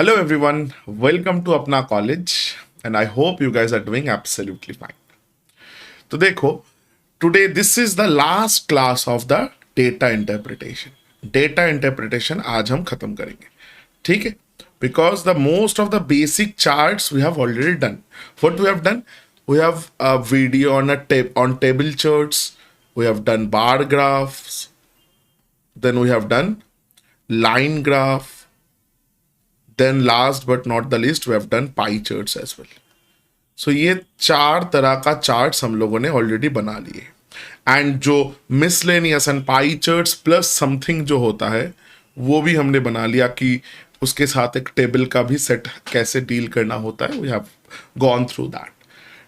Hello everyone, welcome to अपना college and I hope you guys are doing absolutely fine. तो देखो, today this is the last class of the data interpretation. Data interpretation आज हम खत्म करेंगे, ठीक है? Because the most of the basic charts we have already done. What we have done? We have a video on on table charts. We have done bar graphs. Then we have done line graph. Then last but not the least we have done pie charts as well. So ये चार तरह का charts हम लोगों ने already बना लिए and जो miscellaneous and pie charts plus something जो होता है वो भी हमने बना लिया कि उसके साथ एक टेबल का भी सेट कैसे डील करना होता है. We have gone through that.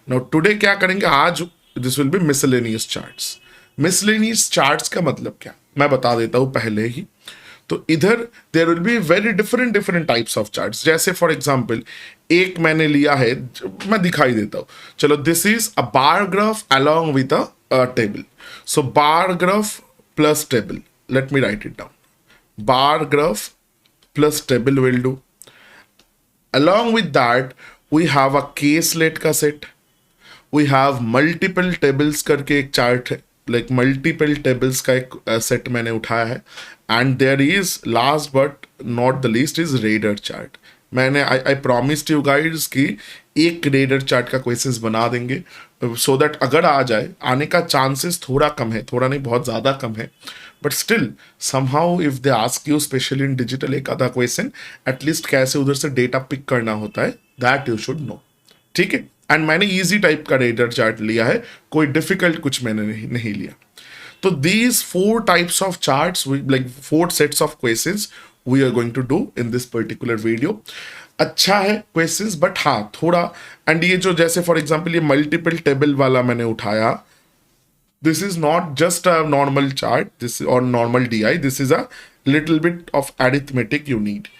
Now today क्या करेंगे आज? This will be miscellaneous charts. Miscellaneous charts का मतलब क्या मैं बता देता हूँ पहले ही. तो इधर there will be very different types of charts. जैसे फॉर एग्जांपल एक मैंने लिया है, मैं दिखाई देता हूं. चलो, this is a bar graph along with a table. So bar graph plus table, let me write it down. Bar graph plus table will do. Along with that we have a caselet का सेट. We have multiple tables करके एक chart है, like multiple tables का एक set मैंने उठाया है. And there is last but not the least is radar chart. मैंने आई प्रॉमिस्ड यू गाइड्स कि एक रेडर चार्ट का क्वेश्चंस बना देंगे सो दैट अगर आ जाए, आने का चांसेस थोड़ा कम है, थोड़ा नहीं बहुत ज़्यादा कम है, but still somehow if they ask you specially in digital एक आधा क्वेश्चन, एटलीस्ट कैसे उधर से डेटा पिक करना होता है दैट यू शुड नो. ठीक है. एंड मैंने इजी टाइप का रेडर चार्ट लिया है, कोई डिफिकल्ट कुछ मैंने नहीं लिया. तो these four types of charts, like four sets of questions we are going to do in this particular video. अच्छा है questions, but हाँ थोड़ा. एंड ये जो जैसे फॉर एग्जाम्पल ये मल्टीपल टेबल वाला मैंने उठाया, this is not just a normal chart, this or normal DI, this is a little bit of arithmetic you need.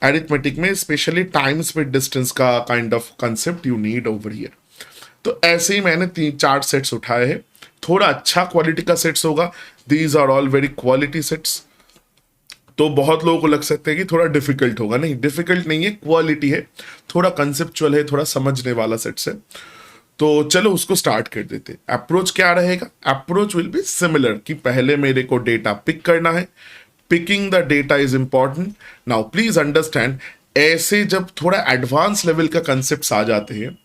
Arithmetic में स्पेशली टाइम स्पीड डिस्टेंस का kind of concept you need over here. तो ऐसे ही मैंने 3-4 sets उठाए हैं. थोड़ा अच्छा quality का सेट्स होगा. These are all very quality sets. तो बहुत लोगों को लग सकते हैं कि थोड़ा डिफिकल्ट होगा. नहीं, डिफिकल्ट नहीं है, क्वालिटी है, थोड़ा कंसेप्चुअल है, थोड़ा समझने वाला सेट्स है. तो चलो उसको स्टार्ट कर देते. अप्रोच क्या रहेगा? अप्रोच विल बी सिमिलर कि पहले मेरे को डेटा पिक करना है. Picking the data is important. Now please understand, ऐसे जब थोड़ा एडवांस लेवल का कंसेप्ट आ जाते हैं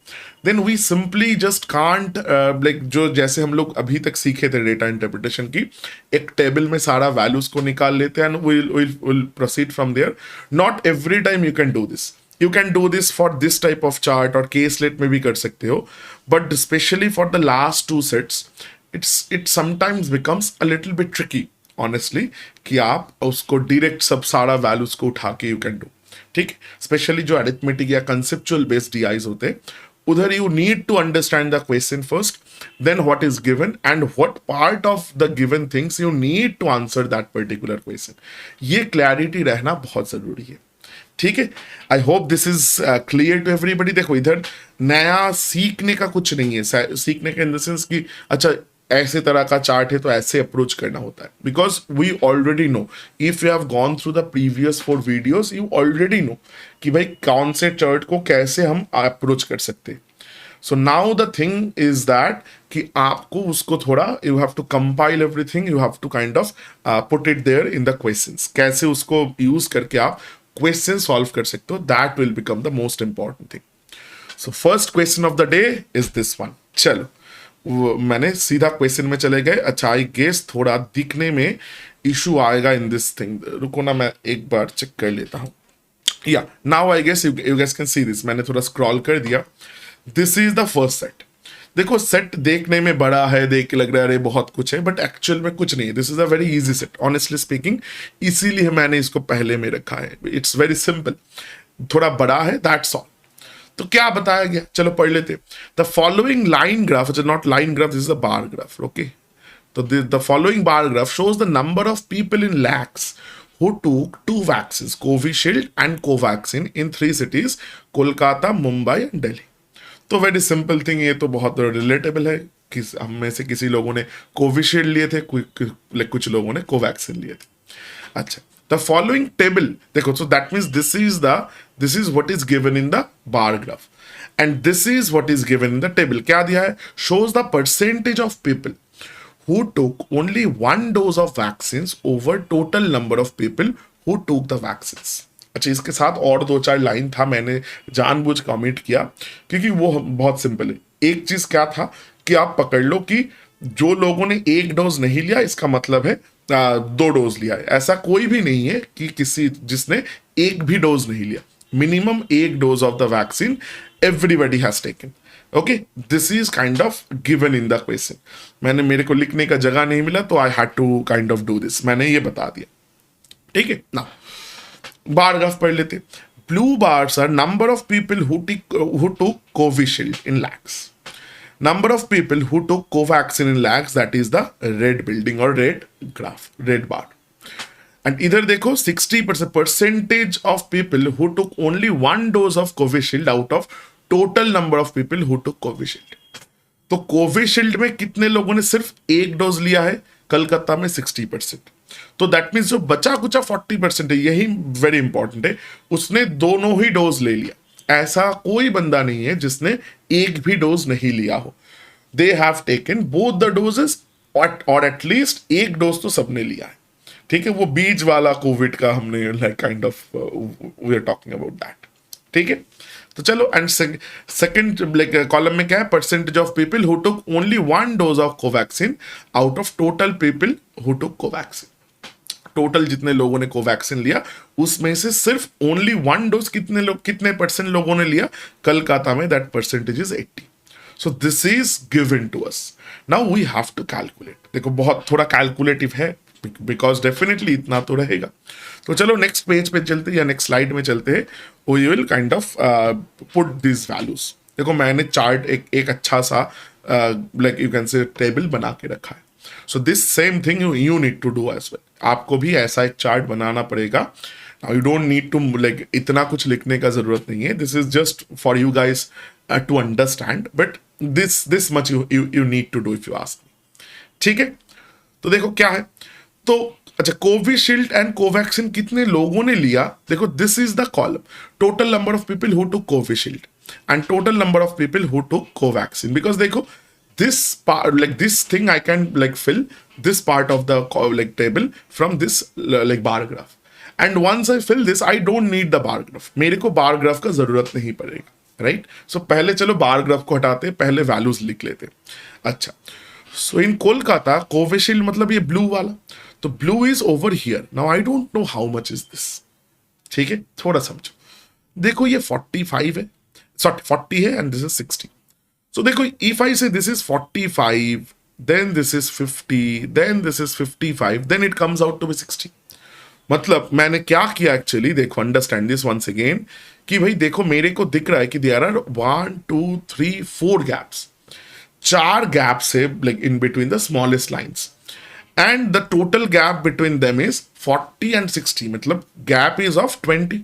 then we simply just can't like जो जैसे हम लोग अभी तक सीखे थे डेटा इंटरप्रिटेशन की, एक टेबल में सारा वैल्यूज को निकाल लेते हैं and will proceed from there. Not every time you can do this. You can do this for this type of chart और केसलेट में भी कर सकते हो, but specially for the last 2 sets it sometimes becomes a little bit tricky honestly कि आप उसको direct सब सारा वैल्यूज को उठा के यू कैन डू. ठीक है. स्पेशली जो अरिथमेटिक या कंसेप्चुअल बेस्ड डीआईज होते हैं उधर you need to understand the question first, then what is given and what part of the given things you need to answer that particular question. ये clarity रहना बहुत जरूरी है. ठीक है. I hope this is clear to everybody. देखो, इधर नया सीखने का कुछ नहीं है. सीखने का इन द सेंस कि अच्छा ऐसे तरह का चार्ट है तो ऐसे अप्रोच करना होता है, because we already know, if you have gone through the previous 4 videos you already know कि भाई कौन से चार्ट को कैसे हम अप्रोच कर सकते हैं. So now the thing is that कि आपको उसको थोड़ा you have to compile everything, you have to kind of put it there in the questions. कैसे उसको यूज करके आप क्वेश्चन सॉल्व कर सकते हो, that will become the most important thing. So first question of the day is this one. चलो, मैंने सीधा क्वेश्चन में चले गए. अच्छा, आई गेस थोड़ा दिखने में इशू आएगा इन दिस थिंग. रुको ना, मैं एक बार चेक कर लेता हूँ. या now I guess you guess can see this. मैंने थोड़ा स्क्रॉल कर दिया. This is the first set. देखो, सेट देखने में बड़ा है, देख के लग रहा है अरे बहुत कुछ है, बट एक्चुअल में कुछ नहीं है. This is a very easy set honestly speaking, इसीलिए मैंने इसको पहले में रखा है. It's very simple. थोड़ा बड़ा है, दैट्स ऑल. तो क्या बताया गया, चलो पढ़ लेते. The following line graph, not line graph, this is a bar graph. Okay. तो the following bar graph shows the number of people in lakhs who took 2 vaccines, Covishield and Covaxin, in 3 cities, Kolkata, Mumbai and Delhi. तो very simple thing, ये तो बहुत relatable है. हम में से किसी लोगों ने कोविशील्ड लिए थे, कुछ लोगों ने कोवैक्सिन लिए थे. अच्छा, द फॉलोइंग टेबल देखो, सो that means this is what is given in the bar graph and this is what is given in the table. क्या दिया है? Shows the percentage of people who took only one dose of vaccines over total number of people who took the vaccines. अच्छा, इसके साथ और दो चार line था, मैंने जानबूझ कमेंट किया क्योंकि वो बहुत सिंपल है. एक चीज क्या था कि आप पकड़ लो कि जो लोगों ने एक डोज नहीं लिया इसका मतलब है दो डोज लिया है. ऐसा कोई भी नहीं है कि किसी जिसने एक भी डोज नहीं लिया. मिनिमम एक dose of the vaccine everybody has taken. Okay, this is kind of given in the question. मैंने, मेरे को लिखने का जगह नहीं मिला तो I had to kind of do this. मैंने ये बता दिया. ठीक है ना, बार ग्राफ पढ़ लेते. Blue bars are number of people who took Covishield in lakhs. Number of people who took Covaxin in lakhs, that is the red building or red graph, red bar. And इधर देखो 60% percentage of people who took only one dose of Covishield out of total number of people who took Covishield. तो Covishield में कितने लोगों ने सिर्फ एक dose लिया है? कलकत्ता में 60%. तो दैट मीन्स जो बचा कुचा 40% है, यही वेरी इंपॉर्टेंट है, उसने दोनों ही डोज ले लिया. ऐसा कोई बंदा नहीं है जिसने एक भी डोज नहीं लिया हो. They have taken both the doses और एटलीस्ट एक डोज तो सबने लिया है. ठीक है, वो बीच वाला कोविड का हमने like kind of we are talking about that. ठीक है, तो चलो. एंड सेकंड लाइक कॉलम में क्या है? Percentage of people who took only one dose of Covaxin out of total people who took Covaxin. Total जितने लोगों ने कोवैक्सीन लिया उसमें से सिर्फ ओनली वन डोज कितने परसेंट लोगों ने लिया? कलकत्ता में that percentage is 80. So this is given to us. Now we have to calculate. देखो बहुत थोड़ा कैलकुलेटिव है बिकॉज डेफिनेटली इतना तो रहेगा. तो चलो नेक्स्ट पेज पे चलते हैं या नेक्स्ट स्लाइड में चलते हैं. We will kind of put this values. देखो मैंने चार्ट एक अच्छा सा like you can say table बना के रखा है. So this same thing you need to do as well. आपको भी ऐसा एक चार्ट बनाना पड़ेगा. You don't need to like इतना कुछ लिखने का जरूरत नहीं है. This is just for you guys to understand, but this much you need to do if you ask me. ठीक है, तो देखो क्या है. तो अच्छा, कोविशील्ड एंड कोवैक्सीन कितने लोगों ने लिया? देखो this is the column, total number of people who took Covishield and total number of people who took Covaxin. Because देखो this part, like this thing I can like fill this part of the like table from this like bar graph, and once I fill this I don't need the bar graph. मेरे को bar graph का जरूरत नहीं पड़ेगा, right? सो पहले चलो bar graph को हटाते, पहले वैल्यूज लिख लेते. अच्छा, सो इन कोलकाता कोविशील्ड मतलब ये ब्लू वाला, तो blue is over here. Now I don't know how much is this. ठीक है, थोड़ा समझो. देखो ये 45 है, सॉरी 40 है एंड दिस इज 60. So देखो, if I say this is 45, then this is 50, then this is 55, then it comes out to be 60. मतलब मैंने क्या किया एक्चुअली, देखो अंडरस्टैंड दिस वंस अगेन, कि भाई देखो मेरे को दिख रहा है कि देयर आर 1 2 3 4 गैप्स. 4 गैप्स है like in between the smallest lines and the total gap between them is 40 and 60. मतलब गैप इज ऑफ 20.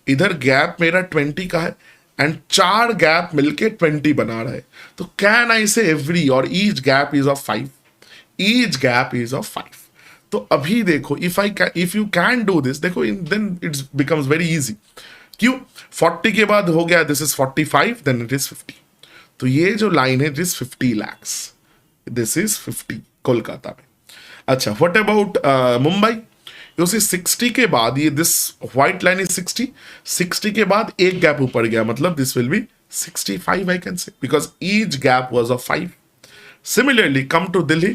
इधर गैप मेरा 20 का है एंड 4 गैप मिलके 20 बना रहा है. तो कैन आई से एवरी और each gap is of 5. Each gap is of 5. तो अभी देखो if you can do this, देखो then it's becomes very easy. क्यों? 40 के बाद हो गया this is 45, then it is 50. तो ये जो लाइन है this 50 lakhs, this is 50 Kolkata में. अच्छा, what about Mumbai? You see 60 के बाद ये दिस व्हाइट लाइन इज 60. 60 के बाद एक गैप ऊपर गया, मतलब this will be 65 I can say, because each gap was of 5. Similarly come to Delhi.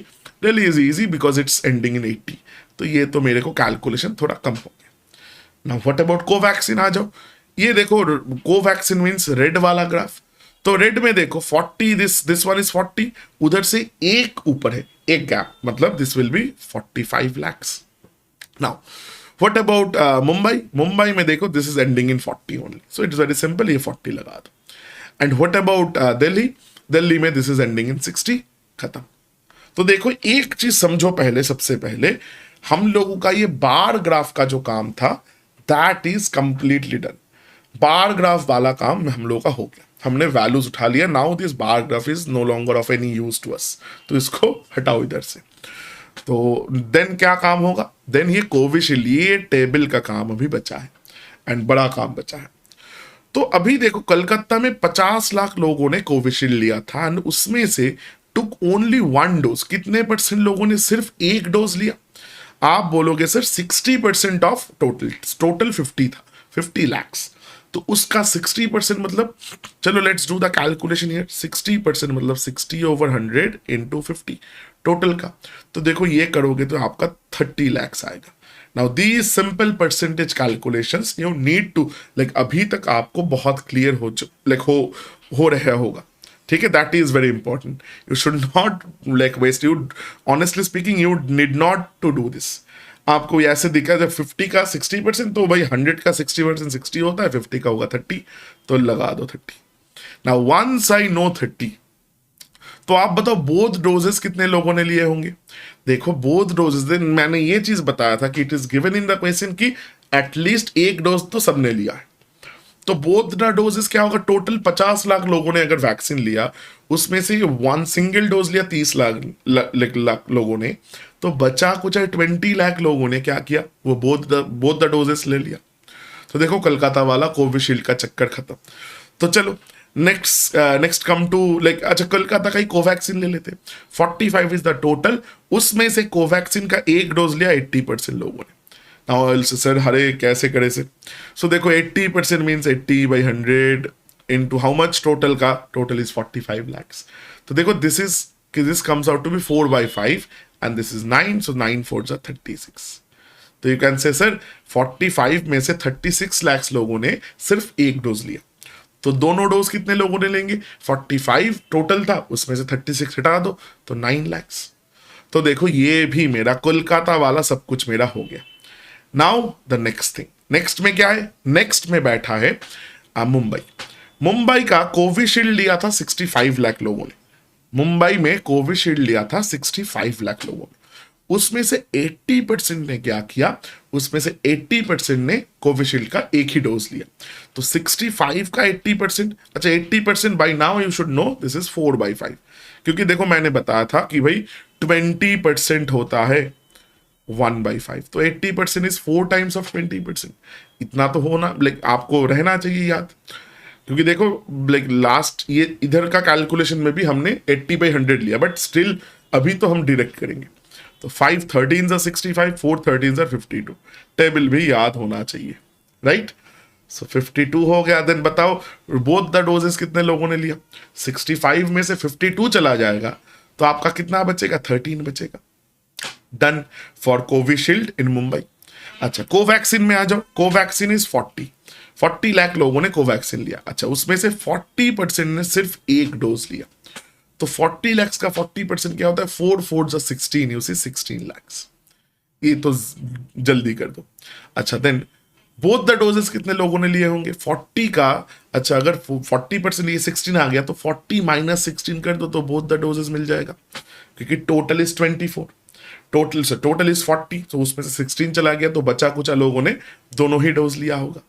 Delhi is easy because it's ending in 80. तो ये तो मेरे को कैलकुलेशन थोड़ा कम हो गया. Now what about Covaxin? आ जाओ. ये देखो कोवैक्सीन मीन्स रेड वाला ग्राफ. तो रेड में देखो 40, दिस वन इज 40, उधर से एक ऊपर है, एक गैप, मतलब this will B 45 lakhs. Now, what about Mumbai? Mumbai में देखो this is ending in 40 only. So it is very simple, ये 40 लगा दो. And what about Delhi? Delhi में this is ending in 60, खत्म. तो देखो एक चीज समझो पहले, सबसे पहले हम लोगों का ये बार ग्राफ का जो काम था that is completely done. Bar graph वाला काम हम लोगों का हो गया, हमने वैल्यूज उठा लिया. Now this bar graph is no longer of any use to us. तो इसको हटाओ इधर से. तो देन क्या काम होगा, देन ये कोविशील्ड, ये टेबल का काम अभी बचा है एंड बड़ा काम बचा है। तो अभी देखो कलकत्ता में 50 लाख लोगों ने कोविशील्ड लिया था एंड उसमें से टुक ओनली 1 डोज। कितने परसेंट लोगों ने सिर्फ एक डोज लिया? आप बोलोगे सर 60% ऑफ टोटल, टोटल 50 था, 50 lakhs, तो उसका 60% मतलब, चलो let's do the calculation here. 60% मतलब 60/100 इंटू 50 टोटल का। तो देखो ये करोगे तो आपका 30 lakhs आएगा। Now these simple percentage calculations you need to, like अभी तक आपको बहुत क्लियर हो रहा होगा, ठीक है? That is very important. You should not like waste, you honestly speaking you need not to do this. आपको ऐसे दिखा जब 50 का 60%, तो भाई 100 का 60% 60 होता है, 50 का होगा 30, तो लगा दो 30। नाउ वंस आई नो 30, तो आप बताओ बोथ डोजेस कितने लोगों ने लिए होंगे? देखो बोथ डोजेस, मैंने ये चीज बताया था कि it is given in the question कि एटलीस्ट एक डोज तो सबने लिया है। तो बोथ द डोजेस क्या होगा? टोटल 50 लाख लोगों ने अगर वैक्सीन लिया, उसमें से वन सिंगल डोज लिया 30 लाख लोगों ने, तो बचा कुछ 20 लाख लोगों ने क्या किया? वो बोथ द डोजेस ले लिया। तो देखो कलकत्ता वाला कोविशील्ड का चक्कर खत्म। तो चलो नेक्स्ट कम टू लाइक, अच्छा कलकत्ता का ही कोवैक्सीन ले लेते। 45 इज द टोटल, उसमें से कोवैक्सीन का एक डोज लिया 80% लोगों ने। नाउ सर हरे कैसे करे से? सो देखो 80% means 80/100 into how much total का? Total is 45 lakhs। तो देखो this comes out to be 4/5 and this is 9, so 9 4 36। तो यू कैन से सर 45 में से 36 lakhs लोगों ने सिर्फ एक डोज लिया। तो दोनों डोज कितने लोगों ने लेंगे? 45 टोटल था, उसमें से 36 हटा दो तो 9 lakhs। तो देखो ये भी मेरा कोलकाता वाला सब कुछ मेरा हो गया। Now the next thing, next में क्या है? नेक्स्ट में बैठा है मुंबई। मुंबई का कोविशील्ड लिया था 65 लाख लोगों ने। मुंबई में कोविशील्ड लिया था 65 लाख लोगों ने। उसमें से 80% ने क्या किया? उसमें से 80% ने कोविशील्ड का एक ही डोज लिया। तो 65 का 80%, अच्छा 80% by now you should know this is 4/5, क्योंकि देखो मैंने बताया था कि भाई 20% होता है 1/5, तो 80% इज 4 टाइम्स ऑफ 20%। इतना तो होना लाइक आपको रहना चाहिए याद, क्योंकि देखो लाइक लास्ट ये इधर का कैलकुलेशन में भी हमने 80/100 लिया, बट स्टिल अभी तो हम डायरेक्ट करेंगे। तो 5 13 65, 4 13 52, टेबल भी याद होना चाहिए, राइट? सो 52 हो गया। देन बताओ बोथ द डोजेस कितने लोगों ने लिया? 65 में से 52 चला जाएगा तो आपका कितना बचेगा? 13 बचेगा। डन फॉर कोविशील्ड इन मुंबई। अच्छा कोवैक्सीन में आ जाओ। कोवैक्सीन इज 40 लाख लोगों ने कोवैक्सीन लिया। अच्छा उसमें से 40% ने सिर्फ एक डोज लिया। तो 40 lakhs का 40% क्या होता है? 4 4 16, यू सी 16 lakhs। ये तो जल्दी कर दो। अच्छा देन बोथ द डोजेस कितने लोगों ने लिए होंगे? 40 का, अच्छा अगर 40% ये 16 आ गया तो 40 माइनस 16 कर दो तो बोथ द डोजेस मिल जाएगा, क्योंकि टोटल इज 24। टोटल इज 40, तो उसमें से 16 चला गया तो बचा कुचा लोगों ने दोनों ही डोज लिया होगा।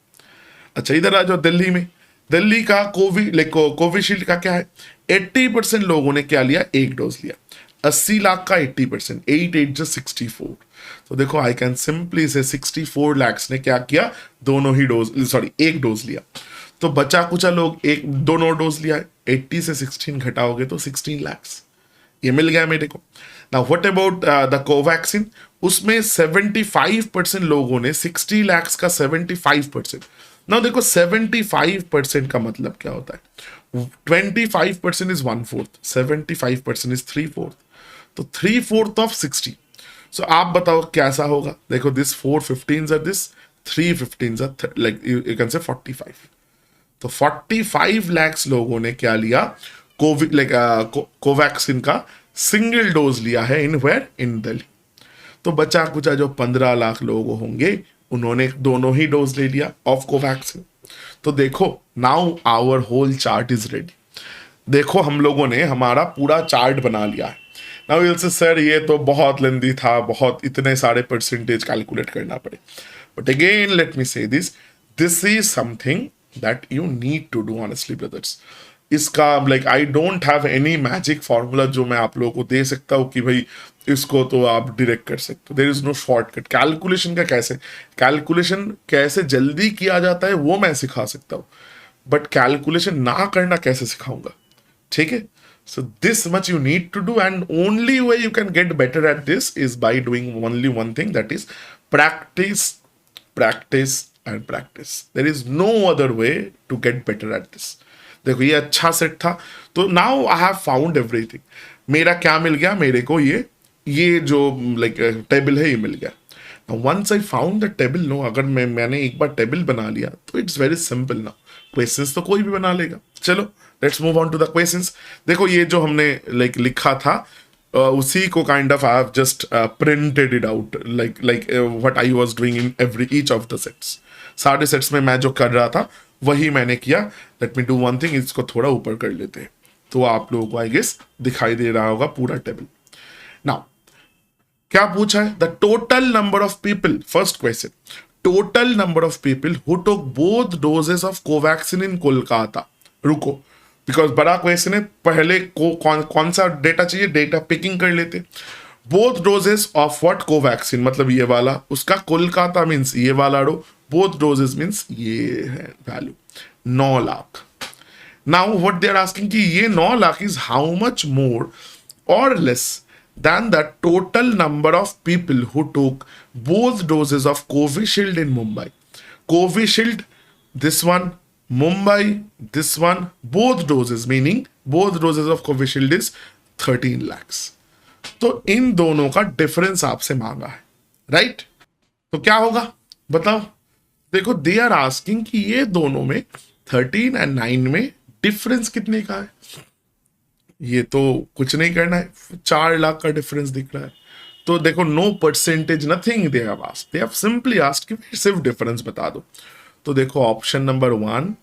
अच्छा इधर आ जाओ दिल्ली में। दिल्ली का कोविशील्ड का क्या है? 80% लोगों ने क्या लिया? एक डोज लिया। 80 लाख का 80%, 8 8 64। तो देखो आई कैन सिंपली से 64 lakhs ने क्या किया? दोनों ही डोज, सॉरी एक डोज लिया। तो बचा कुचा लोग एक दोनों डोज लिया है। 80 से 16 घटाओगे तो 16 lakhs ये मिल गया मेरे को। Now what about the Covaxin? उसमें 75% लोगों ने 60 lakhs का 75%। नाउ देखो 75% का मतलब क्या होता है? 25% इज 1/4, 75% इज 3/4, तो 3/4 ऑफ 60। सो आप बताओ कैसा होगा? देखो this 4 15s are this, 3 15s are like you can say 45। तो 45 lakhs लोगों ने क्या लिया? कोविड लाइक कोवैक्सीन का सिंगल डोज लिया है इन वेयर? इन दिल्ली। तो बचा कुचा जो 15 लाख लोग होंगे उन्होंने दोनों ही डोज ले लिया ऑफ कोवैक्सीन। तो देखो now our whole chart is ready. देखो हम लोगों ने हमारा पूरा चार्ट बना लिया है। नाउ विल से सर ये तो बहुत लेंदी था, बहुत इतने सारे परसेंटेज कैलकुलेट करना पड़े। But again let me say this is something that you need to do honestly brothers. इसका like I don't have any magic formula जो मैं आप लोगों को दे सकता हूँ कि भाई इसको तो आप डायरेक्ट कर सकते हो। There is no shortcut. Calculation कैसे जल्दी किया जाता है वो मैं सिखा सकता हूँ, बट कैलकुलेशन ना करना कैसे सिखाऊंगा? ठीक है। So this much you need to do, and only way you can get better at this is by doing only one thing, that is practice, practice and practice. There is no other way to get better at this. देखो ये अच्छा set था, तो now I have found everything. मेरा क्या मिल गया? मेरे को ये जो लाइक टेबल है ये मिल गया। Once I found the table, no, अगर मैंने एक बार टेबल बना लिया तो it's very simple now. Questions तो कोई भी बना लेगा। चलो let's move on to the questions. देखो ये जो हमने लाइक लिखा था उसी को kind of I have just printed it out like what I was doing in every each of the sets. सारे सेट्स में मैं जो कर रहा था वही मैंने किया। Let me do one thing, इसको थोड़ा ऊपर कर लेते हैं तो आप लोगों को आई गेस दिखाई दे रहा होगा पूरा टेबल। नाउ क्या पूछा है? The total number of people, first question, total number of people who took both doses of Covaxin in Kolkata. रुको, बिकॉज बड़ा क्वेश्चन है, पहले कौन सा डेटा चाहिए, डेटा पिकिंग कर लेते। Both doses of what? Covaxin, मतलब ये वाला, उसका कोलकाता मीन्स ये वाला रो, बोथ डोजेस मीन्स ये है value 9 lakh. Now what they are asking कि ये 9 lakh is how much more और less than the total number of people who took both doses of Covishield in Mumbai. Covishield, this one, Mumbai, this one, both doses, meaning both doses of Covishield is 13 lakhs. तो इन दोनों का difference आपसे मांगा है, right? तो क्या होगा बताओ? देखो दे आर आस्किंग कि ये दोनों में 13 एंड 9 में डिफरेंस कितने का है। ये तो कुछ नहीं करना है, 4 लाख का डिफरेंस दिख रहा है। तो देखो no percentage, nothing they have asked, they have simply asked कि सिर्फ डिफरेंस बता दो। तो देखो option number 1,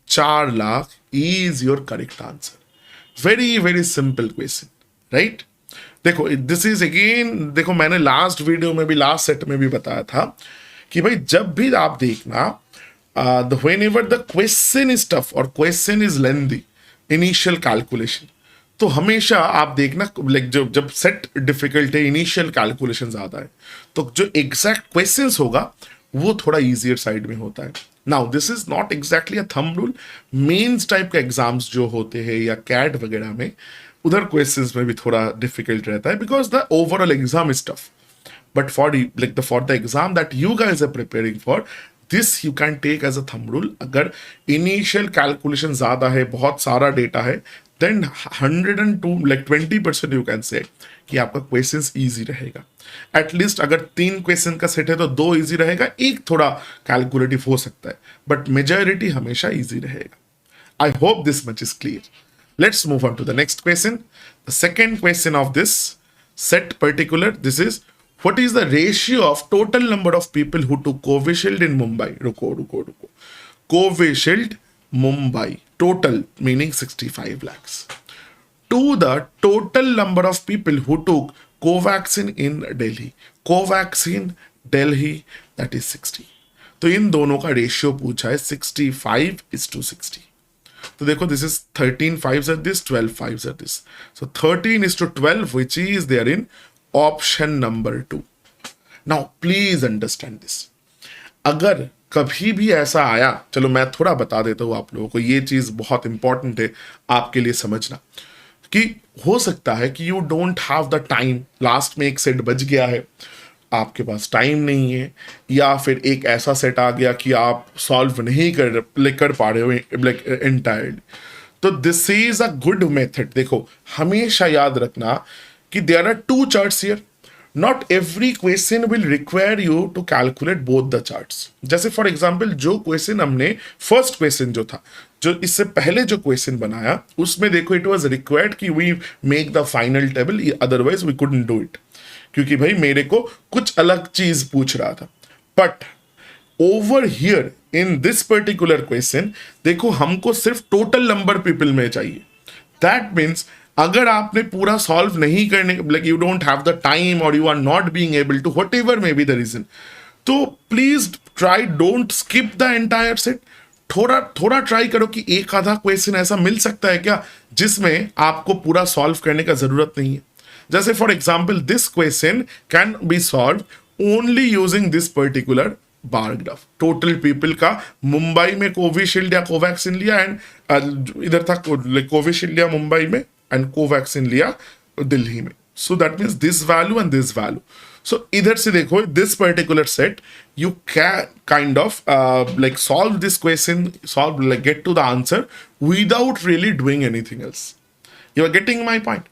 4 lakh is your correct answer. Very very simple question, right? देखो दिस इज अगेन, देखो मैंने लास्ट वीडियो में भी, लास्ट सेट में भी बताया था कि भाई जब भी आप देखना whenever the question is tough और question is lengthy, initial calculation, तो हमेशा आप देखना लाइक जब सेट डिफिकल्ट है, इनिशियल कैलकुलेशन ज्यादा है, तो जो एग्जैक्ट क्वेश्चंस होगा वो थोड़ा इजियर साइड में होता है। Now this is not exactly a thumb rule. Mains type के एग्जाम्स जो होते हैं या कैट वगैरह में, उधर क्वेश्चंस में भी थोड़ा डिफिकल्ट रहता है because the overall exam is tough. But for the exam that you guys are preparing for, this you can take as a thumb rule. अगर इनिशियल कैलकुलेशन ज्यादा है, बहुत सारा डेटा है, then 102 like 20% you can say कि आपका questions easy रहेगा। At least अगर 3 क्वेश्चन का सेट है तो 2 इजी रहेगा, एक थोड़ा कैलकुलेटिव हो सकता है, बट मेजॉरिटी हमेशा इजी रहेगा। I hope this much is clear. Let's move on to the next question. The second question of this set particular, this is what is the ratio of total number of people who took Covishield in Mumbai? रुको Covishield Mumbai total meaning 65 lakhs to the total number of people who took Covaxin in Delhi. Covaxin Delhi, that is 60. तो इन दोनों का ratio पूछा है 65:60। तो देखो this is 13 5s are this, 12 5s are this. So 13:12 which is there in option number 2. Now please understand this. अगर कभी भी ऐसा आया, चलो मैं थोड़ा बता देता हूं आप लोगों को, ये चीज बहुत इंपॉर्टेंट है आपके लिए समझना, कि हो सकता है कि you don't have the time, last में एक सेट बच गया है, आपके पास टाइम नहीं है, या फिर एक ऐसा सेट आ गया कि आप सॉल्व नहीं कर पा रहे हो एंटायरली। तो this is a good method. देखो हमेशा याद रखना कि there are 2 charts here, not every question will require you to calculate both the charts. जैसे फॉर एग्जाम्पल जो क्वेश्चन हमने, फर्स्ट क्वेश्चन जो था, जो इससे पहले जो क्वेश्चन बनाया, उसमें देखो इट वाज रिक्वायर्ड कि we make the final table, otherwise we couldn't do it, क्योंकि भाई मेरे को कुछ अलग चीज पूछ रहा था। But over here in this particular question देखो हमको सिर्फ टोटल नंबर पीपल में चाहिए। दैट मीन्स अगर आपने पूरा सॉल्व नहीं करने, like you don't have the time और you are not being able to, whatever may be the reason, तो please try, don't skip the entire set, थोड़ा थोड़ा ट्राई करो कि एक आधा क्वेश्चन ऐसा मिल सकता है क्या जिसमें आपको पूरा सॉल्व करने का जरूरत नहीं है। जैसे for example this question can be solve only using this particular bar graph. Total people का मुंबई में कोविशील्ड या कोवैक्सीन लिया एंड इधर था कोविशील्ड लिया मुंबई में एंड कोवैक्सीन लिया दिल्ली में। So that means this value and this value. So इधर से देखो this particular set you can kind of like solve this question, like get to the answer without really doing anything else. You are getting my point?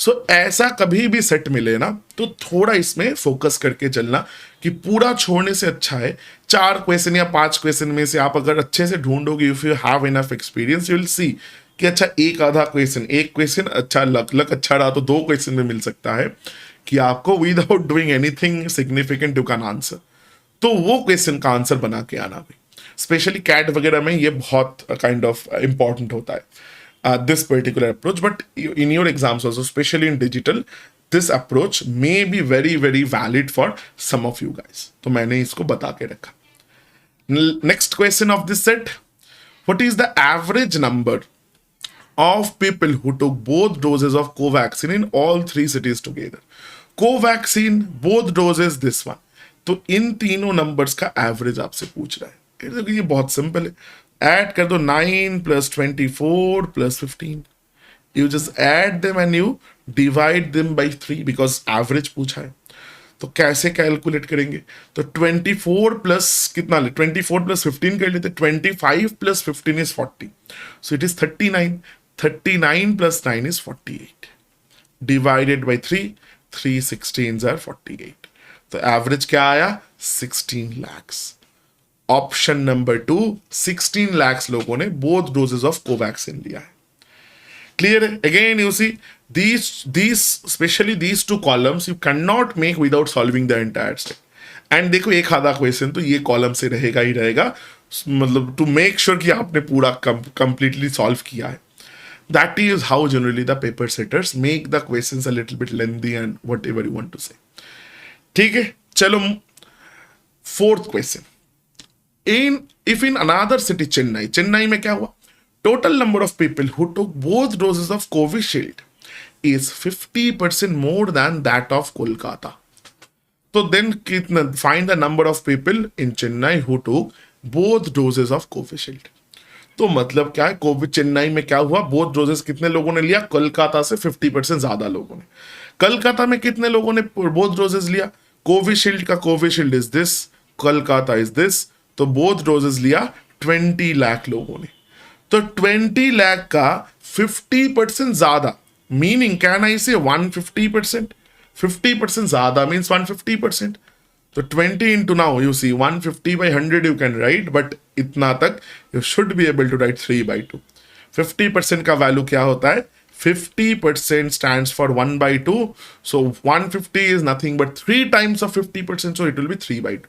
So ऐसा कभी भी set मिले ना तो थोड़ा इसमें फोकस करके चलना कि पूरा छोड़ने से अच्छा है 4 क्वेश्चन या 5 क्वेश्चन में से आप अगर अच्छे से ढूंढोगे, if you have enough experience you will see कि अच्छा एक आधा क्वेश्चन, एक क्वेश्चन अच्छा लक अच्छा रहा तो 2 क्वेश्चन में मिल सकता है कि आपको without doing anything significant you can answer. तो वो क्वेश्चन का आंसर बना के आना भी, स्पेशली कैट वगैरह में ये बहुत काइंड ऑफ इंपॉर्टेंट होता है this particular approach. But in your exams also specially in digital this approach may be very very valid for some of you guys. तो मैंने इसको बता के रखा। Next question of this set, what is the average number of people who took both doses of Covaxin in all 3 cities together? Covaxin, both doses, this one. तो इन तीनों numbers का average आपसे पूछ रहा है। ये बहुत सिंपल है, ऐड कर दो 9 + 24 + 15। You just add them and you divide them by 3 because average पूछा है। तो कैसे कैलकुलेट करेंगे? तो 24 प्लस कितना ले, 24 + 15 कर लेते। 25 + 15 is 40, so it is 39। 39 + 9 is 48 divided by 3, 3 16s are 48। तो एवरेज क्या आया? 16 lakhs। ऑप्शन नंबर 2, 16 lakhs लोगों ने बोथ डोजेस ऑफ कोवैक्सीन लिया है। क्लियर है? Again you see these especially these 2 columns you cannot make without solving the entire step। And देखो एक आधा क्वेश्चन तो ये कॉलम से रहेगा ही रहेगा, मतलब टू मेक श्योर कि आपने पूरा कंप्लीटली सॉल्व किया है। That is how generally the paper setters make the questions a little bit lengthy and whatever you want to say। ठीक है, चलो 4th question। If in another city, Chennai में क्या हुआ? Total number of people who took both doses of Covishield is 50% more than that of Kolkata। तो then कितना? Find the number of people in Chennai who took both doses of Covishield। तो मतलब क्या है, Covid Chennai में क्या हुआ? Both doses कितने लोगों ने लिया? कोलकाता से 50% ज्यादा लोगों ने। कलकत्ता में कितने लोगों ने बोथ डोजेस लिया? कोविशील्ड का Covishield is this, Kolkata is this, तो बोथ डोजेस लिया 20 लाख लोगों ने। तो 20 लाख का 50% ज्यादा, मीनिंग कैन आई से 150%? 50% ज्यादा मीन्स 150%। तो 20 into now you see 150/100 you can write, but इतना तक you should be able to write 3/2। 50% का वैल्यू क्या होता है? 50% stands for 1/2, so 150 is nothing but 3 times of 50%, so it will be 3/2।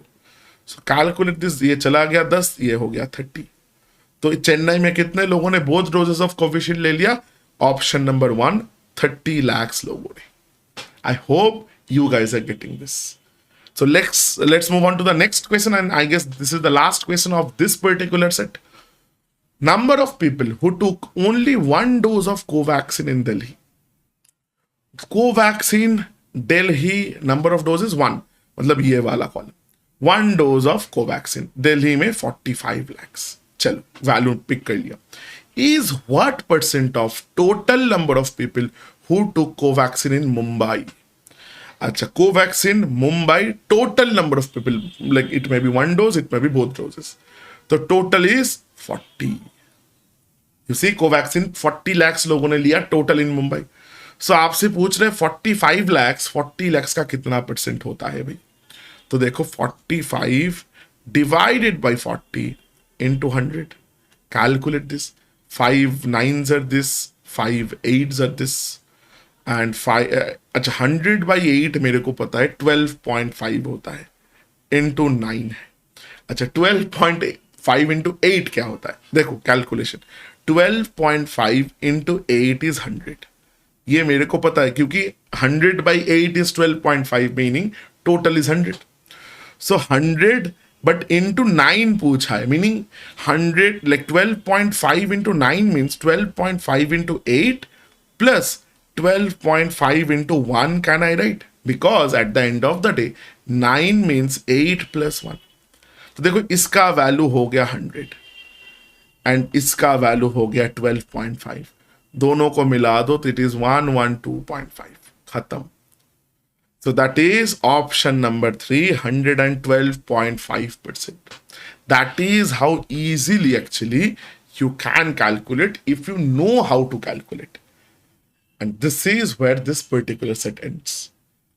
so calculate this, ये चला गया 10, ये हो गया 30। तो चेन्नई में कितने लोगों ने बोथ डोजेस ऑफ कोविशील्ड ले लिया? ऑप्शन नंबर 1, 30 lakhs लोगों ने। I hope you guys are getting this। So let's move on to the next question, and I guess this is the last question of this particular set। Number of people who took only 1 dose of Covaxin in Delhi। Covaxin Delhi number of doses 1, मतलब ये वाला column, 1 dose of Covaxin Delhi में 45 lakhs। चलो value pick कर लिया। Is what % of total number of people who took Covaxin in Mumbai? अच्छा, Covaxin Mumbai total number of people, like it may be 1 dose, it may be both doses, तो total is 40। You see Covaxin 40 lakhs लोगों ने लिया total इन मुंबई। सो आपसे पूछ रहे 45 lakhs, 40 lakhs का कितना % होता है भाई? तो देखो 45 divided by 40 into 100। Calculate this, 5 9s are this, 5 8s are this, and 5 अच्छा 100/8 मेरे को पता है 12.5 होता है, इंटू 9 है। अच्छा 12.5 into 8 क्या होता है? देखो कैलकुलेशन, 12.5 into 8 is 100। ये मेरे को पता है क्योंकि 100/8 is 12.5, meaning total is 100। So 100 but into 9 पूछा है, meaning 100 like 12.5 into 9 means 12.5 into 8 plus 12.5 into 1 can I write? Because at the end of the day 9 means 8 plus 1. तो देखो इसका वैल्यू हो गया 100 एंड इसका वैल्यू हो गया 12.5. दोनों को मिला दो तो इट इज 112.5. खत्म. So that is option number 3, 112.5%. That is how easily actually you can calculate if you know how to calculate. And this is where this particular set ends.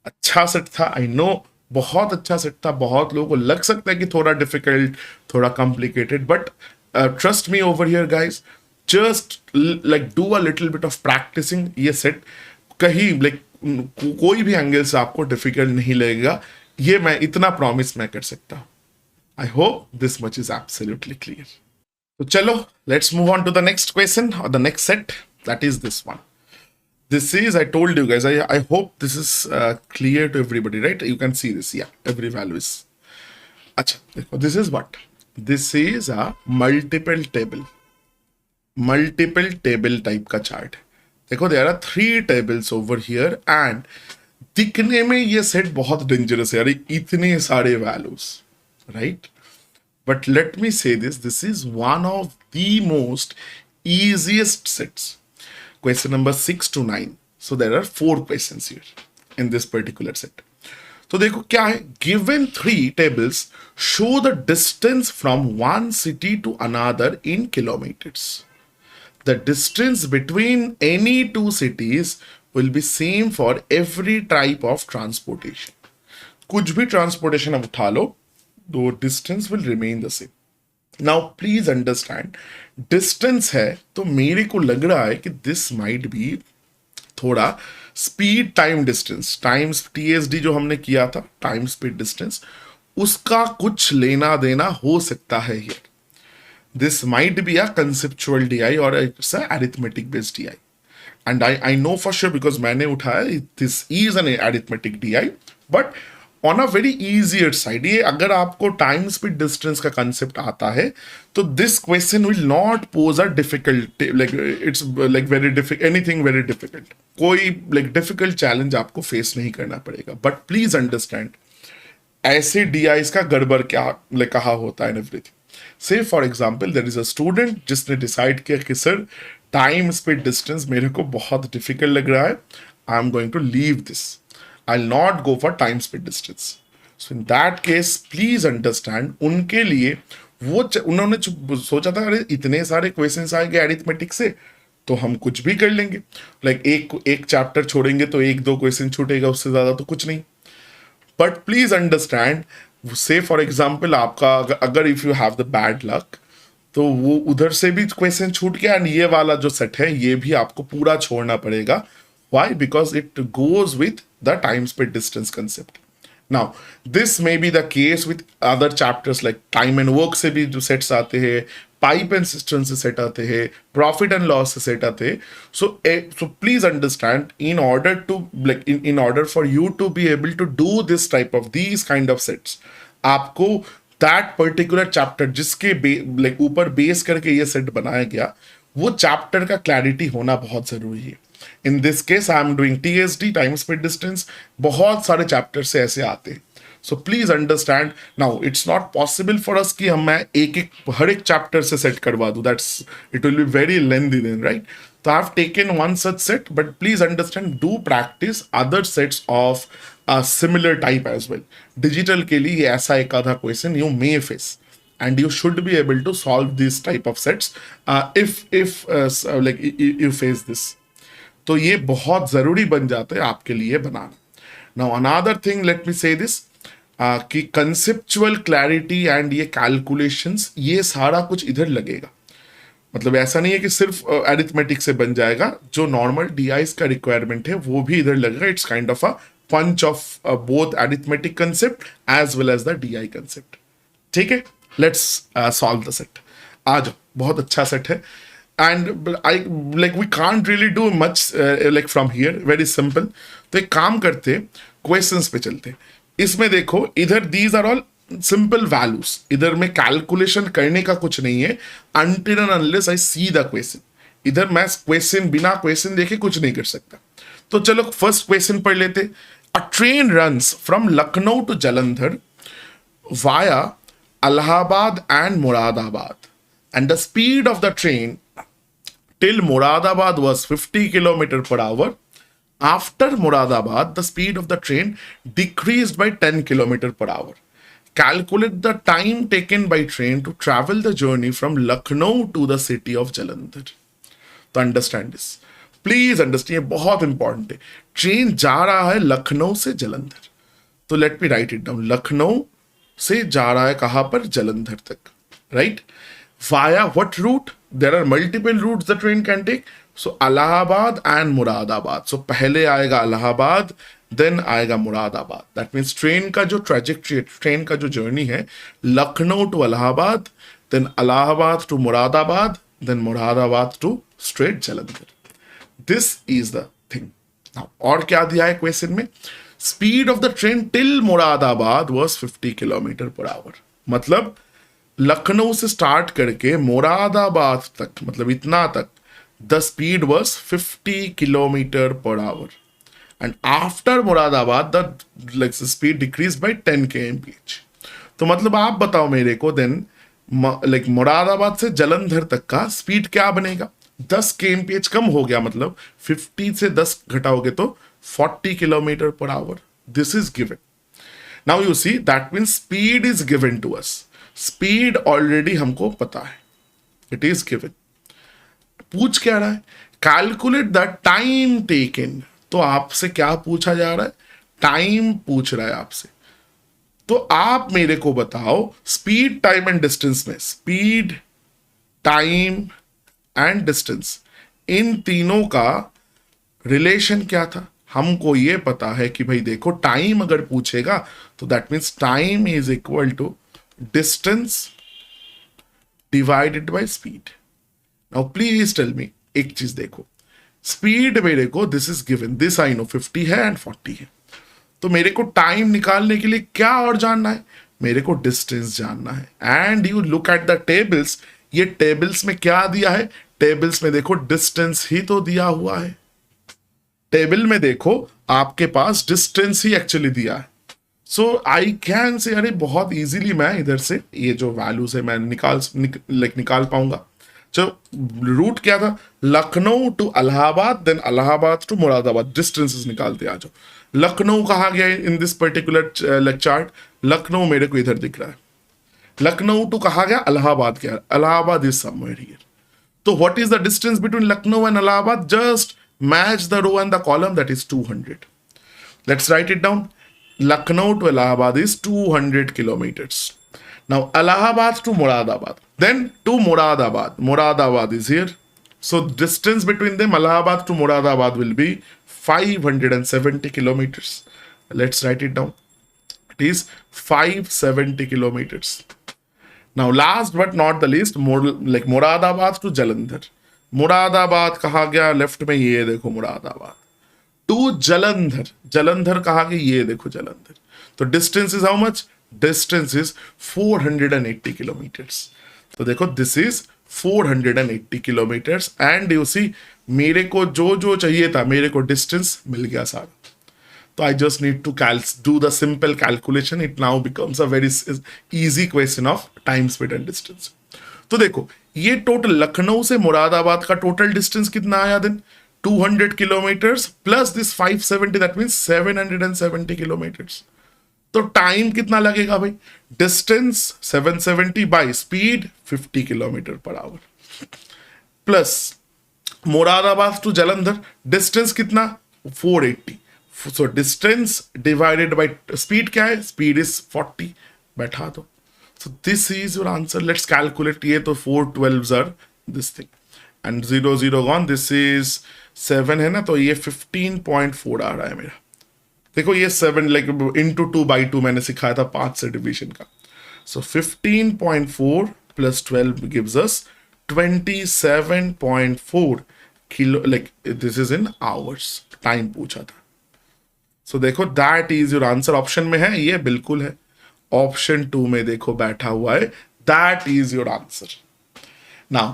अच्छा सेट था, आई नो, बहुत अच्छा set था. बहुत लोगों को लग सकता है कि थोड़ा डिफिकल्ट, थोड़ा complicated, but trust me over here guys, just like do a little bit of practicing. ये सेट कहीं लाइक कोई भी एंगल से आपको डिफिकल्ट नहीं लगेगा, ये मैं इतना प्रॉमिस मैं कर सकता हूं. I hope this much is absolutely clear. तो चलो, let's move on to the next question और the next set, that is this one. This is, I told you guys, I hope this is clear to everybody, right? You can see this, yeah, every value is. Achha, this is what? This is a multiple table type का chart. देखो, there are 3 tables over here and दिखने में ये set बहुत dangerous है, अरे इतने सारे values, right? But let me say this is one of the most easiest sets. Question number 6 to 9. So there are 4 questions here in this particular set. तो देखो क्या है, given 3 tables show the distance from one city to another in kilometers. The distance between any 2 cities will be same for every type of transportation. कुछ भी transportation अब उठा लो, the distance will remain the same. Now please understand, distance है तो मेरे को लग रहा है कि दिस माइट बी थोड़ा speed time distance, times TSD जो हमने किया था, टाइम स्पीड डिस्टेंस, उसका कुछ लेना देना हो सकता है here. This might be a conceptual DI और it's a arithmetic based DI. And I know for sure because मैंने उठाया, this is an arithmetic DI, but on a very easier side. ये अगर आपको टाइम स्पीड डिस्टेंस का concept आता है तो this question will not pose a difficult, like it's like very difficult, anything very difficult, कोई लाइक डिफिकल्ट चैलेंज आपको face नहीं करना पड़ेगा. बट प्लीज अंडरस्टैंड, ऐसे डीआईज का गड़बड़ क्या लाइक कहा होता है everything. Say for example there is a student जिसने डिसाइड किया कि सर टाइम स्पीड डिस्टेंस मेरे को बहुत डिफिकल्ट लग रहा है, I am going to leave this, I'll not go for time speed distance. So in that case, please understand, उनके लिए वो उन्होंने सोचा था अरे इतने सारे क्वेश्चंस आएंगे अरिथमेटिक से तो हम कुछ भी कर लेंगे, लाइक एक चैप्टर छोड़ेंगे तो 1-2 क्वेश्चन छूटेगा, उससे ज्यादा तो कुछ नहीं. बट प्लीज अंडरस्टैंड, से फॉर एग्जाम्पल आपका अगर if you have the bad luck तो वो उधर से भी क्वेश्चन छूट गया एंड ये वाला जो सेट है ये भी आपको पूरा छोड़ना पड़ेगा. Why? Because it goes with the time speed distance concept. Now, this may be the case with other chapters like time and work से भी जो sets आते हैं, pipe and cistern से set आते हैं, profit and loss से set आते हैं. So please understand, in order to like in order for you to be able to do this type of these kind of sets, आपको that particular chapter जिसके like ऊपर base करके ये set बनाया गया, वो chapter का clarity होना बहुत जरूरी है. In this case, I am doing TSD, time speed distance. बहुत सारे chapters से ऐसे आते हैं. So please understand. Now, it's not possible for us कि हम मैं हर एक chapter से set करवा दूँ. It will be very lengthy then, right? So I've taken one such set, but please understand, do practice other sets of a similar type as well. Digital के लिए ऐसा एक आधा question you may face. And you should be able to solve this type of sets if like you face this. तो ये बहुत जरूरी बन जाता है आपके लिए बनाना. Now another thing, let me say this कि कंसेप्चुअल क्लैरिटी एंड ये कैलकुलेशंस, ये सारा कुछ इधर लगेगा. मतलब ऐसा नहीं है कि सिर्फ अरिथमेटिक से बन जाएगा, जो नॉर्मल डीआईज का रिक्वायरमेंट है वो भी इधर लगेगा. It's kind of a punch of both arithmetic concept as well as the DI concept. ठीक है, लेट्स सॉल्व द सेट. आ जाओ, बहुत अच्छा सेट है. And we can't really do much like from here, very simple. तो एक काम करते, क्वेश्चंस पे चलते. इसमें देखो इधर these are all simple values, इधर में कैलकुलेशन करने का कुछ नहीं है until and unless I see the question. इधर मैं क्वेश्चन बिना क्वेश्चन देखे कुछ नहीं कर सकता। तो चलो फर्स्ट क्वेश्चन पढ़ लेते। A train runs from Lucknow to Jalandhar via Allahabad and Moradabad, and the speed of the train till Moradabad was 50 km per hour. After Moradabad, the speed of the train decreased by 10 km per hour. Calculate the time taken by train to travel the journey from Lucknow to the city of Jalandhar. तो understand this, please understand, ये बहुत important है। Train जा रहा है लखनऊ से जलंधर, तो let me write it down. Lucknow से जा रहा है कहां पर? जलंधर तक, right? Via what route? There are multiple routes the train can take, so Allahabad and Moradabad. So पहले आएगा इलाहाबाद, देन आएगा मुरादाबाद। दैट मीन्स ट्रेन का जो ट्रेजेक्ट्री, ट्रेन का जो जर्नी है, Lucknow to Allahabad, then Allahabad to Moradabad, then Moradabad to straight Jalandhar. This is the thing. और क्या दिया है क्वेश्चन में? Speed of the train till Moradabad was 50 kilometre per hour. मतलब लखनऊ से स्टार्ट करके मुरादाबाद तक, मतलब इतना तक, the speed was 50 kilometre per our, and after Moradabad the speed decrease by 10 kmph। तो मतलब आप बताओ मेरे को, देन मुरादाबाद से जलंधर तक का स्पीड क्या बनेगा? 10 kmph कम हो गया, मतलब 50 से 10 घटाओगे तो 40 kilometre per hour. This is given. Now you see that means speed is given to us. Speed already हमको पता है, इट इज गिवन। पूछ क्या रहा है? Calculate the time taken. तो आपसे क्या पूछा जा रहा है? टाइम पूछ रहा है आपसे। तो आप मेरे को बताओ, स्पीड, टाइम एंड डिस्टेंस में, स्पीड, टाइम एंड डिस्टेंस, इन तीनों का रिलेशन क्या था? हमको ये पता है कि भाई देखो, टाइम अगर पूछेगा तो that means time is equal to distance divided by speed. Now please tell me, एक चीज देखो, स्पीड मेरे को this is given, this I know 50 है एंड 40 है, तो मेरे को टाइम निकालने के लिए क्या और जानना है? मेरे को डिस्टेंस जानना है। And you look at the tables, ये टेबल्स में क्या दिया है? टेबल्स में देखो डिस्टेंस ही तो दिया हुआ है। टेबल में देखो आपके पास डिस्टेंस ही एक्चुअली दिया है। सो आई कैन से, अरे बहुत इजीली मैं इधर से ये जो वैल्यूज है मैं निकाल पाऊंगा। चलो रूट क्या था? Lucknow to Allahabad, then Allahabad to Moradabad. Distances निकालते आ जाओ। लखनऊ कहाँ गया in this particular chart? Lucknow मेरे को इधर दिख रहा है। लखनऊ टू कहाँ गया? इलाहाबाद गया। Allahabad is somewhere here. तो what is the distance between Lucknow and Allahabad? Just match the row and the column, that is 200. Let's write it down. Lucknow to Allahabad is 200 kilometers. Now Allahabad to Moradabad, then to Moradabad. Moradabad is here. So distance between them, Allahabad to Moradabad, will be 570 kilometers. Let's write it down. It is 570 kilometers. Now last but not the least, Moradabad to Jalandhar. Moradabad कहा गया? Left में ये देखो Moradabad to Jalandhar. Jalandhar कहा गया? ये देखो जलंधर। तो distance is how much? Distance is 480 kilometres. तो देखो this is 480 kilometres. And you see मेरे को जो जो चाहिए था, मेरे को डिस्टेंस मिल गया सारा। तो I just need to do the simple calculation. It now becomes a very easy question of time, speed and distance. तो देखो ये टोटल लखनऊ से मुरादाबाद का टोटल डिस्टेंस कितना आया? Then 200 kilometres plus this 570, that means 770 kilometres. तो टाइम कितना लगेगा भाई? Distance 770 by speed 50 kilometre per hour, plus Moradabad to Jalandhar distance कितना? 480। So distance divided by speed क्या है? Speed is 40। बैठा दो। So this is your answer. Let's calculate. ये तो 4 12s are this thing and 0 0 gone. This is 7 है ना, तो ये 15.4 आ रहा है मेरा। देखो ये 7 into 2 by 2 मैंने सिखाया था 5 से डिवीजन का। So 15.4 plus 12 gives us 27.4 kilo, this is in hours। Time पूछा था। So देखो that is your answer। Option में है ये, बिल्कुल है। ऑप्शन 2 में देखो बैठा हुआ है, that is your answer. Now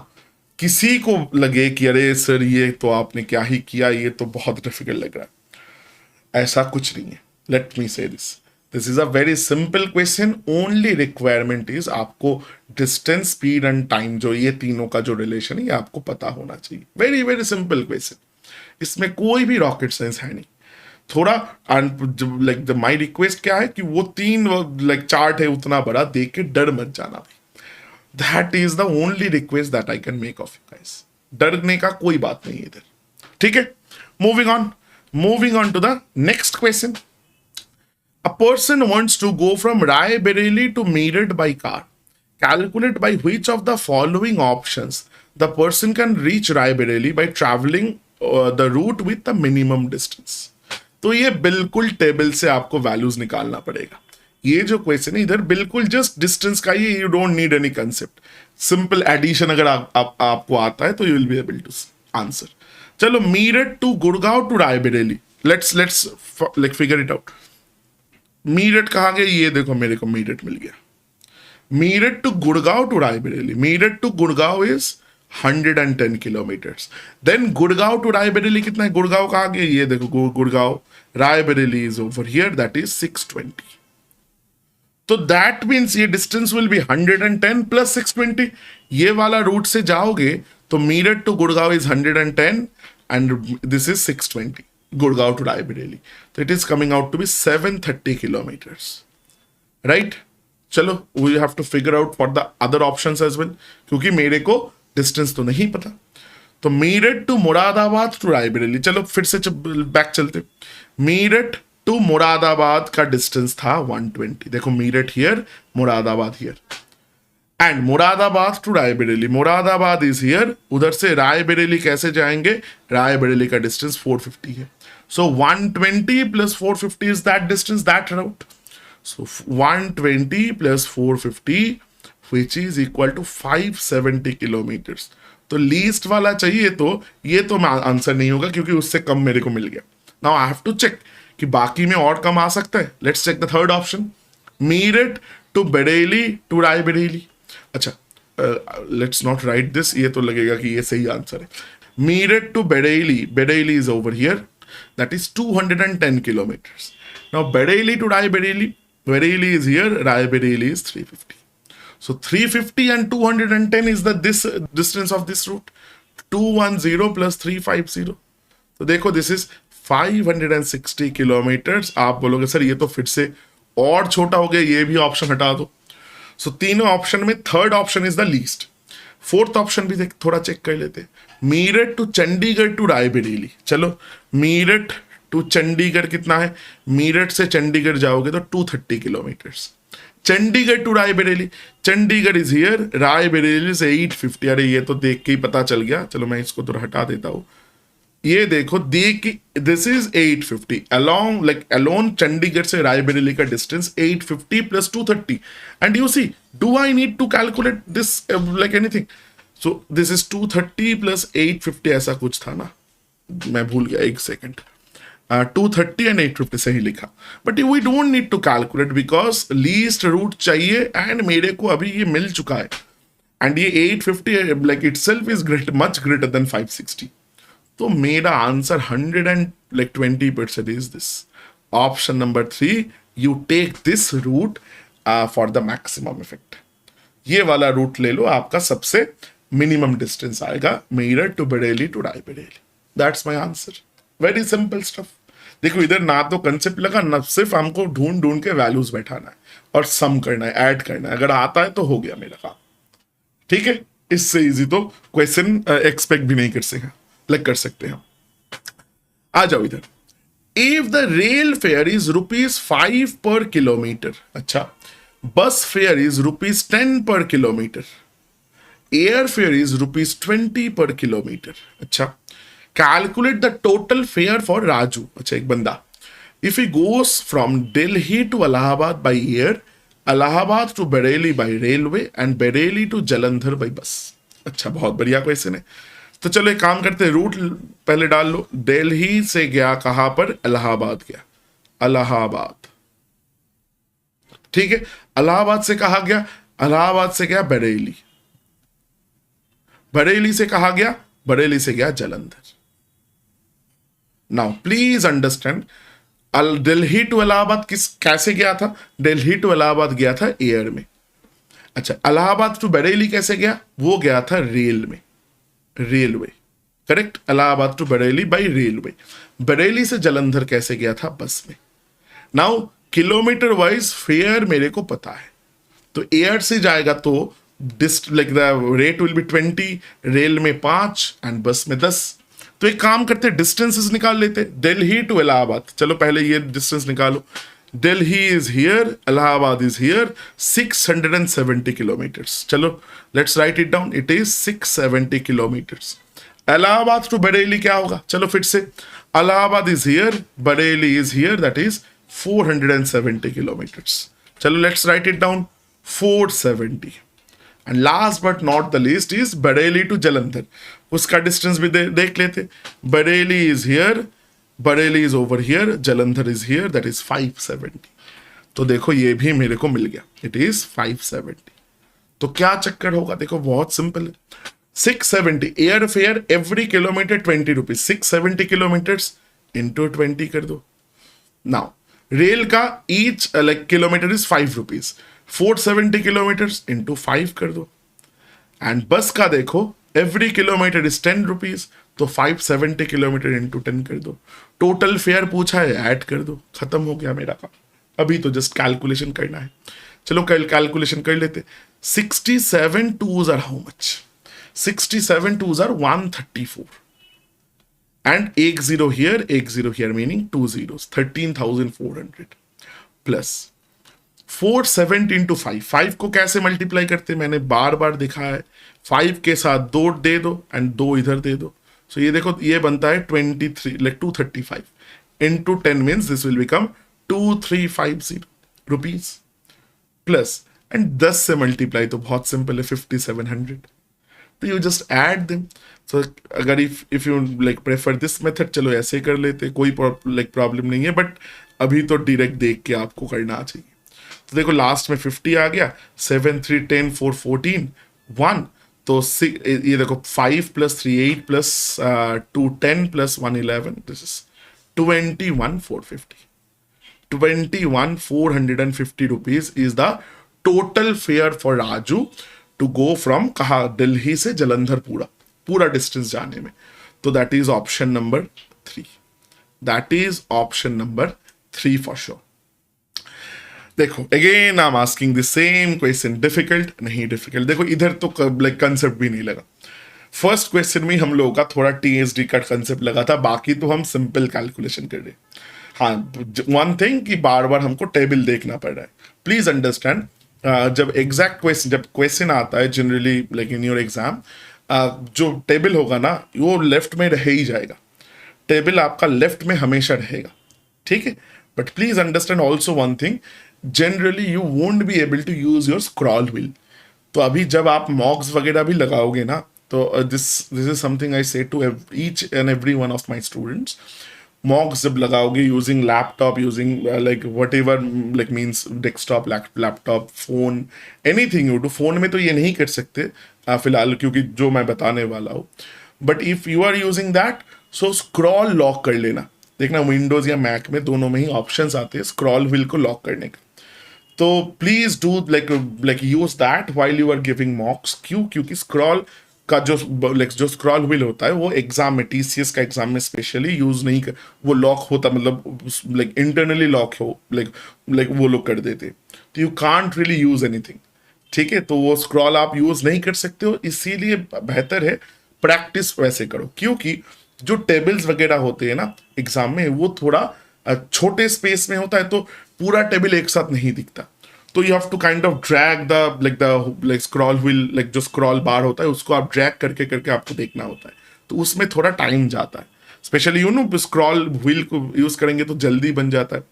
किसी को लगे कि अरे सर ये तो आपने क्या ही किया, ये तो बहुत डिफिकल्ट लग रहा है, ऐसा कुछ नहीं है। Late me say this is a very simple question. Only requirement is आपको डिस्टेंस, स्पीड एंड टाइम, जो ये तीनों का जो रिलेशन है ये आपको पता होना चाहिए। वेरी वेरी सिंपल क्वेश्चन, इसमें कोई भी रॉकेट साइंस है नहीं। थोड़ा लाइक माई रिक्वेस्ट क्या है कि वो तीन लाइक चार्ट है उतना बड़ा देख के डर मत जाना भाई। That is the only request that I can make of you guys. डरने का कोई बात नहीं है इधर, ठीक है। Moving on to the next question. A person wants to go from Raebareli to Meerut by car. Calculate by which of the following options the person can reach Raebareli by traveling the route with the minimum distance. तो ये बिल्कुल table से आपको values निकालना पड़ेगा। ये जो question है इधर बिल्कुल जस्ट डिस्टेंस का ही, you don't need any concept. Simple addition अगर आपको आता है तो you will be able to answer. चलो, Meerut to Gurgaon to Raebareli, let's like figure it out. Meerut कहाँ गया, ये देखो मेरे को मीरठ मिल गया। Meerut to Gurgaon to Raebareli, Meerut to Gurgaon is 110 kilometres. Then Gurgaon to Raebareli कितना है, गुड़गांव कहाँ गया, ये देखो Gurgaon, Raebareli is over here, that is 620। तो दैट मीन्स ये डिस्टेंस विल बी 110 प्लस 620। ये वाला रूट से जाओगे तो Meerut to Gurgaon is 110 and this is 620, Gurgaon to Raebareli, तो it is coming out to be 730 kilometres, right. चलो, we have to figure out for the other options as well, क्योंकि मेरे को डिस्टेंस तो नहीं पता। तो मीरठ टू मुरादाबाद टू रायबरेली, चलो फिर से बैक चलते। मीरठ टू मुरादाबाद का डिस्टेंस था 120। देखो Meerut here, Moradabad here, and Moradabad to Raebareli, Moradabad is here. उधर से रायबरेली कैसे जाएंगे, रायबरेली का डिस्टेंस 450 है। So 120 plus 450 is that distance, that route. So 120 plus 450 which is equal to 570 kilometres. तो लीस्ट वाला चाहिए, तो ये तो आंसर नहीं होगा क्योंकि उससे कम मेरे को मिल गया। Now I have to check कि बाकी में और कम आ सकता है। Let's check the third option, Meerut to Bareilly to Raebareli. अच्छा, लेट्स नॉट राइट दिस, ये तो लगेगा कि ये सही आंसर है। Meerut to Bareilly, Bareilly is over here, that is 210 kilometres. Now Bareilly to Raebareli, Bareilly is here, Raebareli is 350। So 350 and 210 is this distance of this route. 210 plus 350. तो देखो दिस इज 560 किलोमीटर्स। आप बोलोगे सर ये तो फिर से और छोटा हो गया, ये भी ऑप्शन हटा दो। सो तीनों ऑप्शन में third option is the least. Fourth option भी थोड़ा चेक कर लेते। मीरठ टू चंडीगढ़ टू रायबरेली, चलो मीरठ टू चंडीगढ़ कितना है, मीरठ से चंडीगढ़ जाओगे तो 230 kilometres. Chandigarh to Raebareli, Chandigarh is here, Raebareli से 850। अरे ये तो देख के ही पता चल गया, चलो मैं इसको तो हटा देता हूं। ये देखो देख के, this is 850 along, like alone Chandigarh से रायबरेली का distance 850 plus 230। And you see, do I need to calculate this like anything? So this is 230 plus 850, ऐसा कुछ था ना, मैं भूल गया, एक सेकेंड। 230 एंड 850 सही लिखा, but we don't need to calculate because least route चाहिए एंड मेरे को अभी ये मिल चुका है। एंड ये 850 like itself is much greater than 560। तो मेरा answer 120% is this option number 3। You take this route for the maximum effect. ये वाला रूट ले लो, आपका सबसे मिनिमम डिस्टेंस आएगा Meerut to Bareilly to Raebareli. That's my answer, very simple stuff. देखो इधर ना तो कंसेप्ट लगा, ना सिर्फ हमको ढूंढ ढूंढ के वैल्यूज बैठाना है और सम करना है, ऐड करना है। अगर आता है तो हो गया मेरा काम, ठीक है। इससे इजी तो क्वेश्चन एक्सपेक्ट भी नहीं कर सकते हम। आ जाओ इधर। If the rail fair is ₹5 पर किलोमीटर, अच्छा, बस फेयर इज ₹10 पर किलोमीटर, एयर फेयर इज ₹20 पर किलोमीटर, अच्छा, calculate the total fare for Raju. अच्छा, एक बंदा, if he goes from Delhi to Allahabad by air, Allahabad to Bareilly by railway and Bareilly to Jalandhar by bus. अच्छा, बहुत बढ़िया क्वेश्चन है। तो चलो एक काम करते हैं, रूट पहले डाल लो। दिल्ली से गया कहां पर, इलाहाबाद गया, इलाहाबाद, ठीक है। इलाहाबाद से कहा गया, इलाहाबाद से गया बरेली, बरेली से कहा गया, बरेली से गया Jalandhar. Now please understand, Delhi to Allahabad कैसे गया था? दिल्ली टू इलाहाबाद गया था एयर में। अच्छा, इलाहाबाद टू बरेली कैसे गया? वो गया था रेल में, railway. Correct, Allahabad to Bareilly by railway. Bareilly से जलंधर कैसे गया था? बस में। नाउ किलोमीटर वाइज फेयर मेरे को पता है, तो एयर से जाएगा तो like the rate will be 20, rail में 5 एंड बस में 10। तो एक काम करते, डिस्टेंसेस निकाल लेते। दिल्ली टू इलाहाबाद, चलो पहले ये डिस्टेंस निकालो। Delhi is here, Allahabad is here, 670 kilometres. चलो let's write it down, it is 670 kilometres. Allahabad to Bareilly क्या होगा? चलो फिर से, Allahabad is here, Bareilly is here, that is 470 kilometres. चलो let's write it down, 470। And last but not the least is Bareilly to Jalandhar, उसका distance भी देख लेते। Bareilly is here, Bareilly is over here, Jalandhar is here, that is 570। तो देखो ये भी मेरे को मिल गया, इट इज 570। तो क्या चक्कर होगा? देखो बहुत सिंपल है, 670 air fare, every kilometre 20 rupees, 670 kilometres into 20 कर दो। नाउ रेल का each like kilometre is 5 rupees, 470 kilometres into 5 कर दो। एंड बस का देखो, एवरी किलोमीटर इज 10 रुपीज, तो 570 किलोमीटर इंटू 10 कर दो। टोटल फेयर पूछा है, ऐड कर दो, खत्म हो गया मेरा काम। अभी तो जस्ट कैलकुलेशन करना है। चलो कल कैलकुलेशन कर लेते। 67 twos are how much? 67 twos are 134 and एक zero here meaning 2 zeros, 13,400 plus 470 into 5। 5 को कैसे मल्टीप्लाई करते? मैंने बार बार देखा है, 5 के साथ 2 दे दो एंड 2 इधर दे दो। सो ये देखो, ये बनता है 23 like 235 into 10 means this will become 2350 rupees plus, and 10 से मल्टीप्लाई तो बहुत सिंपल है, 5700। तो यू जस्ट ऐड देम। सो अगर if you like prefer this method, चलो ऐसे कर लेते, कोई लाइक प्रॉब्लम नहीं है, बट अभी तो डायरेक्ट देख के आपको करना चाहिए। तो देखो लास्ट में 50 आ गया, 7 3 10 4 14 1, तो ये देखो 5 plus 3 8 plus 2 10 plus 1 11, this is 21,450। 21,450 rupees is the total fare for Raju to go from कहा, दिल्ली से जलंधर, पूरा डिस्टेंस जाने में। तो that is option number 3, that is option number 3 for sure. देखो again I am asking the same question, difficult नहीं difficult. देखो इधर तो लाइक कंसेप्ट भी नहीं लगा। फर्स्ट क्वेश्चन में हम लोगों का थोड़ा टीएसडी का कंसेप्ट लगा था, बाकी तो हम सिंपल कैलकुलेशन कर रहे। हाँ, वन थिंग कि बार बार हमको टेबल देखना पड़ रहा है। प्लीज अंडरस्टैंड, जब एग्जैक्ट क्वेश्चन, जब क्वेश्चन आता है generally like in your exam, जो टेबल होगा ना वो लेफ्ट में रह ही जाएगा, टेबल आपका लेफ्ट में हमेशा रहेगा, ठीक है। But please understand also one thing, generally you won't be able to use your scroll wheel. तो अभी जब आप मॉक्स वगैरह भी लगाओगे ना, तो this is something I say to each and every one of my students, mocks जब लगाओगे using laptop, using like whatever like means desktop, laptop, phone, anything you do. Phone में तो ये नहीं कर सकते फिलहाल, क्योंकि जो मैं बताने वाला हूँ। But if you are using that, so scroll lock कर लेना। देखना विंडोज या मैक में दोनों में ही ऑप्शंस आते हैं स्क्रॉल व्हील को लॉक करने का। तो please do like use that while you are giving mocks. क्योंकि स्क्रॉल का जो स्क्रॉल व्हील होता है वो एग्जाम में, टीसीएस का एग्जाम में स्पेशली यूज नहीं कर, वो लॉक होता, मतलब लाइक इंटरनली लॉक हो, लाइक वो लोग कर देते, तो you can't really use anything, ठीक है। तो वो स्क्रॉल आप यूज नहीं कर सकते हो, इसीलिए बेहतर है प्रैक्टिस वैसे करो। क्योंकि जो टेबल्स वगैरह होते हैं ना एग्जाम में, वो थोड़ा छोटे स्पेस में होता है, तो पूरा टेबल एक साथ नहीं दिखता। तो you have to kind of drag the scroll wheel, like जो स्क्रॉल बार होता है उसको आप ड्रैग करके करके आपको देखना होता है, तो उसमें थोड़ा टाइम जाता है। Specially you know scroll wheel को यूज करेंगे तो जल्दी बन जाता है,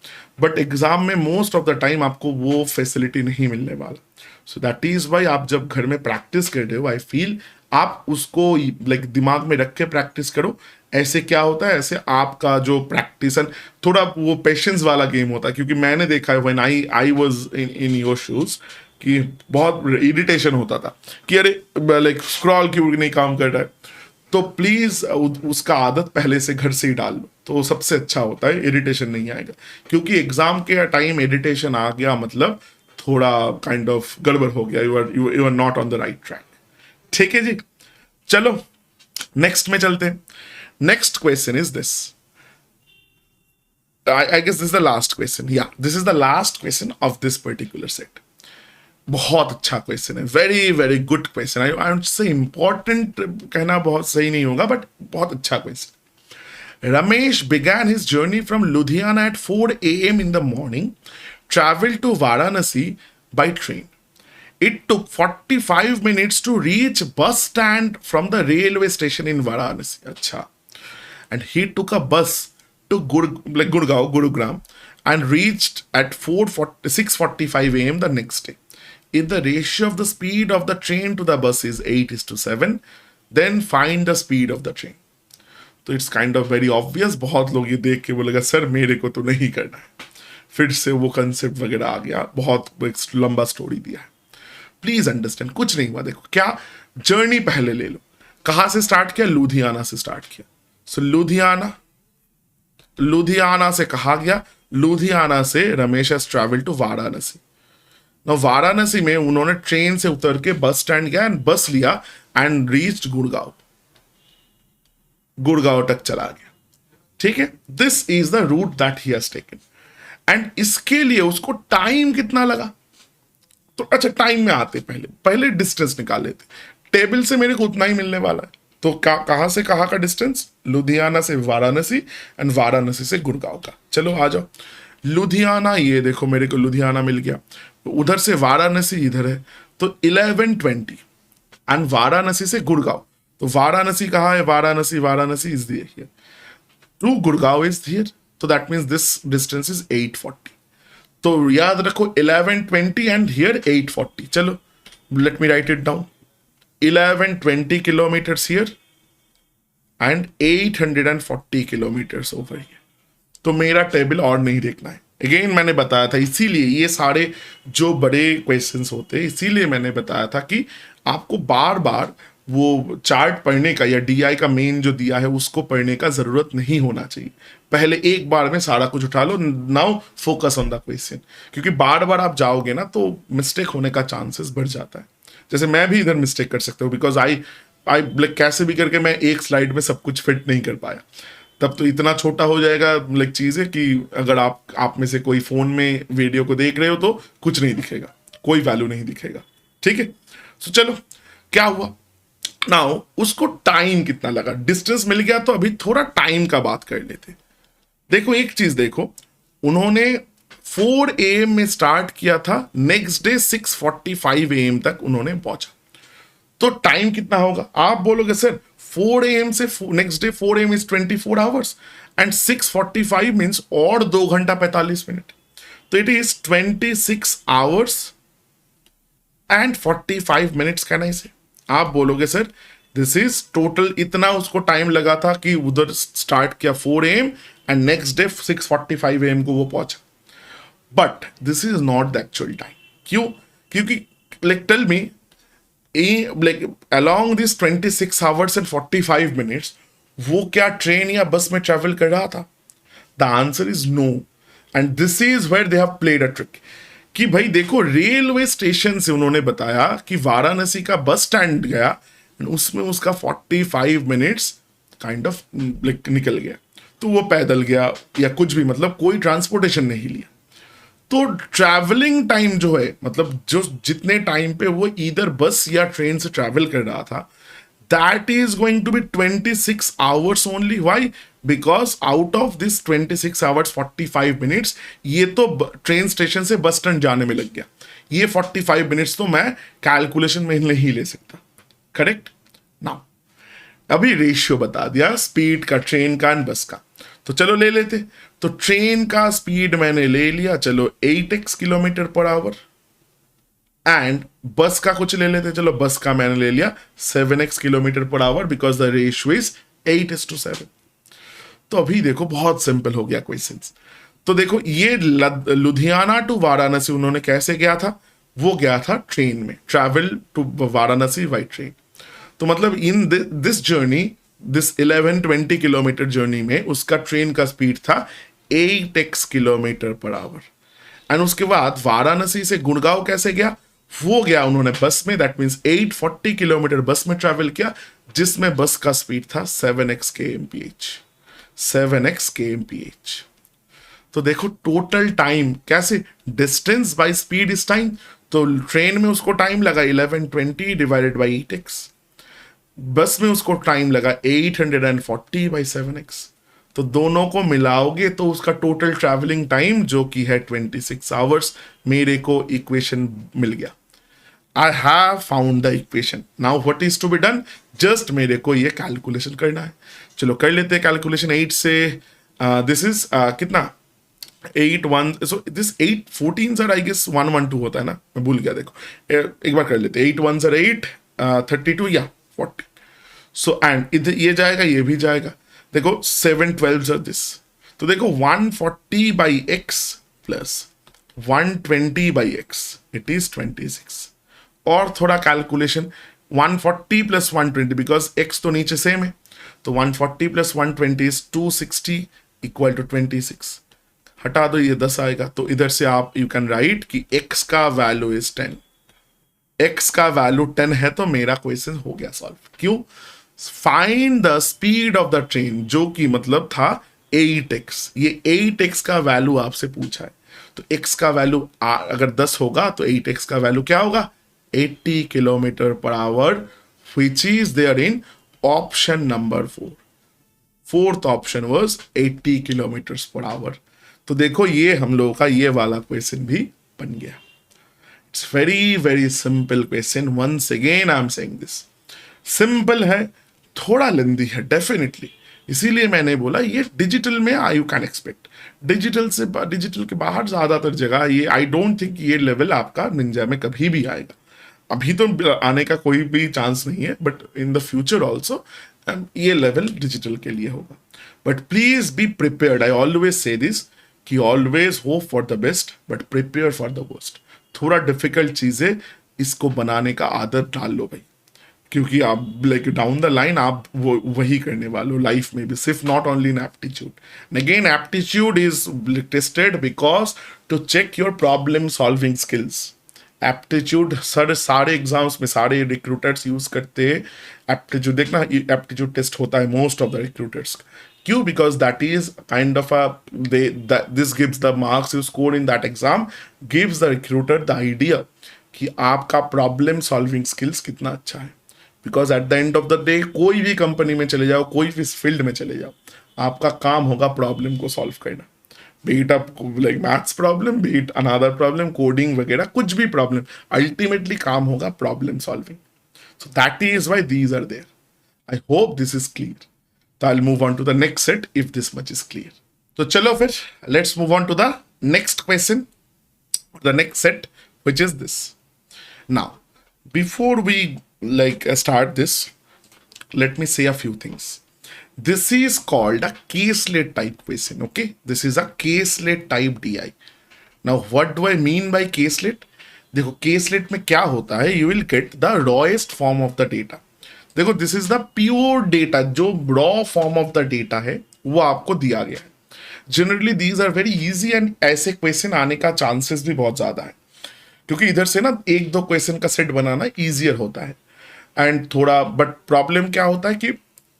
बट एग्जाम में मोस्ट ऑफ द टाइम आपको वो फैसिलिटी नहीं मिलने वाला। सो दैट इज वाई आप जब घर में प्रैक्टिस कर रहे हो, आई फील आप उसको लाइक दिमाग में रख के प्रैक्टिस करो। ऐसे क्या होता है, ऐसे आपका जो प्रैक्टिस थोड़ा वो पेशेंस वाला गेम होता है, क्योंकि मैंने देखा है when I was in your shoes कि बहुत इरिटेशन होता था कि अरे लाइक स्क्रॉल क्यों नहीं काम कर रहा है। तो प्लीज उसका आदत पहले से घर से ही डाल लो, तो सबसे अच्छा होता है, इरिटेशन नहीं आएगा। क्योंकि एग्जाम के टाइम इरिटेशन आ गया मतलब थोड़ा काइंड ऑफ गड़बड़ हो गया, you are not on the right track. ठीक है जी, चलो नेक्स्ट में चलते हैं। Next question is this, I guess this is the last question. Yeah, this is the last question of this particular set. बहुत अच्छा क्वेश्चन है, वेरी वेरी गुड क्वेश्चन। आई से इंपॉर्टेंट कहना बहुत सही नहीं होगा, बट बहुत अच्छा question. Ramesh began his journey from Ludhiana at 4 a.m. in the morning, traveled to Varanasi by train. It took 45 minutes to reach bus stand from the railway station in Varanasi. अच्छा, and he took a bus to Gurgaon, Gurugram, and reached at 6:45 a.m. the next day. If the ratio of the speed of the train to the bus is 8:7, then find the speed of the train. तो it's kind of very obvious. बहुत लोग ये देख के बोलेगा sir मेरे को तो नहीं करना है, फिर से वो कंसेप्ट वगैरह आ गया, बहुत लंबा स्टोरी दिया है। प्लीज अंडरस्टैंड, कुछ नहीं हुआ। देखो क्या जर्नी पहले ले लो, कहाँ से स्टार्ट किया, लुधियाना से स्टार्ट किया। सो लुधियाना से कहा गया, लुधियाना से Ramesh has travel to Varanasi. ना वाराणसी में उन्होंने ट्रेन से उतर के बस स्टैंड गया एंड बस लिया एंड रीच्ड गुड़गांव तक चला गया। ठीक है, this is the route that he has taken. And इसके लिए उसको टाइम कितना लगा, तो अच्छा टाइम में आते पहले डिस्टेंस निकाल लेते। टेबल से मेरे को उतना ही मिलने वाला है, तो कहां से कहां का डिस्टेंस, लुधियाना से वाराणसी एंड वाराणसी से गुड़गांव का। चलो आ जाओ, लुधियाना ये देखो मेरे को लुधियाना मिल गया, उधर से वाराणसी इधर है तो 11:20 एंड वाराणसी से गुड़गांव, तो वाराणसी कहाँ है, Varanasi is here to Gurgaon is here, तो that means this distance is 840। तो याद रखो 11:20 एंड हियर 840। चलो let me write it down, 1120 kilometers here and 840 kilometers over here। तो मेरा टेबल और नहीं देखना है। अगेन मैंने बताया था, इसीलिए ये सारे जो बड़े क्वेश्चंस होते हैं, इसीलिए मैंने बताया था कि आपको बार बार वो चार्ट पढ़ने का या डीआई का मेन जो दिया है उसको पढ़ने का जरूरत नहीं होना चाहिए। पहले एक बार में सारा कुछ उठा लो, now focus on the question, क्योंकि बार बार आप जाओगे ना तो मिस्टेक होने का चांसेस बढ़ जाता है। जैसे मैं भी इधर मिस्टेक कर सकता हूँ, बिकॉज आई लाइक कैसे भी करके मैं एक स्लाइड में सब कुछ फिट नहीं कर पाया। तब तो इतना छोटा हो जाएगा लाइक चीज़ें कि अगर आप में से कोई फोन में वीडियो को देख रहे हो तो कुछ नहीं दिखेगा, कोई वैल्यू नहीं दिखेगा। ठीक है, सो चलो क्या हुआ नाउ, उसको टाइम कितना लगा, डिस्टेंस मिल गया, तो अभी थोड़ा टाइम का बात कर लेते। देखो एक चीज देखो, उन्होंने 4 AM में स्टार्ट किया था, नेक्स्ट डे 6:45 AM तक उन्होंने पहुंचा, तो टाइम कितना होगा। आप बोलोगे सर 4 AM से next day 4 AM is 24 hours and 6:45 means और 2 घंटा 45 मिनट, तो it is 26 hours and 45 minutes कहना इसे। आप बोलोगे सर दिस इज टोटल इतना उसको टाइम लगा था कि उधर स्टार्ट किया 4 AM and next day 6:45 AM को वो पहुंचा, but this is not the actual time. क्यों, क्योंकि like tell me like along this 26 hours and 45 minutes वो क्या ट्रेन या बस में ट्रेवल कर रहा था। The answer is no, and this is where they have played a trick कि भाई देखो रेलवे स्टेशन से उन्होंने बताया कि वाराणसी का बस स्टैंड गया, उसमें उसका 45 मिनट्स काइंड ऑफ लाइक निकल गया, तो वो पैदल गया या कुछ भी, मतलब कोई ट्रांसपोर्टेशन नहीं लिया। तो ट्रैवलिंग टाइम जो है, मतलब जो जितने टाइम पे वो इधर बस या ट्रेन से ट्रैवल कर रहा था, that is going to be 26 hours only. Why? Because out of this 26 hours 45 minutes ये तो ट्रेन स्टेशन से बस स्टैंड जाने में लग गया, ये 45 मिनट्स तो मैं कैलकुलेशन में नहीं ले सकता। करेक्ट नाउ अभी रेशियो बता दिया स्पीड का, ट्रेन का एंड बस का, तो चलो ले लेते। तो ट्रेन का स्पीड मैंने ले लिया, चलो 8x kilometre per our, and बस का कुछ ले लेते, चलो बस का मैंने ले लिया 7x kilometre per our because the ratio is 8:7। तो अभी देखो बहुत सिंपल हो गया क्वेश्चन। तो देखो ये लुधियाना टू वाराणसी उन्होंने कैसे गया था, वो गया था ट्रेन में, travel to Varanasi by train. तो मतलब in this journey, this 11-20 kilometre journey में उसका ट्रेन का स्पीड था 8x kilometre per our. And उसके बाद वाराणसी से गुड़गांव कैसे गया, वो गया उन्होंने बस में, दैट मीन्स 840 किलोमीटर बस में ट्रैवल किया, जिसमें बस का स्पीड था 7x kmph, 7x kmph। तो देखो टोटल टाइम कैसे, distance by speed is time, तो ट्रेन में उसको टाइम लगा 1120 डिवाइडेड बाई 8x, बस में उसको टाइम लगा 840 बाई 7x। तो दोनों को मिलाओगे तो उसका टोटल ट्रैवलिंग टाइम जो कि है 26 आवर्स, मेरे को इक्वेशन मिल गया। I have found the equation, now what is to be done, just मेरे को ये कैलकुलेशन करना है। चलो कर लेते हैं कैलकुलेशन। 8 से दिस इज कितना 8 1, so this 8 14 sir I guess 112 होता है ना, मैं भूल गया। देखो एक बार कर लेते हैं, 8 1 सर 8 32 या 40। सो एंड इधर ये जाएगा ये भी जाएगा, देखो 7 12 सर दिस, तो देखो 140 by x plus 120 by x it is 26। और थोड़ा कैलकुलेशन, 140 प्लस 120 बिकॉज एक्स तो नीचे सेम है, तो 140 प्लस 120 इज 260 इक्वल टू 26। हटा दो ये 10 आएगा, तो इधर से आप यू कैन राइट कि x का वैल्यू इज 10, x का वैल्यू 10 है, तो मेरा क्वेश्चन हो गया सॉल्व। क्यों, find the speed of the train, जो कि मतलब था 8x, ये 8x का वैल्यू आपसे पूछा है, तो x का वैल्यू अगर 10 होगा तो 8x का वैल्यू क्या होगा 80 kilometre per hour, which is there in option number 4। Fourth option was 80 kilometre per hour. तो देखो ये हम लोगों का ये वाला क्वेश्चन भी बन गया। It's very very simple question, once again I am saying this, simple है, थोड़ा लेंदी है डेफिनेटली, इसीलिए मैंने बोला ये डिजिटल में यू कैन एक्सपेक्ट, डिजिटल के बाहर ज्यादातर जगह ये आई डोंट थिंक ये लेवल आपका निंजा में कभी भी आएगा। अभी तो आने का कोई भी चांस नहीं है, but in the future also ये लेवल डिजिटल के लिए होगा। But please be prepared, I always say this कि always hope for the best but prepare for the worst. थोड़ा डिफिकल्ट चीजें इसको बनाने का आदत डाल लो भाई, क्योंकि आप लाइक डाउन द लाइन आप वो वही करने वाले हो लाइफ में भी, सिर्फ not only in aptitude. Again aptitude is tested because to check your problem solving skills. Aptitude sir सारे एग्जाम्स में सारे रिक्रूटर्स यूज करते हैं एप्टीट्यूड, देखना एप्टीट्यूड टेस्ट होता है मोस्ट ऑफ द रिक्रूटर्स। क्यों, because that is kind of a this gives the marks you score in that exam, gives the recruiter the idea कि आपका प्रॉब्लम सॉल्विंग स्किल्स कितना अच्छा है। Because at the end of the day कोई भी company में चले जाओ, कोई भी फील्ड में चले जाओ, आपका काम होगा प्रॉब्लम को सॉल्व करना, be it up like maths problem, be it another problem, coding वगैरह कुछ भी प्रॉब्लम, अल्टीमेटली काम होगा problem solving. So that is why these are there. I hope this is clear. तो I move on to the next set if this much is clear. तो चलो फिर let's move on to the next question, the next set which is this. Now, before we start this, let me say a few things. This is called a caselet type question. Okay, this is a caselet type DI. Now, what do I mean by caselet? देखो caselet में क्या होता है, you will get the rawest form of the data. देखो this is the pure data, जो raw form of the data है वो आपको दिया गया है। Generally these are very easy and ऐसे क्वेश्चन आने का चांसेस भी बहुत ज्यादा है, क्योंकि इधर से ना एक दो क्वेश्चन का सेट बनाना इजियर होता है एंड थोड़ा, बट प्रॉब्लम क्या होता है कि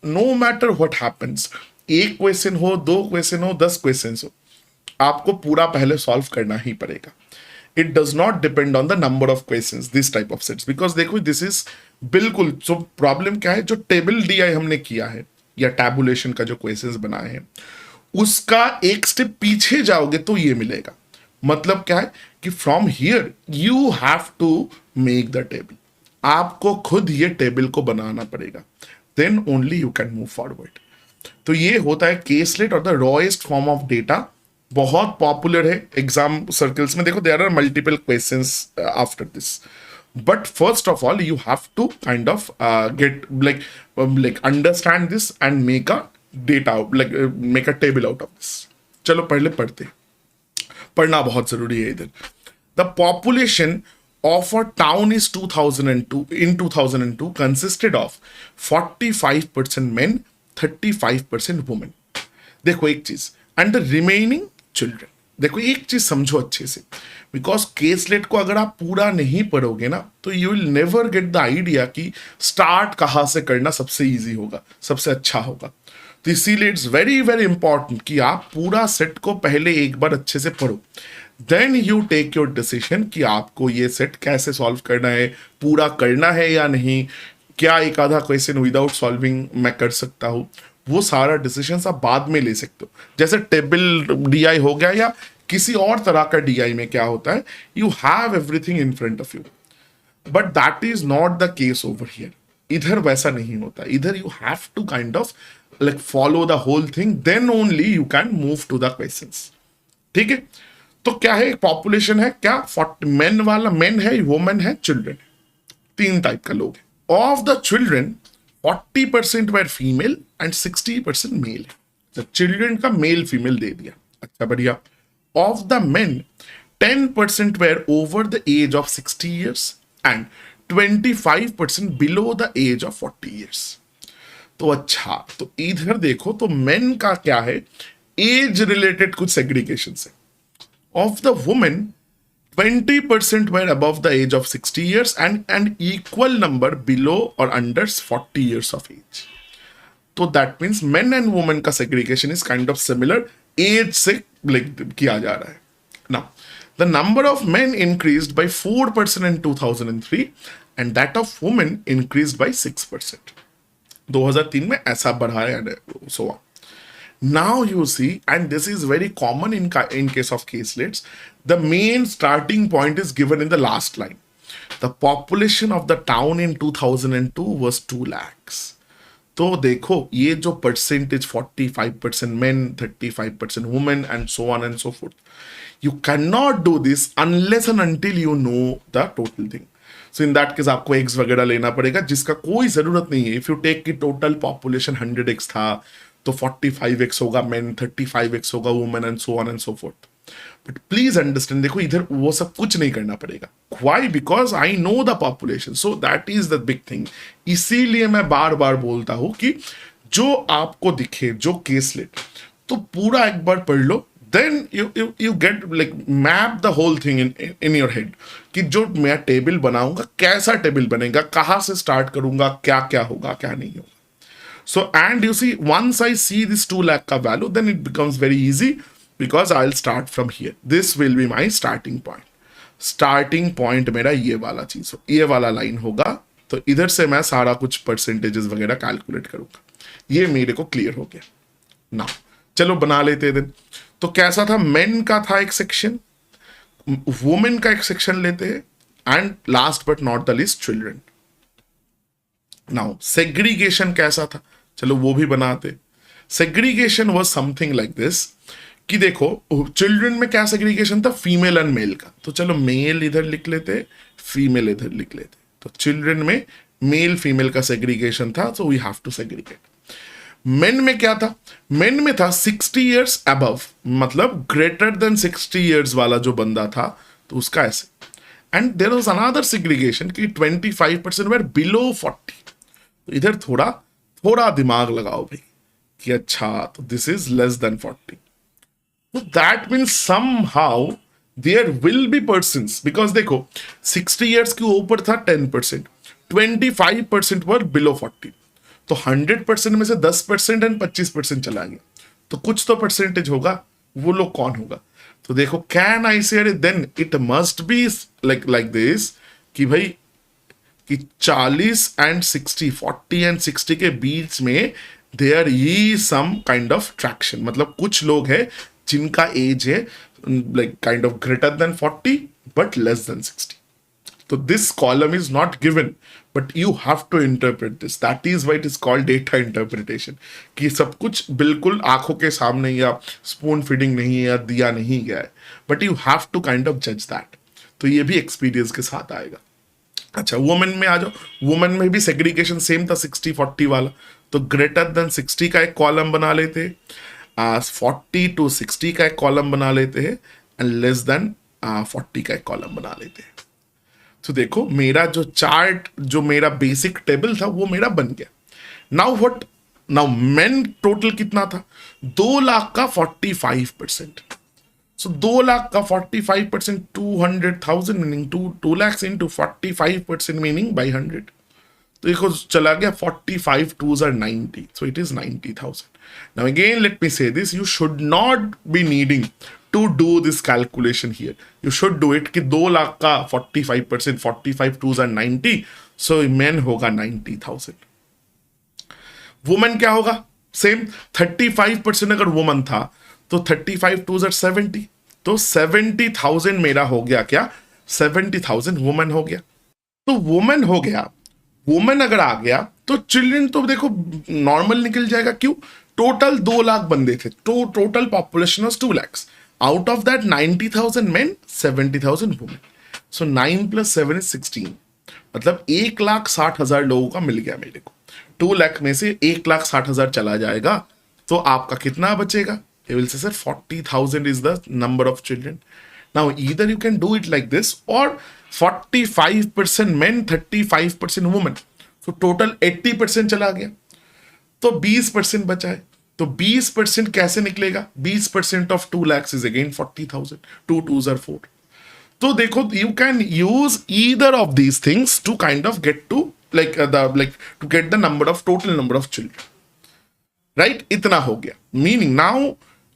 नो मैटर व्हाट हैपेंस, एक क्वेश्चन हो, दो क्वेश्चन हो, 10 क्वेश्चन हो, आपको पूरा पहले सॉल्व करना ही पड़ेगा। It does not depend on the number of questions this type of sets, because देखो दिस इज बिल्कुल, सो प्रॉब्लम क्या है, जो टेबल डीआई हमने किया है या टैबुलेशन का जो क्वेश्चंस बनाए हैं उसका एक स्टेप पीछे जाओगे तो ये मिलेगा। मतलब क्या है कि from here you have to make the table, आपको खुद ये टेबल को बनाना पड़ेगा, then only you can move forward. तो ये होता है केसलेट और the rawest form of data बहुत पॉपुलर है एग्जाम सर्कल्स में। देखो there are multiple questions after this, but first of all you have to kind of get like understand this and make a data like make a table out of this। चलो पहले पढ़ते हैं, पढ़ना बहुत जरूरी है इधर। The population of a town is 2002 in 2002 consisted of 45% men, 35% women। देखो एक चीज, एंड द रिमेनिंग चिल्ड्रन। देखो एक चीज समझो अच्छे से, बिकॉज केसलेट को अगर आप पूरा नहीं पढ़ोगे ना तो you will never get the idea कि स्टार्ट कहाँ से करना सबसे इजी होगा, सबसे अच्छा होगा। तो इसीलिए इट्स वेरी वेरी इंपॉर्टेंट कि आप पूरा सेट को पहले एक बार अच्छे से पढ़ो, then you take your decision कि आपको ये सेट कैसे सॉल्व करना है, पूरा करना है या नहीं, क्या एक आधा क्वेश्चन विदाउट सॉल्विंग मैं कर सकता हूँ। वो सारा डिसीजन आप बाद में ले सकते हो। जैसे टेबल डीआई हो गया या किसी और तरह का डीआई में क्या होता है, you have everything in front of you, but that is not the case over here. इधर वैसा नहीं होता, इधर you have to kind of like follow the whole thing, then only you can move to the questions. ठीक है, तो क्या है, पॉपुलेशन है क्या 40 मेन वाला, मेन है, वुमेन है, चिल्ड्रन है, तीन टाइप का लोग है। Of the children 40% were female and 60% male है। तो चिल्ड्रन का मेल फीमेल दे दिया, अच्छा बढ़िया। Of the men 10% were over the age of 60 years and 25% below the age of 40 years। तो अच्छा, तो इधर देखो तो मेन का क्या है, एज रिलेटेड कुछ सेग्रीगेशन है। Of the women 20% were above the age of 60 years and an equal number below or under 40 years of age। तो that means men and women का segregation is kind of similar, age से किया जा रहा है। Now, the number of men increased by 4% in 2003 and that of women increased by 6%। 2003 में ऐसा बढ़ा है, so on। Now you see, and this is very common in case of caselets, the main starting point is given in the last line। The population of the town in 2002 was 2 lakhs। तो देखो ये जो percentage 45% men, 35% women and so on and so forth, you cannot do this unless and until you know the total thing। So in that case आपको x वगैरह लेना पड़ेगा जिसका कोई जरूरत नहीं है। If you take कि total population 100x था तो 45x होगा men, 35x होगा women and so on and so forth। But please understand, देखो इधर वो सब कुछ नहीं करना पड़ेगा। Why? Because I know the population, so that is the big thing. इसीलिए मैं बार बार बोलता हूं कि जो आपको दिखे, जो केसलेट, तो पूरा एक बार पढ़ लो, then you get like map the whole thing in your head कि जो मैं टेबल बनाऊंगा कैसा टेबल बनेगा, कहाँ से स्टार्ट करूंगा, क्या क्या होगा, क्या नहीं होगा। So, and you see, once I see this 2 lakh ka value, then it becomes very easy because I'll start from here। This will be my starting point। Starting point मेरा ये वाला चीज हो, ये वाला लाइन होगा, तो इधर से मैं सारा कुछ परसेंटेजेस वगैरह कैलकुलेट करूंगा। ये मेरे को क्लियर हो गया ना। चलो बना लेते हैं। तो कैसा था, मेन का था एक सेक्शन, वुमेन का एक सेक्शन लेते हैं, and last but not the list children. Now segregation कैसा था, चलो वो भी बनाते। Segregation was something like this कि देखो चिल्ड्रन में क्या सेग्रीगेशन था, फीमेल एंड मेल का। तो चलो मेल इधर लिख लेते, फीमेल इधर लिख लेते। तो चिल्ड्रन में मेल फीमेल का सेग्रीगेशन था, so we have to segregate. Men में क्या था, मेन में था 60 years अबव, मतलब ग्रेटर देन 60 years वाला जो बंदा था तो उसका ऐसे। And there was another segregation कि 25% वर बिलो 40। तो इधर थोड़ा थोड़ा दिमाग लगाओ भाई कि अच्छा तो दिस इज लेस देन 40। तो that means somehow there will be persons, because देखो 60 years के ऊपर था 10%, 25% वर बिलो 40। तो 100% में से 10% एंड 25% चला गया, तो कुछ तो परसेंटेज होगा, वो लोग कौन होगा। तो देखो can I say then it must be like this कि भाई कि 40 एंड 60, 40 एंड 60 के बीच में there is some kind of traction, मतलब कुछ लोग हैं जिनका एज है like kind of greater than 40 but less than 60। तो this column is not given but you have to interpret this, that is why it is called data interpretation, कि सब कुछ बिल्कुल आंखों के सामने या स्पून फीडिंग नहीं है या दिया नहीं गया है, but you have to kind of जज दैट। तो ये भी एक्सपीरियंस के साथ आएगा। अच्छा, वुमेन में आ जाओ। वुमेन में भी सेग्रीगेशन सेम था 60-40 वाला, तो ग्रेटर देन 60 का एक कॉलम बना लेते हैं, 40 to 60 का एक कॉलम बना लेते हैं, एंड लेस देन 40 का एक कॉलम बना लेते हैं। तो देखो मेरा जो चार्ट, जो मेरा बेसिक टेबल था वो मेरा बन गया। Now what, now main total कितना था, 2 लाख का 45%। सो 2 लाख का 45%, 200,000 meaning 2 lakhs into 45% meaning by 100। तो देखो चला गया 45 2s are 90, so it is 90,000. Now again let me say this, you should not be needing to do this calculation here. You should do it कि 2 लाख का 45%, 45 2s are 90, so men होगा 90,000. Women क्या होगा, same 35% अगर woman था तो 35 2s are 70, तो 70,000 मेरा हो गया क्या, 70,000 वुमेन हो गया। तो वुमेन हो गया, वुमेन अगर आ गया तो चिल्ड्रन तो देखो नॉर्मल निकल जाएगा। क्यों, टोटल 2 लाख बंदे थे, तो total population was 2 lakhs, out of that 90,000 main, 70,000 women, so 9 + 7 is 16, मतलब 1,60,000 लोगों का मिल गया मेरे को। 2 लाख में से 1,60,000 चला जाएगा तो आपका कितना बचेगा, he will say sir 40,000 is the number of children. Now either you can do it like this or 45% men, 35% women, so total 80% चला गया, तो 20% बचा है। तो 20% कैसे निकलेगा, 20% of 2 lakhs is again 40,000, 2 2s are 4। तो देखो you can use either of these things to kind of get to to get the number of total number of children, right? इतना हो गया, meaning now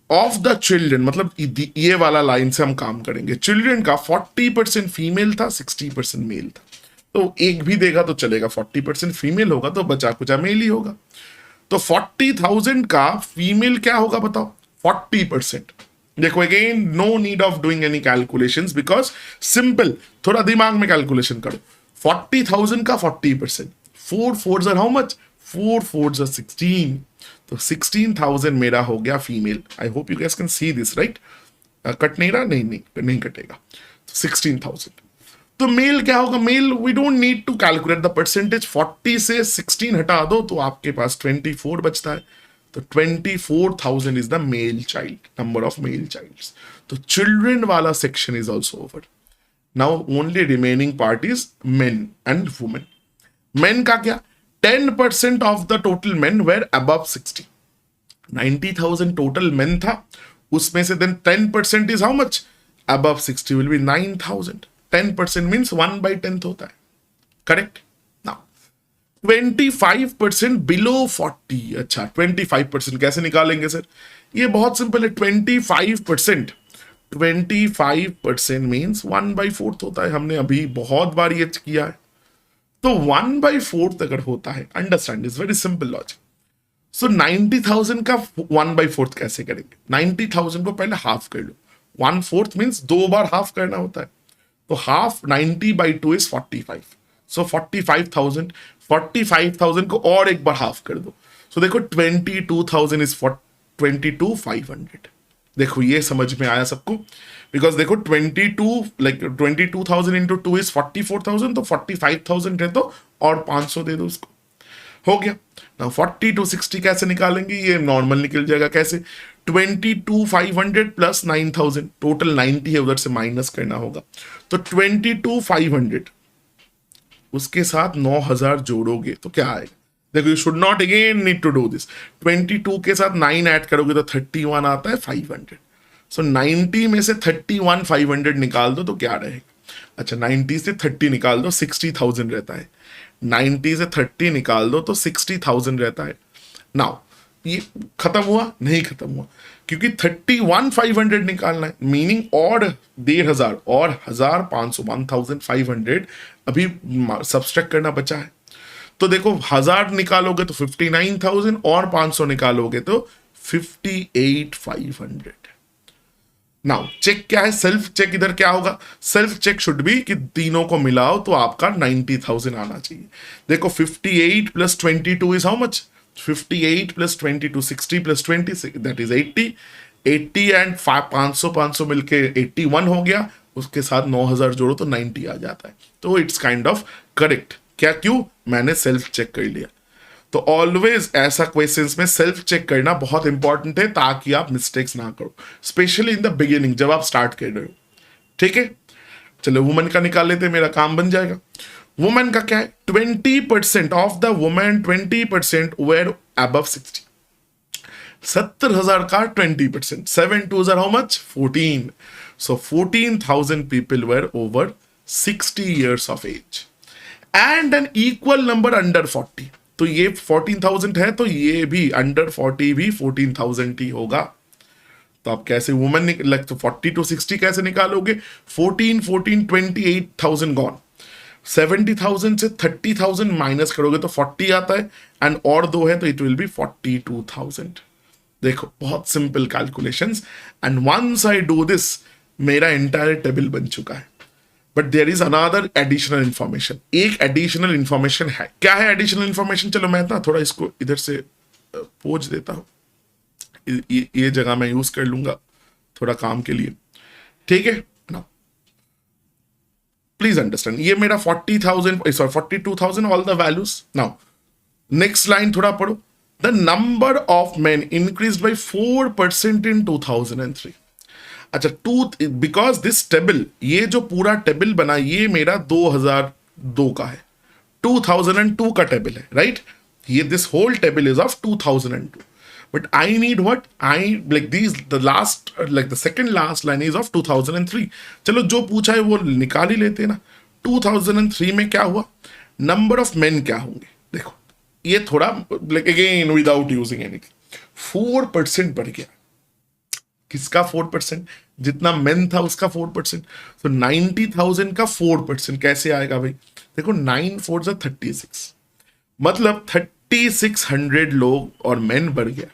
of the children, मतलब ये वाला line से हम काम करेंगे। चिल्ड्रन का 40% फीमेल था, 60% मेल था, तो एक भी देगा तो चलेगा, 40% फीमेल होगा तो बचा कुचा मेल ही होगा। तो 40,000 का फीमेल क्या होगा बताओ, 40%। देखो again no need of doing any calculations because simple, थोड़ा दिमाग में कैलकुलेशन करो। 40,000 का 40%, 4 4s are how much, 4 4s are 16, तो 16,000 मेरा हो गया female. I hope you gas can see this, right? Cut नहीं रहा, नहीं कटेगा, तो 16,000। तो मेल क्या होगा, male we don't need to calculate the percentage, 40 से 16 हटा दो तो आपके पास 24 बचता है, तो 24,000 is the male child, number of male childs. तो चिल्ड्रन वाला section is also over. Now only remaining part is men and women. Men का क्या, 10% of the total men were above 60, 90,000 total men था, उसमें से then 10% is how much, above 60 will be 9,000। 10% means 1/10 होता है, correct? Now 25% below 40, अच्छा 25% कैसे निकालेंगे सर, ये बहुत सिंपल है। 25% मीन्स 1/4 होता है, हमने अभी बहुत बार ये किया है। तो 1/4 अगर होता है, understand, is very simple logic. So 90,000 का 1/4 कैसे करेंगे, 90,000 को पहले हाफ कर लो, 1/4 मीन्स 2 बार हाफ करना होता है, तो हाफ 90/2 इज 45, सो 45,000 को और एक बार हाफ कर दो, सो देखो 22,000 इज 22,500। देखो ये समझ में आया सबको, बिकॉज देखो 22,000 इंटू 2 इज 44,000, तो 45,000 है तो और 500 दे दो उसको, हो गया। ना 40 to 60 कैसे निकालेंगे, ये नॉर्मल निकल जाएगा, कैसे, 22,500 प्लस 9,000, टोटल 90 है, उधर से माइनस करना होगा, तो 22,500 उसके साथ 9,000 जोड़ोगे तो क्या आएगा, देखो you should not again need to do this, 22 के साथ 9 ऐड करोगे तो 31 आता है 500, सो 90 में से 31,500 निकाल दो तो क्या रहेगा, अच्छा 90 से 30 निकाल दो 60,000 रहता है, 90 से 30 निकाल दो तो 60,000 रहता है। नाउ ये खत्म हुआ, नहीं खत्म हुआ, क्योंकि 31,500 निकालना है, मीनिंग और 1,500 और 1,500 1,500 अभी सब्सट्रैक्ट करना बचा है। तो देखो 1,000 निकालोगे तो 59,000 और 500 निकालोगे तो 58,500। नाउ चेक क्या है, सेल्फ चेक इधर क्या होगा, सेल्फ चेक शुड बी कि तीनों को मिलाओ तो आपका 90,000 आना चाहिए। देखो 58 plus 22 is how much, 58 plus 22 60 plus 20 that is 80, 80 and 500 500 मिलके 81 हो गया, उसके साथ 9,000 जोड़ो तो 90 आ जाता है। तो इट्स काइंड ऑफ करेक्ट। क्या, क्यों, मैंने सेल्फ चेक कर लिया। तो ऑलवेज ऐसा क्वेश्चंस में सेल्फ चेक करना बहुत इंपॉर्टेंट है ताकि आप मिस्टेक्स ना करो, स्पेशली इन द बिगिनिंग जब आप स्टार्ट कर रहे हो। ठीक है, चलो वुमेन का निकाल लेते हैं, मेरा काम बन जाएगा। वुमेन का क्या है, 20% of the women 20% were above 60, 70,000 का 20%, 7 2 how much 14, so 14,000 people were over 60 years of age and an equal number under 40। तो ये 14,000 है तो ये भी अंडर 40 भी 14,000 ही होगा। तो आप कैसे वुमेन तो 40 to 60 कैसे निकालोगे, 14 14 28,000 गॉन, 70,000 से 30,000 माइनस करोगे तो 40 आता है, एंड और दो है तो इट विल बी 42,000। देखो बहुत simple calculations, and once I do this मेरा एंटायर टेबल बन चुका है। But there is another additional information, एक एडिशनल इंफॉर्मेशन है। क्या है एडिशनल इंफॉर्मेशन, चलो मैं ना थोड़ा इसको इधर से पोंछ देता हूं, ये जगह मैं यूज कर लूंगा थोड़ा काम के लिए। ठीक है ना, प्लीज अंडरस्टैंड, ये मेरा 40,000 sorry 42,000 all the values. Now next line थोड़ा पढ़ो, the number of main increase by 4% इन 2003। अच्छा, बिकॉज दिस टेबल, ये जो पूरा टेबल बना ये मेरा 2002 का है, 2002 का टेबल है, राइट। ये this whole table is of 2002, but I need what, I like this the last like the second last line is of 2003। चलो जो पूछा है वो निकाल ही लेते हैं ना। 2003 में क्या हुआ, नंबर ऑफ मेन क्या होंगे, देखो ये थोड़ा like again without using anything 4% बढ़ गया। किसका 4%, जितना मेन था उसका 4%। तो 90,000 का 4% कैसे आएगा भाई, देखो 9 4 जा 36, मतलब 3600 लोग और मेन बढ़ गया।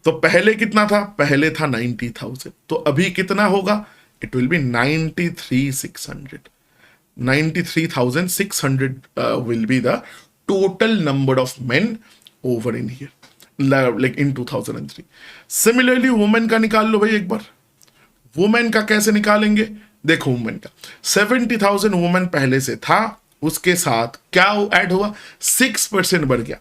तो पहले कितना था, पहले था 90,000, तो अभी कितना होगा, it will B 93,600, 93,600 will be the total number of main over in here like in 2003। Similarly women का निकाल लो भाई एक बार। वुमेन का कैसे निकालेंगे, देखो वुमेन का 70,000 वुमेन पहले से था, उसके साथ क्या ऐड हुआ, 6% बढ़ गया।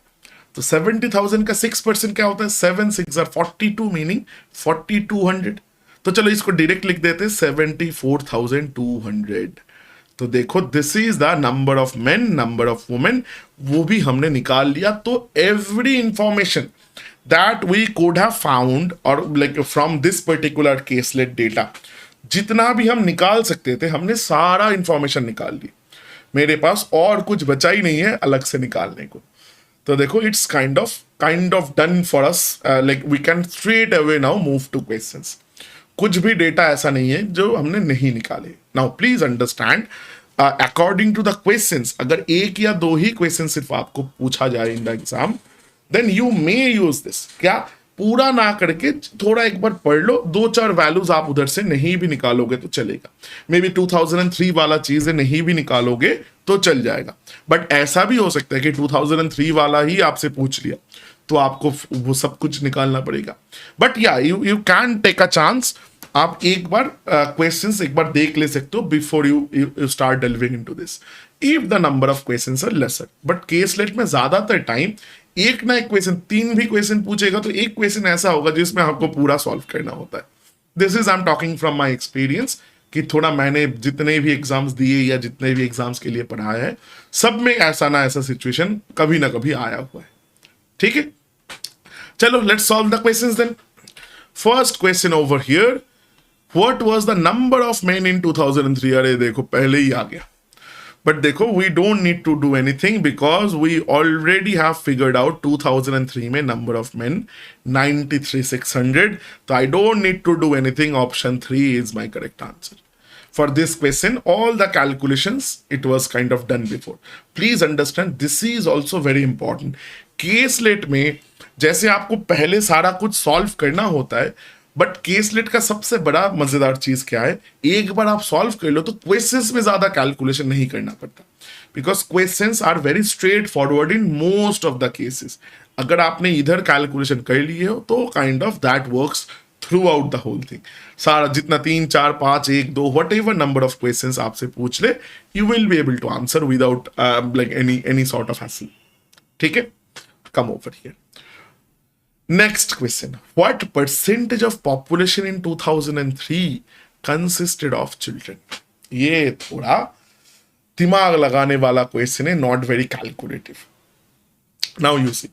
तो 70,000 का 6% क्या होता है, 7 6 42 मीनिंग 4200। तो चलो इसको डायरेक्ट लिख देते 74,200। तो देखो this is the number of main, number of women, वो भी हमने निकाल लिया। तो every information that we could have found or like from this particular caselet data, जितना भी हम निकाल सकते थे हमने सारा इंफॉर्मेशन निकाल ली। मेरे पास और कुछ बचा ही नहीं है अलग से निकालने को। तो देखो it's kind of done for us, like we can straight away now move to questions. कुछ भी डेटा ऐसा नहीं है जो हमने नहीं निकाले। Now please understand, according to the questions, अगर एक या दो ही क्वेश्चन सिर्फ आपको पूछा जाए in the exam, then you may use this. क्या, पूरा ना करके थोड़ा एक बार पढ़ लो, 2 4 वैल्यूज आप उधर से नहीं भी निकालोगे तो चलेगा। मे बी 2003 वाला चीजें नहीं भी निकालोगे तो चल जाएगा, बट ऐसा भी हो सकता है कि 2003 वाला ही आपसे पूछ लिया तो आपको वो सब कुछ निकालना पड़ेगा। बट या you can take a chance, आप एक बार क्वेश्चंस एक बार देख ले सकते हो before you start delving into this, if the number of questions are lesser. But caselet में ज्यादातर टाइम एक ना एक क्वेश्चन, 3 भी क्वेश्चन पूछेगा तो एक क्वेश्चन ऐसा होगा जिसमें आपको पूरा सॉल्व करना होता है। This is I am talking from my experience, कि थोड़ा मैंने जितने भी एग्जाम्स दिए या जितने भी एग्जाम्स के लिए पढ़ाया है, सब में ऐसा ना ऐसा सिचुएशन कभी ना कभी आया हुआ है। ठीक है, चलो let's solve the questions then. First question over here, what was the number of men in 2003। अरे देखो पहले ही आ गया, बट देखो we don't need to do anything because we already have figured out 2003 में नंबर ऑफ मेन 93,600। तो I don't need to do anything, option 3 is my correct answer for this question. All the calculations it was kind of done before. Please understand this is also very important. Caselet में जैसे आपको पहले सारा कुछ solve करना होता है, but caselet का सबसे बड़ा मजेदार चीज क्या है, एक बार आप सॉल्व कर लो तो क्वेश्चंस में ज्यादा कैलकुलेशन नहीं करना पड़ता, because questions are very straightforward in most of the cases. अगर आपने इधर कैलकुलेशन कर लिए हो तो kind of that works throughout the whole thing. सारा जितना 3 4 5 1 2 whatever number of questions आपसे पूछ ले, you will be able to answer without like any sort of hassle. ठीक है, come over here. Next question. What percentage of population in 2003 consisted of children? ये थोड़ा दिमाग लगाने वाला क्वेश्चन है, not very calculative. Now you see,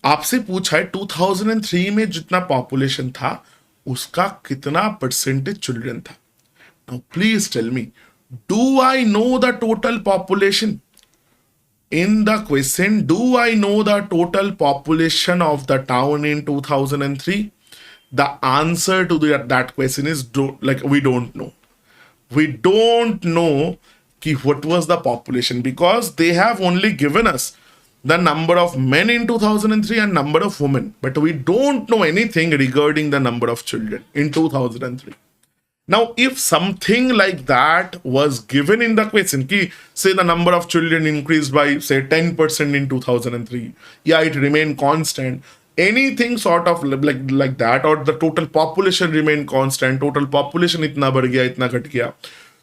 आपसे पूछा है 2003 में जितना पॉपुलेशन था उसका कितना परसेंटेज चिल्ड्रन था। Now please tell me, do I know the total population? In the question, do I know the total population of the town in 2003? The answer to that question is we don't know. We don't know what was the population, because they have only given us the number of men in 2003 and number of women, but we don't know anything regarding the number of children in 2003. Now, if something like that was given in the question, ki, say the number of children increased by, say, 10% in 2003, yeah, it remained constant, anything sort of like that, or the total population remained constant, total population itna बढ़ गया, itna घट गया,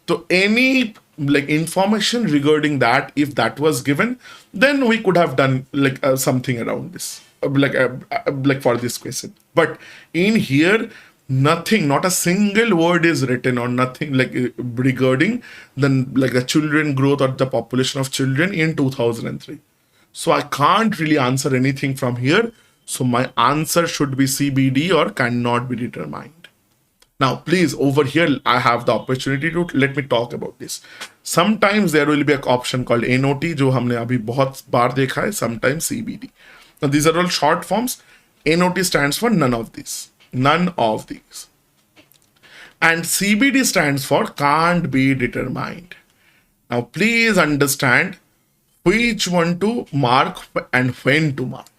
so any like information regarding that, if that was given, then we could have done like something around this, like for this question. But in here, nothing, not a single word is written, or nothing like regarding the children growth or the population of children in 2003. So I can't really answer anything from here. So my answer should be CBD or cannot be determined. Now please, over here I have the opportunity to let me talk about this. Sometimes there will be an option called NOT, जो हमने अभी बहुत बार देखा है, sometimes CBD. Now these are all short forms. NOT stands for none of these. None of these. And CBD stands for can't be determined. Now please understand which one to mark and when to mark.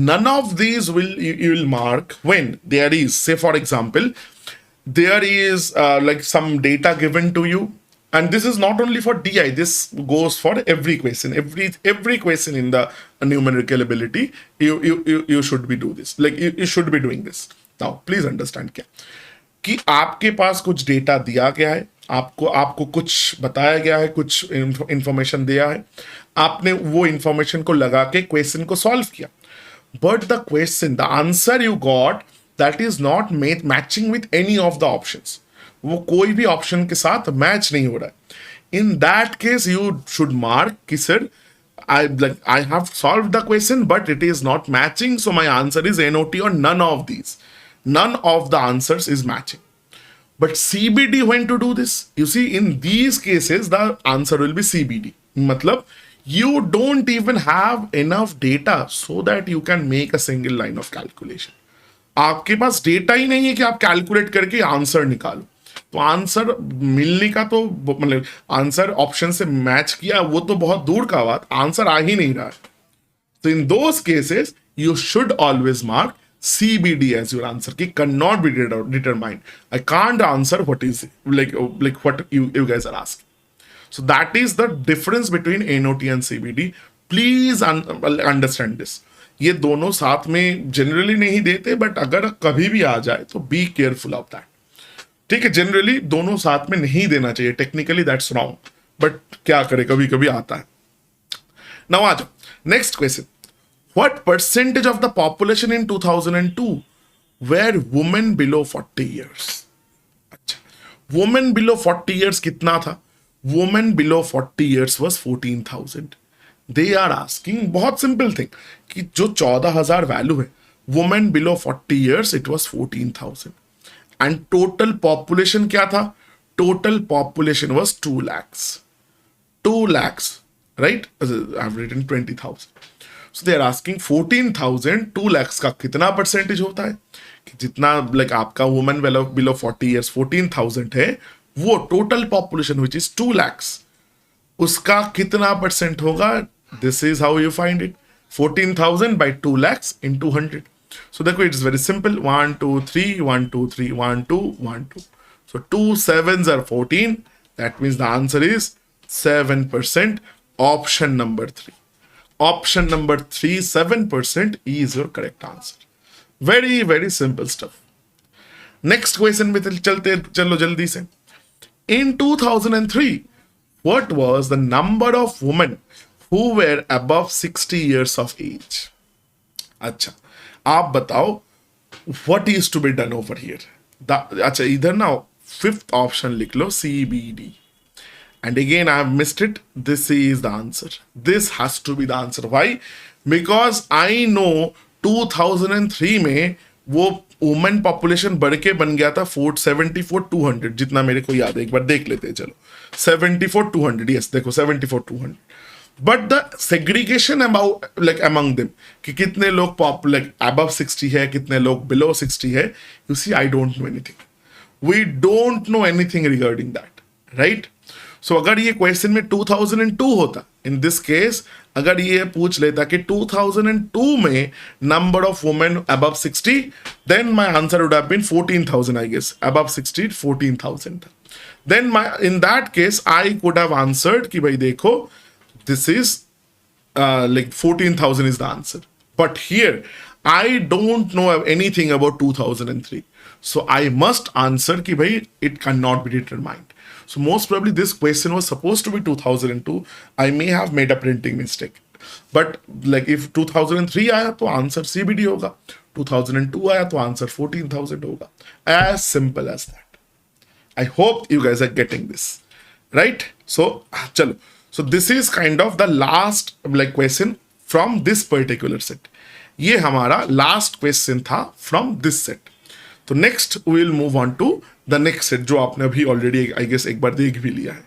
None of these you will mark when there is, say for example, there is like some data given to you, and this is not only for DI, this goes for every question, every question in the numerical ability. You should be do this, like you should be doing this. Now please understand क्या कि आपके पास कुछ data दिया गया है, आपको कुछ बताया गया है, कुछ इंफॉर्मेशन दिया है, आपने वो इंफॉर्मेशन को लगा के क्वेश्चन को सॉल्व किया, but the question, the answer you got, that is not matching with any of the options, वो कोई भी ऑप्शन के साथ मैच नहीं हो रहा है। इन that case you should mark कि sir I have solved the question, but it is not matching, so my answer is NOT or none of these. None of the answers is matching. But CBD, when to do this? You see, in these cases, the answer will be CBD. Matlab, you don't even have enough data so that you can make a single line of calculation. आपके पास data ही नहीं है कि आप calculate करके answer निकालो, तो answer मिलने का तो मतलब आंसर ऑप्शन से मैच किया वो तो बहुत दूर का बात, आंसर आ ही नहीं रहा है। तो in those cases you should always mark CBD as your answer. Ki cannot be determined. I can't answer what is like what you guys are asking. So that is the difference between NOT and CBD. Please understand this. ये दोनों साथ में generally नहीं देते, but अगर कभी भी आ जाए तो बी केयरफुल ऑफ दैट। ठीक है, जनरली दोनों साथ में नहीं देना चाहिए, टेक्निकली दैट्स रॉन्ग, बट क्या करे, कभी कभी आता है। नाउ आ जाओ next question. What percentage of the population in 2002 were women below 40 years? अच्छा, women below 40 years कितना था? Women below 40 years was 14,000. They are asking बहुत simple thing कि जो 14,000 वैल्यू है, women below 40 years it was 14,000. And total population क्या था? Total population was 2 lakhs. 2 lakhs, right? I've written 20,000. So they are asking 14,000, 2 lakhs का कितना percentage होता है? कि जितना like आपका वुमेन बिलो 40 years 14,000 है, वो total population which is 2 lakhs, उसका कितना परसेंट होगा? This is how you find it, 14,000 by 2 lakhs into 100. So देखो it's very simple, 1 2 3 1 2 3 1 2 1 2. So 2 7s are 14. That means the answer is 7%. Option number 3. Option number 3, 7% is your correct answer. Very very simple stuff. Next question में चलते चलो जल्दी से. In 2003, what was the number of women who were above 60 years of age? अच्छा, आप बताओ what is to be done over here? अच्छा, इधर ना fifth option लिख लो, CBD. And again, I have missed it. This is the answer. This has to be the answer. Why? Because I know 2003 में वो women population बढ़ के बन गया था 74-200, जितना मेरे को याद है. एक बार देख लेते हैं चलो. 74-200, यस देखो 74-200. But the segregation about like among them कि कितने लोग लाइक अबव 60 है, कितने लोग बिलो 60 है. You see, I don't know anything. We don't know anything regarding that, right? So अगर ये क्वेश्चन में 2002 होता, इन दिस केस अगर ये पूछ लेता कि 2002 में number of women above 60, then my answer would have been 14,000, I guess. Above 60 14,000 था. Then my in that case I could have answered कि भाई देखो this is like 14,000 is the answer. But here I don't know anything about 2003, so I must answer कि भाई it cannot be determined. So most probably this question was supposed to be 2002. I may have made a printing mistake, but like if 2003 आया तो answer CBD होगा, 2002 आया तो answer 14,000 होगा. As simple as that. I hope you guys are getting this, right? So चलो. So this is kind of the last like question from this particular set. ये हमारा last question था from this set. तो next we will move on to the next set जो आपने अभी already I guess एक बार देख भी लिया है.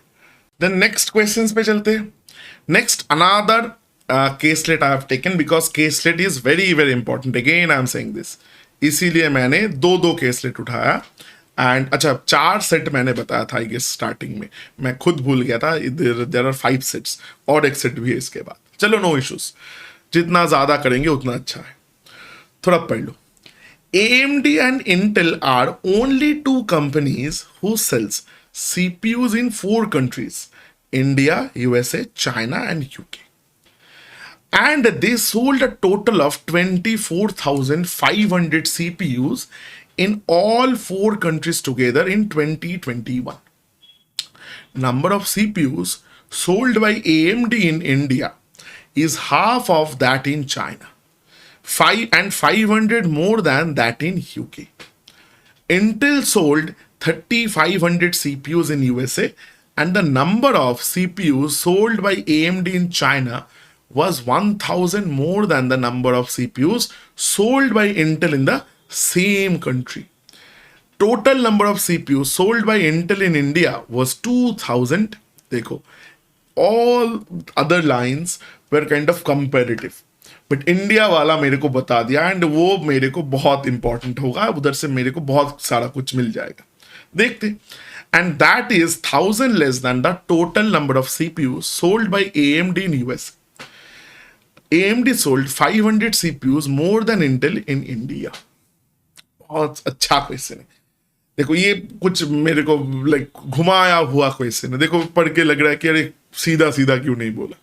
Then next questions पे चलते हैं. Next another caselet I have taken because caselet is very very important. Again I am saying this. इसीलिए मैंने दो caselet उठाया. एंड अच्छा 4 सेट मैंने बताया था आई गेस स्टार्टिंग में, मैं खुद भूल गया था. देयर आर 5 सेट्स और एक सेट भी है इसके बाद. चलो नो इश्यूज, जितना ज्यादा करेंगे उतना अच्छा है. थोड़ा पढ़ लो. AMD and Intel are only 2 companies who sells CPUs in 4 countries: India, USA, China and UK. And they sold a total of 24,500 CPUs in all 4 countries together in 2021. Number of CPUs sold by AMD in India is half of that in China, 500 more than that in UK. Intel sold 3,500 CPUs in USA, and the number of CPUs sold by AMD in China was 1,000 more than the number of CPUs sold by Intel in the same country. Total number of CPUs sold by Intel in India was 2,000. देखो, all other lines were kind of comparative, but India वाला मेरे को बता दिया, and वो मेरे को बहुत important होगा, उधर से मेरे को बहुत सारा कुछ मिल जाएगा. देखते. And that is 1,000 less than the total number of CPUs sold by AMD in US. AMD sold 500 CPUs more than Intel in India. बहुत अच्छा क्वेश्चन है. देखो ये कुछ मेरे को लाइक घुमाया हुआ क्वेश्चन है. देखो पढ़ के लग रहा है कि अरे सीधा सीधा क्यों नहीं बोला.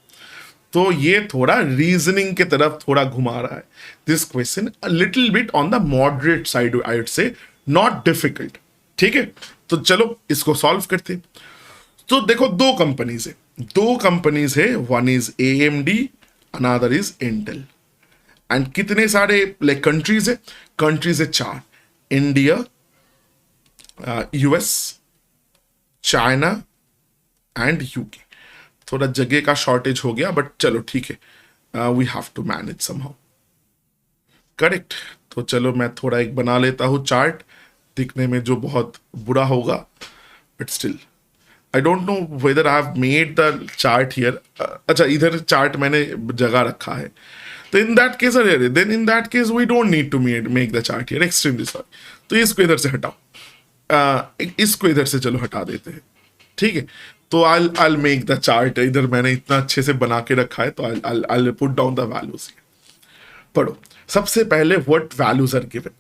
तो ये थोड़ा रीजनिंग के तरफ थोड़ा घुमा रहा है. This question a little bit on the moderate side I would say, not difficult. ठीक है, तो चलो इसको सॉल्व करते. तो देखो 2 कंपनीज है. One is AMD, another is Intel. And कितने सारे लाइक कंट्रीज है? कंट्रीज है 4: India, US, China and UK. थोड़ा जगह का शॉर्टेज हो गया, बट चलो ठीक है, we have to manage somehow. Correct. तो चलो मैं थोड़ा एक बना लेता हूँ चार्ट, दिखने में जो बहुत बुरा होगा, but still I don't know whether I have made the chart here. अच्छा इधर चार्ट मैंने जगह रखा है. तो in that case then in that case we don't need to make the chart here. Extremely sorry. तो इसको इधर से हटाओ, इसको इधर से चलो हटा देते हैं. ठीक है, तो I'll मेक द चार्ट. इधर मैंने इतना अच्छे से बना के रखा है, तो I'll put down the values. पढ़ो. सबसे पहले what values are given.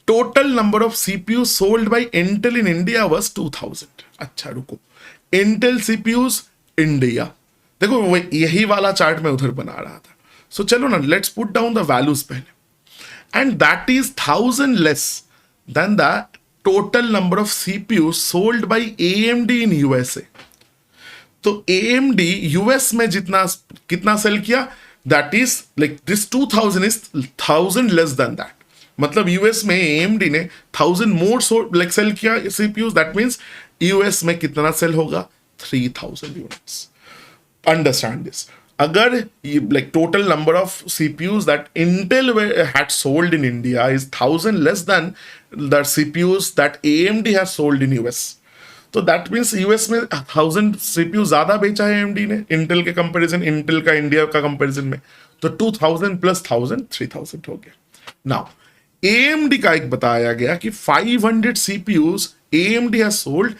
Total number of CPU sold by Intel in India was 2000। अच्छा रुको, इंटेल सीपीयूज इंडिया, देखो वो यही वाला चार्ट मैं उधर बना रहा था। सो चलो ना, let's put down the values पहले, and that is 1000 less than the total number of CPU sold by AMD in USA. तो AMD यूएस में जितना कितना सेल किया, that is like this 2000 is 1000 less than that. मतलब US में AMD ने 1000 more like sell किया CPUs, that means US में कितना सेल होगा, 3000 यूनिट्स। Understand this. अगर like total number of CPUs that Intel had sold in India is 1000 less than the CPUs that AMD has sold in US, तो that means US में 1000 CPU ज्यादा बेचा है AMD ने Intel के comparison, Intel का India का comparison में। तो 2000 प्लस 1000 3000 हो गया। नाउ AMD का एक बताया गया कि 500 CPUs AMD has sold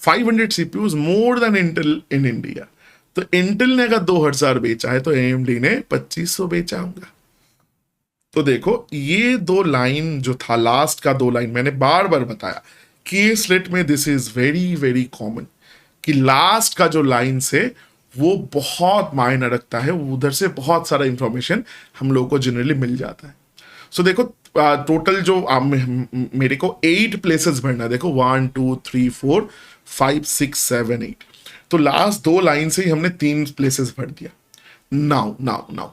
500 CPUs more than Intel in India। तो Intel ने अगर 2000 बेचा है तो AMD ने 2500 बेचा होगा। तो देखो ये दो लाइन जो था, लास्ट का दो लाइन मैंने बार बार बताया, केस लेट में this is very very common कि लास्ट का जो लाइन से वो बहुत मायने रखता है, उधर से बहुत सारा इंफॉर्मेशन हम लोगों को जनरली मिल जाता है। सो देखो टोटल जो मेरे को 8 प्लेसेस भरना है, देखो 1 2 3 4 5 6 7 8, तो लास्ट दो लाइन से ही हमने 3 प्लेसेस भर दिया। Now now now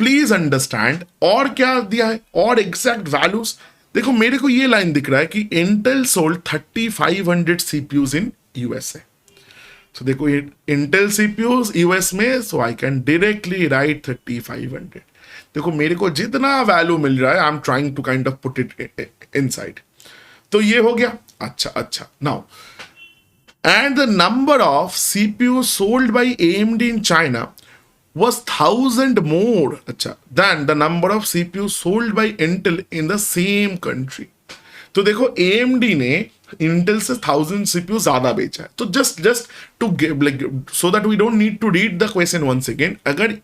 please understand और क्या दिया है, और एग्जैक्ट वैल्यूज। देखो मेरे को ये लाइन दिख रहा है कि Intel sold 3500 CPUs in USA. So देखो ये इंटेल सीपीयूज यूएस में, so I can directly write 3500। देखो मेरे को जितना वैल्यू मिल रहा है I am trying to kind of put it inside. तो ये हो गया। अच्छा now and the number of CPU sold by AMD in China was 1000 more than the number of CPU sold by Intel in the same country। तो देखो AMD ने Intel से 1000 CPU ज्यादा बेचा है। तो just to give like so that we don't need to read the question once again, अगर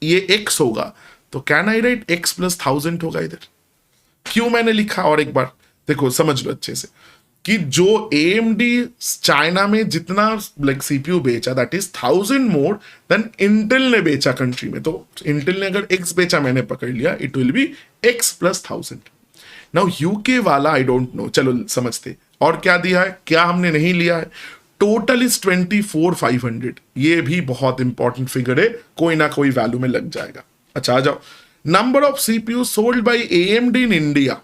ये X होगा तो can I right X plus 1000 होगा इधर। क्यों मैंने लिखा, और एक बार देखो समझ लो अच्छे से कि जो AMD चाइना में जितना लाइक सीपीयू बेचा that is 1000 more than Intel ने बेचा कंट्री में। तो इंटेल ने अगर X बेचा, मैंने पकड़ लिया, it will B X plus 1000। Now UK वाला आई डोंट नो, चलो समझते। और क्या दिया है, क्या हमने नहीं लिया है, टोटल इज 24500। ये भी बहुत इंपॉर्टेंट फिगर है, कोई ना कोई वैल्यू में लग जाएगा। अच्छा आ जाओ, number of CPU sold by AMD in India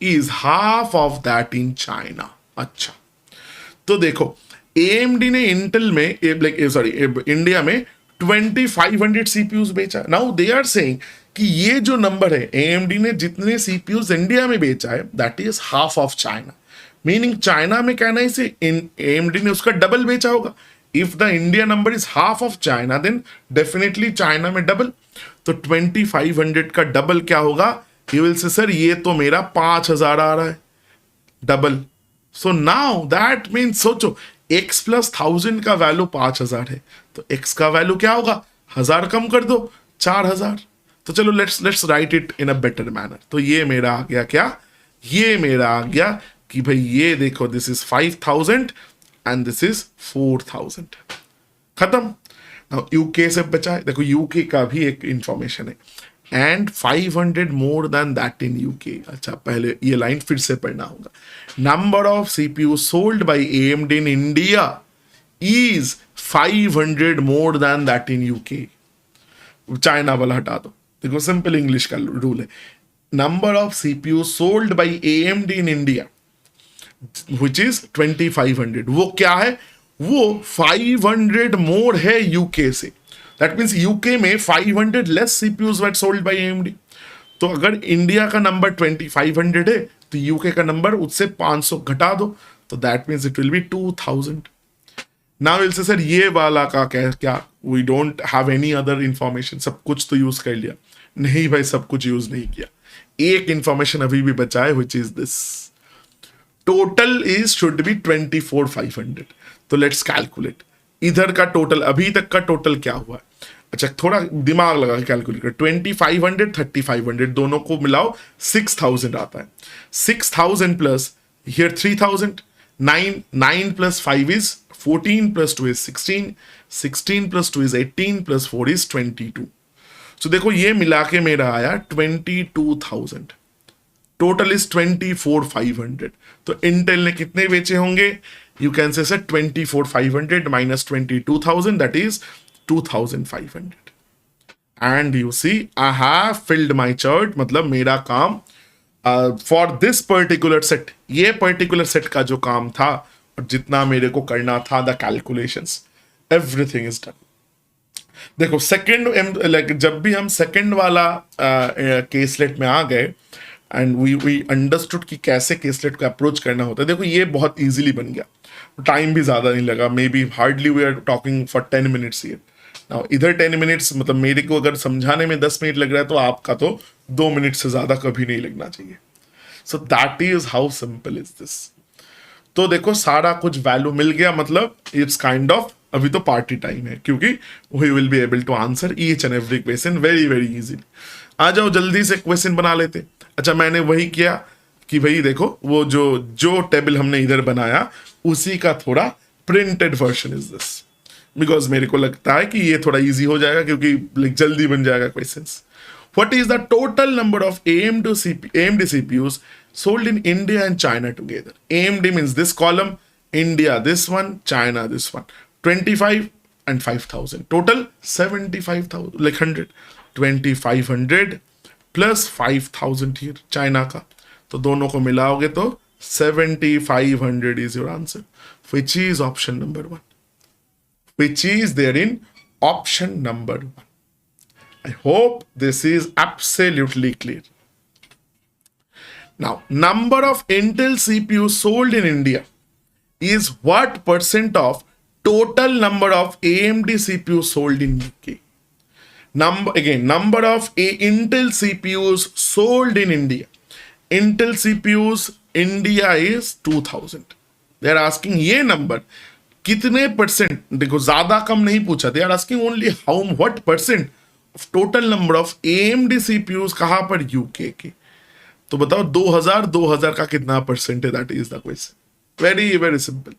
is half of that in China। अच्छा तो देखो AMD ने इंटेल में इंडिया में 2500 CPUs बेचा। नाउ दे आर सेइंग कि ये जो नंबर है AMD ने जितने CPUs इंडिया में बेचा है that is half of China, meaning China में कहना है से AMD ने उसका डबल बेचा होगा। If the India number is half of China then definitely China में डबल। तो 2500 का डबल क्या होगा, He will say, सर ये तो मेरा 5000 आ रहा है double. So now that means सोचो X प्लस 1000 का वैल्यू 5000 है, तो X का वैल्यू क्या होगा, 1000 कम कर दो 4000। तो चलो let's write it in a better manner. तो ये मेरा आ गया क्या, ये मेरा आ गया कि भाई ये देखो this is 5000 and this is 4000। खत्म। नाउ यूके से बचा है, देखो यूके का भी एक इंफॉर्मेशन है, and 500 more than that in UK. अच्छा पहले ये लाइन फिर से पढ़ना होगा, number of CPU sold by AMD in India is 500 more than that in UK. China वाला हटा दो, देखो सिंपल इंग्लिश का रूल है, number of CPU sold by AMD in India which is 2500, वो क्या है, वो 500 मोर है यूके से। दैट मीन्स यूके में 500 less CPUs were sold by AMD। तो अगर इंडिया का नंबर 2500 है तो यूके का नंबर उससे 500 घटा दो, तो that means it will be 2000। Now will say sir ये वाला का क्या we don't have any other information, सब कुछ तो यूज कर लिया। नहीं भाई सब कुछ यूज नहीं किया, एक इंफॉर्मेशन अभी भी बचा है which is this, total is should be 24500। तो लेट्स कैलकुलेट इधर का टोटल, अभी तक का टोटल क्या हुआ है। अच्छा थोड़ा दिमाग लगा के कैलकुलेट कर, 2500 3500 दोनों को मिलाओ 6000 आता है। 6000 plus here 3000, 9 plus 5 is 14 plus 2 is 16, 16 plus 2 is 18 plus 4 is 22। सो देखो ये मिला के मेरा आया 22,000, टोटल इज 24,500। तो इंटेल ने कितने बेचे होंगे? You can say 24,500 minus 22,000 that is 2,500। And you see I have filled my chart, मतलब मेरा काम फॉर दिस पर्टिकुलर सेट, ये पर्टिकुलर सेट का जो काम था और जितना मेरे को करना था, the calculations, everything is done. देखो सेकंड लाइक जब भी हम सेकंड वाला केसलेट में आ गए एंड वी अंडरस्टूड कि कैसे केसलेट को अप्रोच करना होता है, देखो ये बहुत इजीली बन गया, टाइम भी ज़्यादा नहीं लगा, maybe hardly we are talking for 10 minutes here. Now इधर 10 मिनट्स मतलब मेरे को अगर समझाने में 10 मिनट लग रहा है तो आपका तो 2 मिनट से ज़्यादा कभी नहीं लगना चाहिए। सो that is how simple is this. तो देखो सारा कुछ वैल्यू मिल गया, मतलब इट्स काइंड ऑफ अभी तो पार्टी टाइम है, क्योंकि we will be able to answer each and every question very very easily. आ जाओ जल्दी से क्वेश्चन बना लेते। अच्छा मैंने वही किया कि भाई देखो वो जो टेबल हमने इधर बनाया उसी का थोड़ा printed version is this, because मेरे को लगता है कि ये थोड़ा इजी हो जाएगा क्योंकि जल्दी बन जाएगा questions. What is the total number of AMD CPUs sold in India and China together? AMD means this column, India this one, China this one. 25 and 5,000. Total 75,000, like 100. 2,500 plus 5,000 here, China का. तो दोनों को मिलाओगे तो 7,500 is your answer, which is option number 1. Which is there in option number 1. I hope this is absolutely clear. Now, number of Intel CPUs sold in India is what percent of total number of AMD CPUs sold in UK? Number of Intel CPUs sold in India. Intel CPUs India is 2000. They are asking ये number कितने percent, देखो ज्यादा कम नहीं पूछा, they are asking only what percent total number of AMD CPUs कहां पर UK के। तो बताओ 2000 का कितना परसेंट है, that is the question. Very very simple.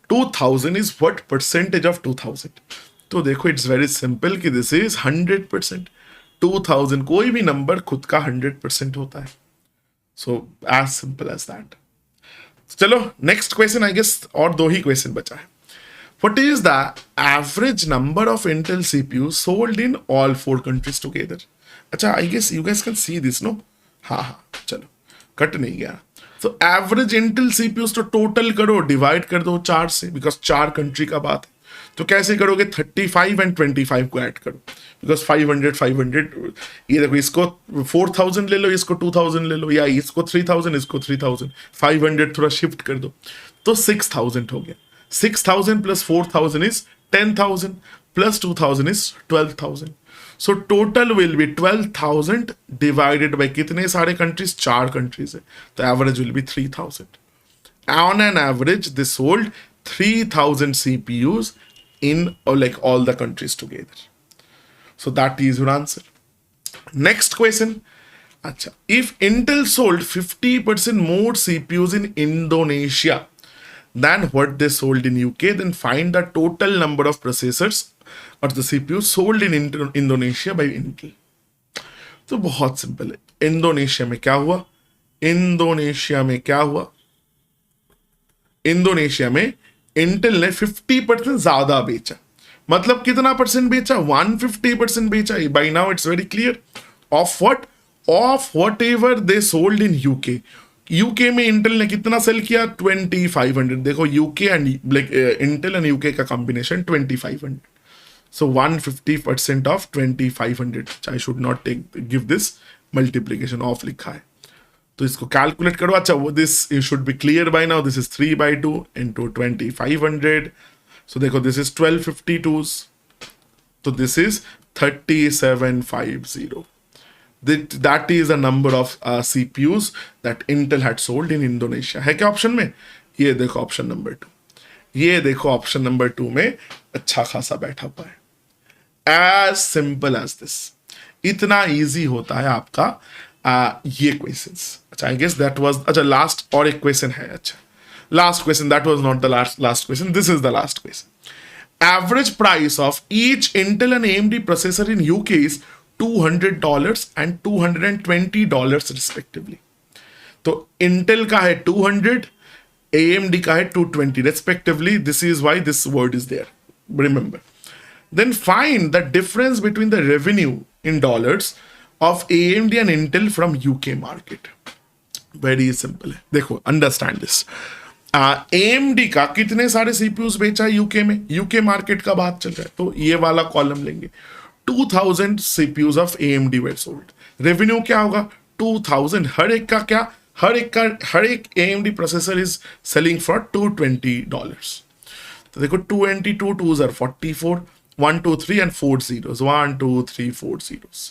2000 is what percentage of 2000। तो देखो इट्स वेरी सिंपल कि दिस इज 100%। 2000 कोई भी नंबर खुद का 100% होता है। So as simple as that. चलो नेक्स्ट क्वेश्चन, आई गेस और 2 ही क्वेश्चन बचा है। What is the average number of Intel CPUs sold in all 4 countries together? अच्छा, I guess you guys can see this, no? हाँ, चलो, cut नहीं गया। So average Intel CPUs तो total करो, डिवाइड कर दो 4 से, बिकॉज 4 कंट्री का बात है। तो कैसे करोगे? 35 एंड 25 को ऐड करो, बिकॉज 500 ये देखो, इसको 4000 ले लो, इसको 2000 ले लो, या इसको 3000, इसको 3000, 500 थोड़ा शिफ्ट कर दो, तो 6000 हो गया। 6,000 plus 4,000 is 10,000 plus 2,000 is 12,000. So total will be 12,000 divided by कितने सारे countries? 4 countries है, तो average will be 3,000. On an average, they sold 3,000 CPUs in like all the countries together. So that is your answer. Next question. अच्छा, if Intel sold 50% more CPUs in Indonesia than what they sold in UK, then find the total number of processors or the CPUs sold in Indonesia by Intel. तो बहुत simple है। Indonesia में क्या हुआ? Indonesia में Intel ने 50% ज्यादा बेचा। मतलब कितना परसेंट बेचा? 150% बेचा। By now it's very clear. Of what? Of whatever they sold in UK. UK में इंटेल ने कितना सेल किया? 2500। देखो UK and like Intel and UK का combination 2500। So 150% of 2500। I should not give this multiplication, of लिखा है तो इसको कैलकुलेट करो। अच्छा, वो this you should be clear by now. This is 3/2 into 2500। So देखो दिस इज 1252, तो this is 3750। That is the number of CPUs that Intel had sold in Indonesia. है क्या ऑप्शन में? ये देखो ऑप्शन नंबर 2। ये देखो ऑप्शन नंबर 2 में अच्छा खासा बैठा हुआ है। As simple as this. इतना इजी होता है आपका ये क्वेश्चंस। अच्छा आई गेस दैट वाज, अच्छा लास्ट और एक क्वेश्चन है। अच्छा last question, that was not the last question, this is the last question. Average price of each Intel and AMD processor in UK is $200 and $220 respectively. तो Intel का है 200, AMD का है 220 respectively. This is why this word is there. Remember. Then find the difference between the revenue in dollars of AMD and Intel from UK market. Very simple है, देखो understand this. AMD का कितने सारे CPUs बेचा UK में, UK market का बात चल रहा है, तो ये वाला कॉलम लेंगे। 2000 CPUs of AMD were sold, revenue क्या होगा 2000, हर एक का क्या, हर एक AMD processor is selling for $220। तो देखो 222 2s are 44, 1 2 3 and 4 zeros, 1 2 3 4 zeros.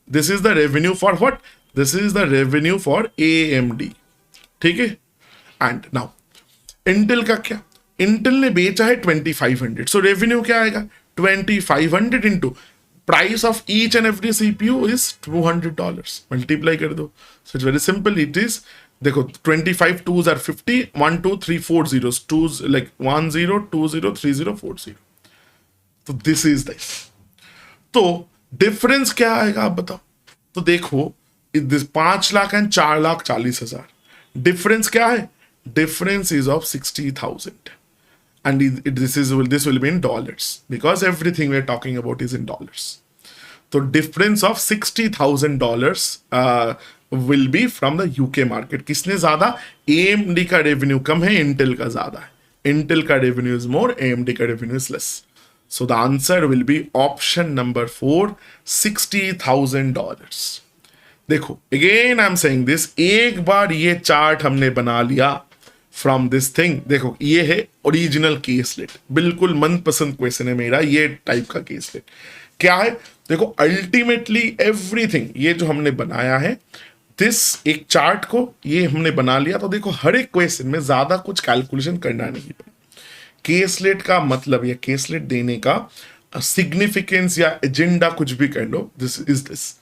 This is the revenue for what? This is the revenue for AMD, ठीक है। एंड नाउ इंटेल का क्या, इंटेल ने बेचा है 2500, सो रेवेन्यू क्या आएगा 2500 into price of each and every CPU is $200, multiply कर दो। So it's very simple, it is देखो 25 2s are 50, 1 2 3 4 zeros, 2s like 1 0 2 0 3 0 4 0। तो दिस इज दिस। तो डिफरेंस क्या आएगा आप बताओ। तो देखो 5 लाख एंड 4,40,000, डिफरेंस क्या है, difference is of 60,000 and this will be in dollars because everything we're talking about is in dollars. So difference of $60,000 will be from the UK market. किसने ज्यादा, AMD का रेवेन्यू कम है, इंटेल का ज्यादा है। Intel का रेवेन्यू इज मोर, AMD का revenue is less. So the answer will be option number 4, $60,000। देखो again I am saying this, एक बार ये चार्ट हमने बना लिया फ्रॉम दिस थिंग, देखो ये है ओरिजिनल केसलेट, बिल्कुल मनपसंद क्वेश्चन है मेरा ये टाइप का केसलेट। क्या है देखो, अल्टीमेटली एवरीथिंग ये जो हमने बनाया है दिस, एक चार्ट को ये हमने बना लिया, तो देखो हर एक क्वेश्चन में ज्यादा कुछ कैलकुलेशन करना नहीं है। केसलेट का मतलब या केसलेट देने का सिग्निफिकेंस या एजेंडा कुछ भी कर लो, दिस इज दिस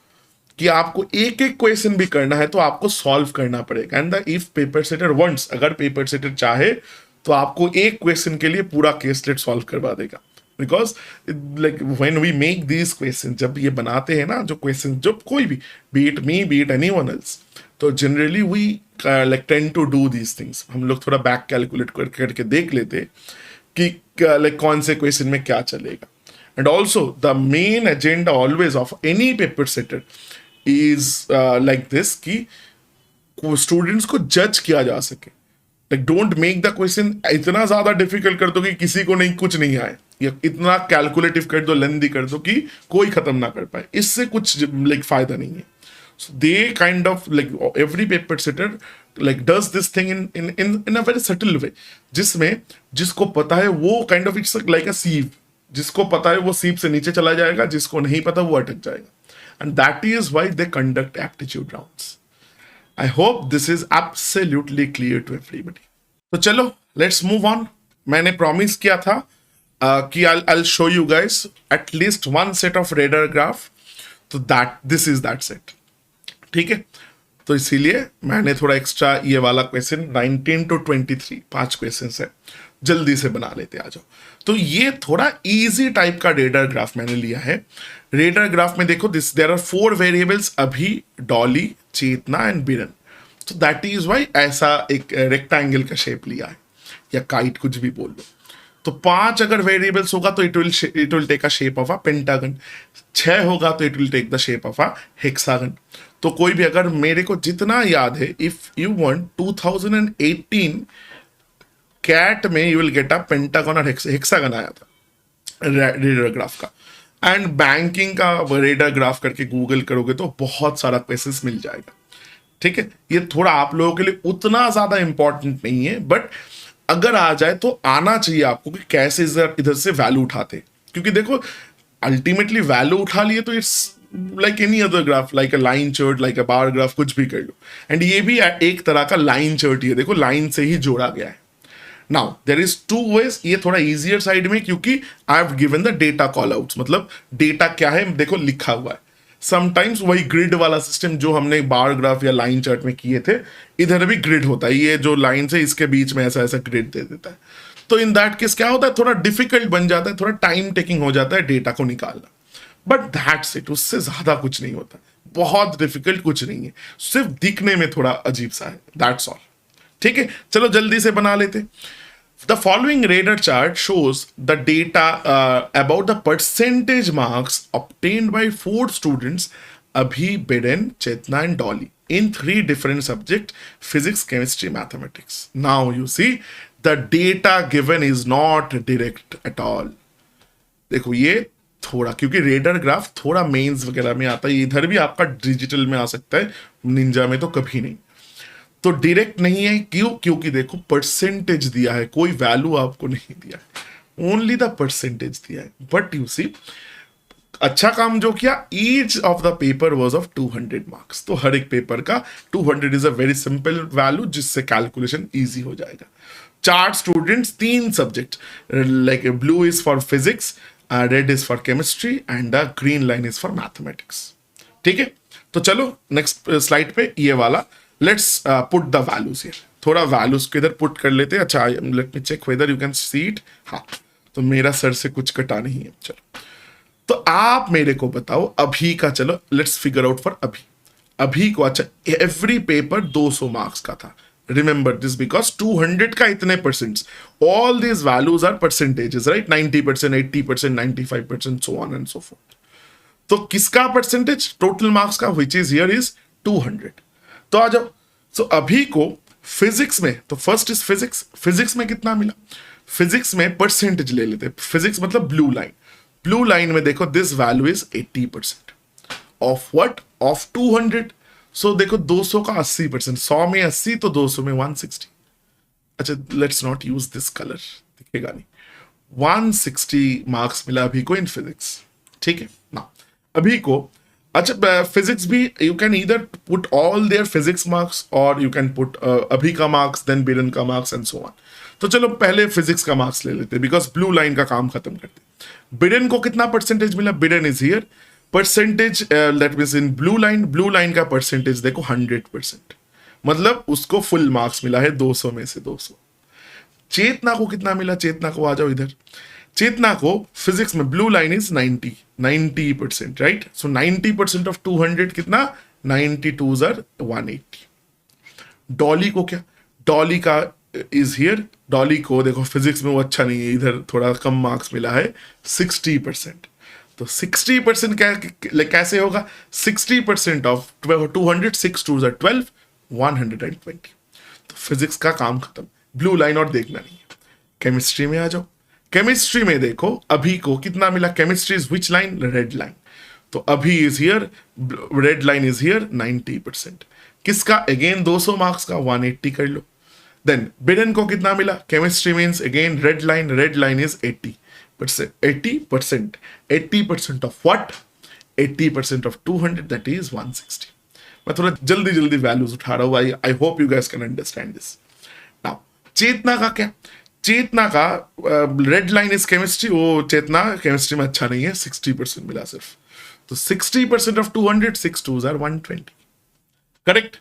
कि आपको एक एक क्वेश्चन भी करना है तो आपको सॉल्व करना पड़ेगा। And the if paper setter wants, अगर पेपर सेटर चाहे तो आपको एक क्वेश्चन के लिए पूरा केसलेट सॉल्व करवा देगा। Because like when we make these question, जब ये बनाते हैं ना जो क्वेश्चन, जब कोई भी be it me be it anyone else, तो generally we like tend to do these things. हम लोग थोड़ा बैक कैलकुलेट करके देख लेते कि लाइक कौन से क्वेश्चन में क्या चलेगा। And also the main agenda always of any paper setter is like this कि स्टूडेंट्स को जज किया जा सके। Like don't make the question इतना ज्यादा डिफिकल्ट कर दो कि किसी को कुछ नहीं आए, या इतना कैलकुलेटिव कर दो, लेंदी कर दो कि कोई खत्म ना कर पाए, इससे कुछ लाइक फायदा नहीं है। So they kind of like every paper setter like does this thing in a very subtle way, जिसमें जिसको पता है वो kind of it's like a sieve, जिसको पता है वो सीप से नीचे चला जाएगा, जिसको नहीं पता वो अटक जाएगा। And that is why they conduct aptitude rounds. I hope this is absolutely clear to everybody. तो चलो let's move on. मैंने promise किया था कि I'll show you guys at least one set of radar graph. तो this is that set. ठीक है, तो इसीलिए मैंने थोड़ा एक्स्ट्रा ये वाला क्वेश्चन 19 to 23 5 क्वेश्चन है, जल्दी से बना लेते आ जाओ। तो ये थोड़ा इजी टाइप का रेडर ग्राफ मैंने लिया है। रेडर ग्राफ में देखो दिस देयर आर 4 वेरिएबल्स, अभी, डॉली, चेतना एंड बिरन। तो दैट इज वाई ऐसा एक रेक्टेंगल का शेप लिया है, या काइट कुछ भी बोल लो। तो 5 अगर वेरिएबल्स होगा तो it will take a shape of a pentagon, 6 होगा तो it will take the shape of a hexagon. तो कोई भी, अगर मेरे को जितना याद है, इफ यू वांट 2018 कैट में you will get a pentagon और हेक्सागन आया था रेडर ग्राफ का। एंड बैंकिंग का रेडर ग्राफ करके गूगल करोगे तो बहुत सारा क्वेश्चंस मिल जाएगा। ठीक है, ये थोड़ा आप लोगों के लिए उतना ज्यादा इंपॉर्टेंट नहीं है, बट अगर आ जाए तो आना चाहिए आपको कि कैसे इधर से वैल्यू उठाते। क्योंकि देखो अल्टीमेटली वैल्यू उठा लिए तो it's like any other graph, like a line chart, like a bar graph, कुछ भी कर लो। एंड ये भी एक तरह का लाइन चार्ट ही है, देखो लाइन से ही जोड़ा गया है। Now there is two ways, ये थोड़ा इजियर साइड में क्योंकि I have given the data callouts, मतलब डेटा क्या है देखो लिखा हुआ है। समटाइम्स वही ग्रिड वाला सिस्टम जो हमने बार ग्राफ या लाइन चार्ट में किए थे, इधर भी ग्रिड होता है, ये जो लाइन है इसके बीच में ऐसा ऐसा ग्रिड दे देता है। तो इन दैट केस क्या होता है, थोड़ा डिफिकल्ट बन जाता है, थोड़ा टाइम टेकिंग हो जाता है डेटा को निकालना, बट दैट्स इट, उससे ज्यादा कुछ नहीं होता, बहुत डिफिकल्ट कुछ नहीं है, सिर्फ दिखने में थोड़ा अजीब सा है, दैट्स ऑल। ठीक है, चलो जल्दी से बना लेते। The following radar chart shows the data about the percentage marks obtained by 4 students, Abhi, Beden, Chetna and Dolly, in 3 different subjects: physics, chemistry, mathematics. Now you see the data given is not direct at all. देखो ये थोड़ा, क्योंकि raider graph थोड़ा mains वगैरह में आता है, इधर भी आपका डिजिटल में आ सकता है, निंजा में तो कभी नहीं। तो डायरेक्ट नहीं है, क्यों? क्योंकि देखो परसेंटेज दिया है, कोई वैल्यू आपको नहीं दिया है, ओनली द परसेंटेज दिया है। बट यू सी अच्छा काम जो किया, each of the paper was of 200 marks, तो हर एक पेपर का 200 is a very simple value जिससे कैलकुलेशन इजी हो जाएगा। 4 students 3 subject, like blue is for physics, red is for chemistry and the green line is for mathematics. ठीक है, तो चलो नेक्स्ट स्लाइड पे ये वाला, let's put the values here, थोड़ा वैल्यूज को इधर पुट कर लेते हैं। अच्छा, let me check whether you can see it. हाँ, तो मेरा सर से कुछ कटा नहीं है। चलो, तो आप मेरे को बताओ अभी का, चलो लेट्स फिगर आउट फॉर अभी को। अच्छा, एवरी पेपर 200 मार्क्स का था, रिमेंबर दिस, बिकॉज 200 का इतने percent, all these values are percentages, right? 90%, 80%, 95%, so on and so forth. तो किसका परसेंटेज? टोटल मार्क्स का, विच इज हियर इज 200। तो आ जाओ। सो अभी को फिजिक्स में, तो फर्स्ट इज फिजिक्स, फिजिक्स में कितना मिला? फिजिक्स में परसेंटेज ले लेते, फिजिक्स मतलब ब्लू लाइन, ब्लू लाइन में देखो this value is 80% of what? Of 200। सो देखो 200 का 80%, 100 में 80 तो 200 में 160। अच्छा, let's not use this colour, दिखेगा नहीं। 160 मार्क्स मिला अभी को इन फिजिक्स। ठीक है ना, अभी को अच्छा फिजिक्स भी you can either put all their physics marks और यू कैन पुट अभी का मार्क्स, देन बिरन का मार्क्स एंड सो ऑन। तो चलो पहले फिजिक्स का मार्क्स ले लेते बिकॉज ब्लू लाइन का काम खत्म करते। बिरन को कितना परसेंटेज मिला? Biden is here, percentage that means in blue line का परसेंटेज देखो 100%, मतलब उसको फुल मार्क्स मिला है 200 में से 200। चेतना को कितना मिला? चेतना को आ जाओ इधर। चेतना को फिजिक्स में blue line is 90%, right? So 90% of 200 कितना? 92 आर 180। डॉली को क्या? डॉली का इज हियर, डॉली को देखो फिजिक्स में वो अच्छा नहीं है, इधर थोड़ा कम मार्क्स मिला है 60%। तो 60% कैसे होगा? 60% ऑफ 200, 6 2 आर 12, 120। तो फिजिक्स का काम खत्म, ब्लू लाइन और देखना नहीं है। केमिस्ट्री में आ जाओ। केमिस्ट्री में देखो अभी को कितना मिला? Chemistry is which line? Red line. तो अभी is here, red line is here 90%। किसका? अगेन 200 मार्क्स का, 180 कर लो। देन बिडन को कितना मिला? Chemistry means again red line is 80%। 80% of what? 80% of 200, that is 160। मैं थोड़ा जल्दी वैल्यूज उठा रहा हूं, I hope you guys can understand this. Now Chetna का क्या? चेतना का रेड लाइन इज केमिस्ट्री, वो चेतना केमिस्ट्री में अच्छा नहीं है, 60% मिला सिर्फ। तो 60% ऑफ 200, 6 2 आर 120, करेक्ट।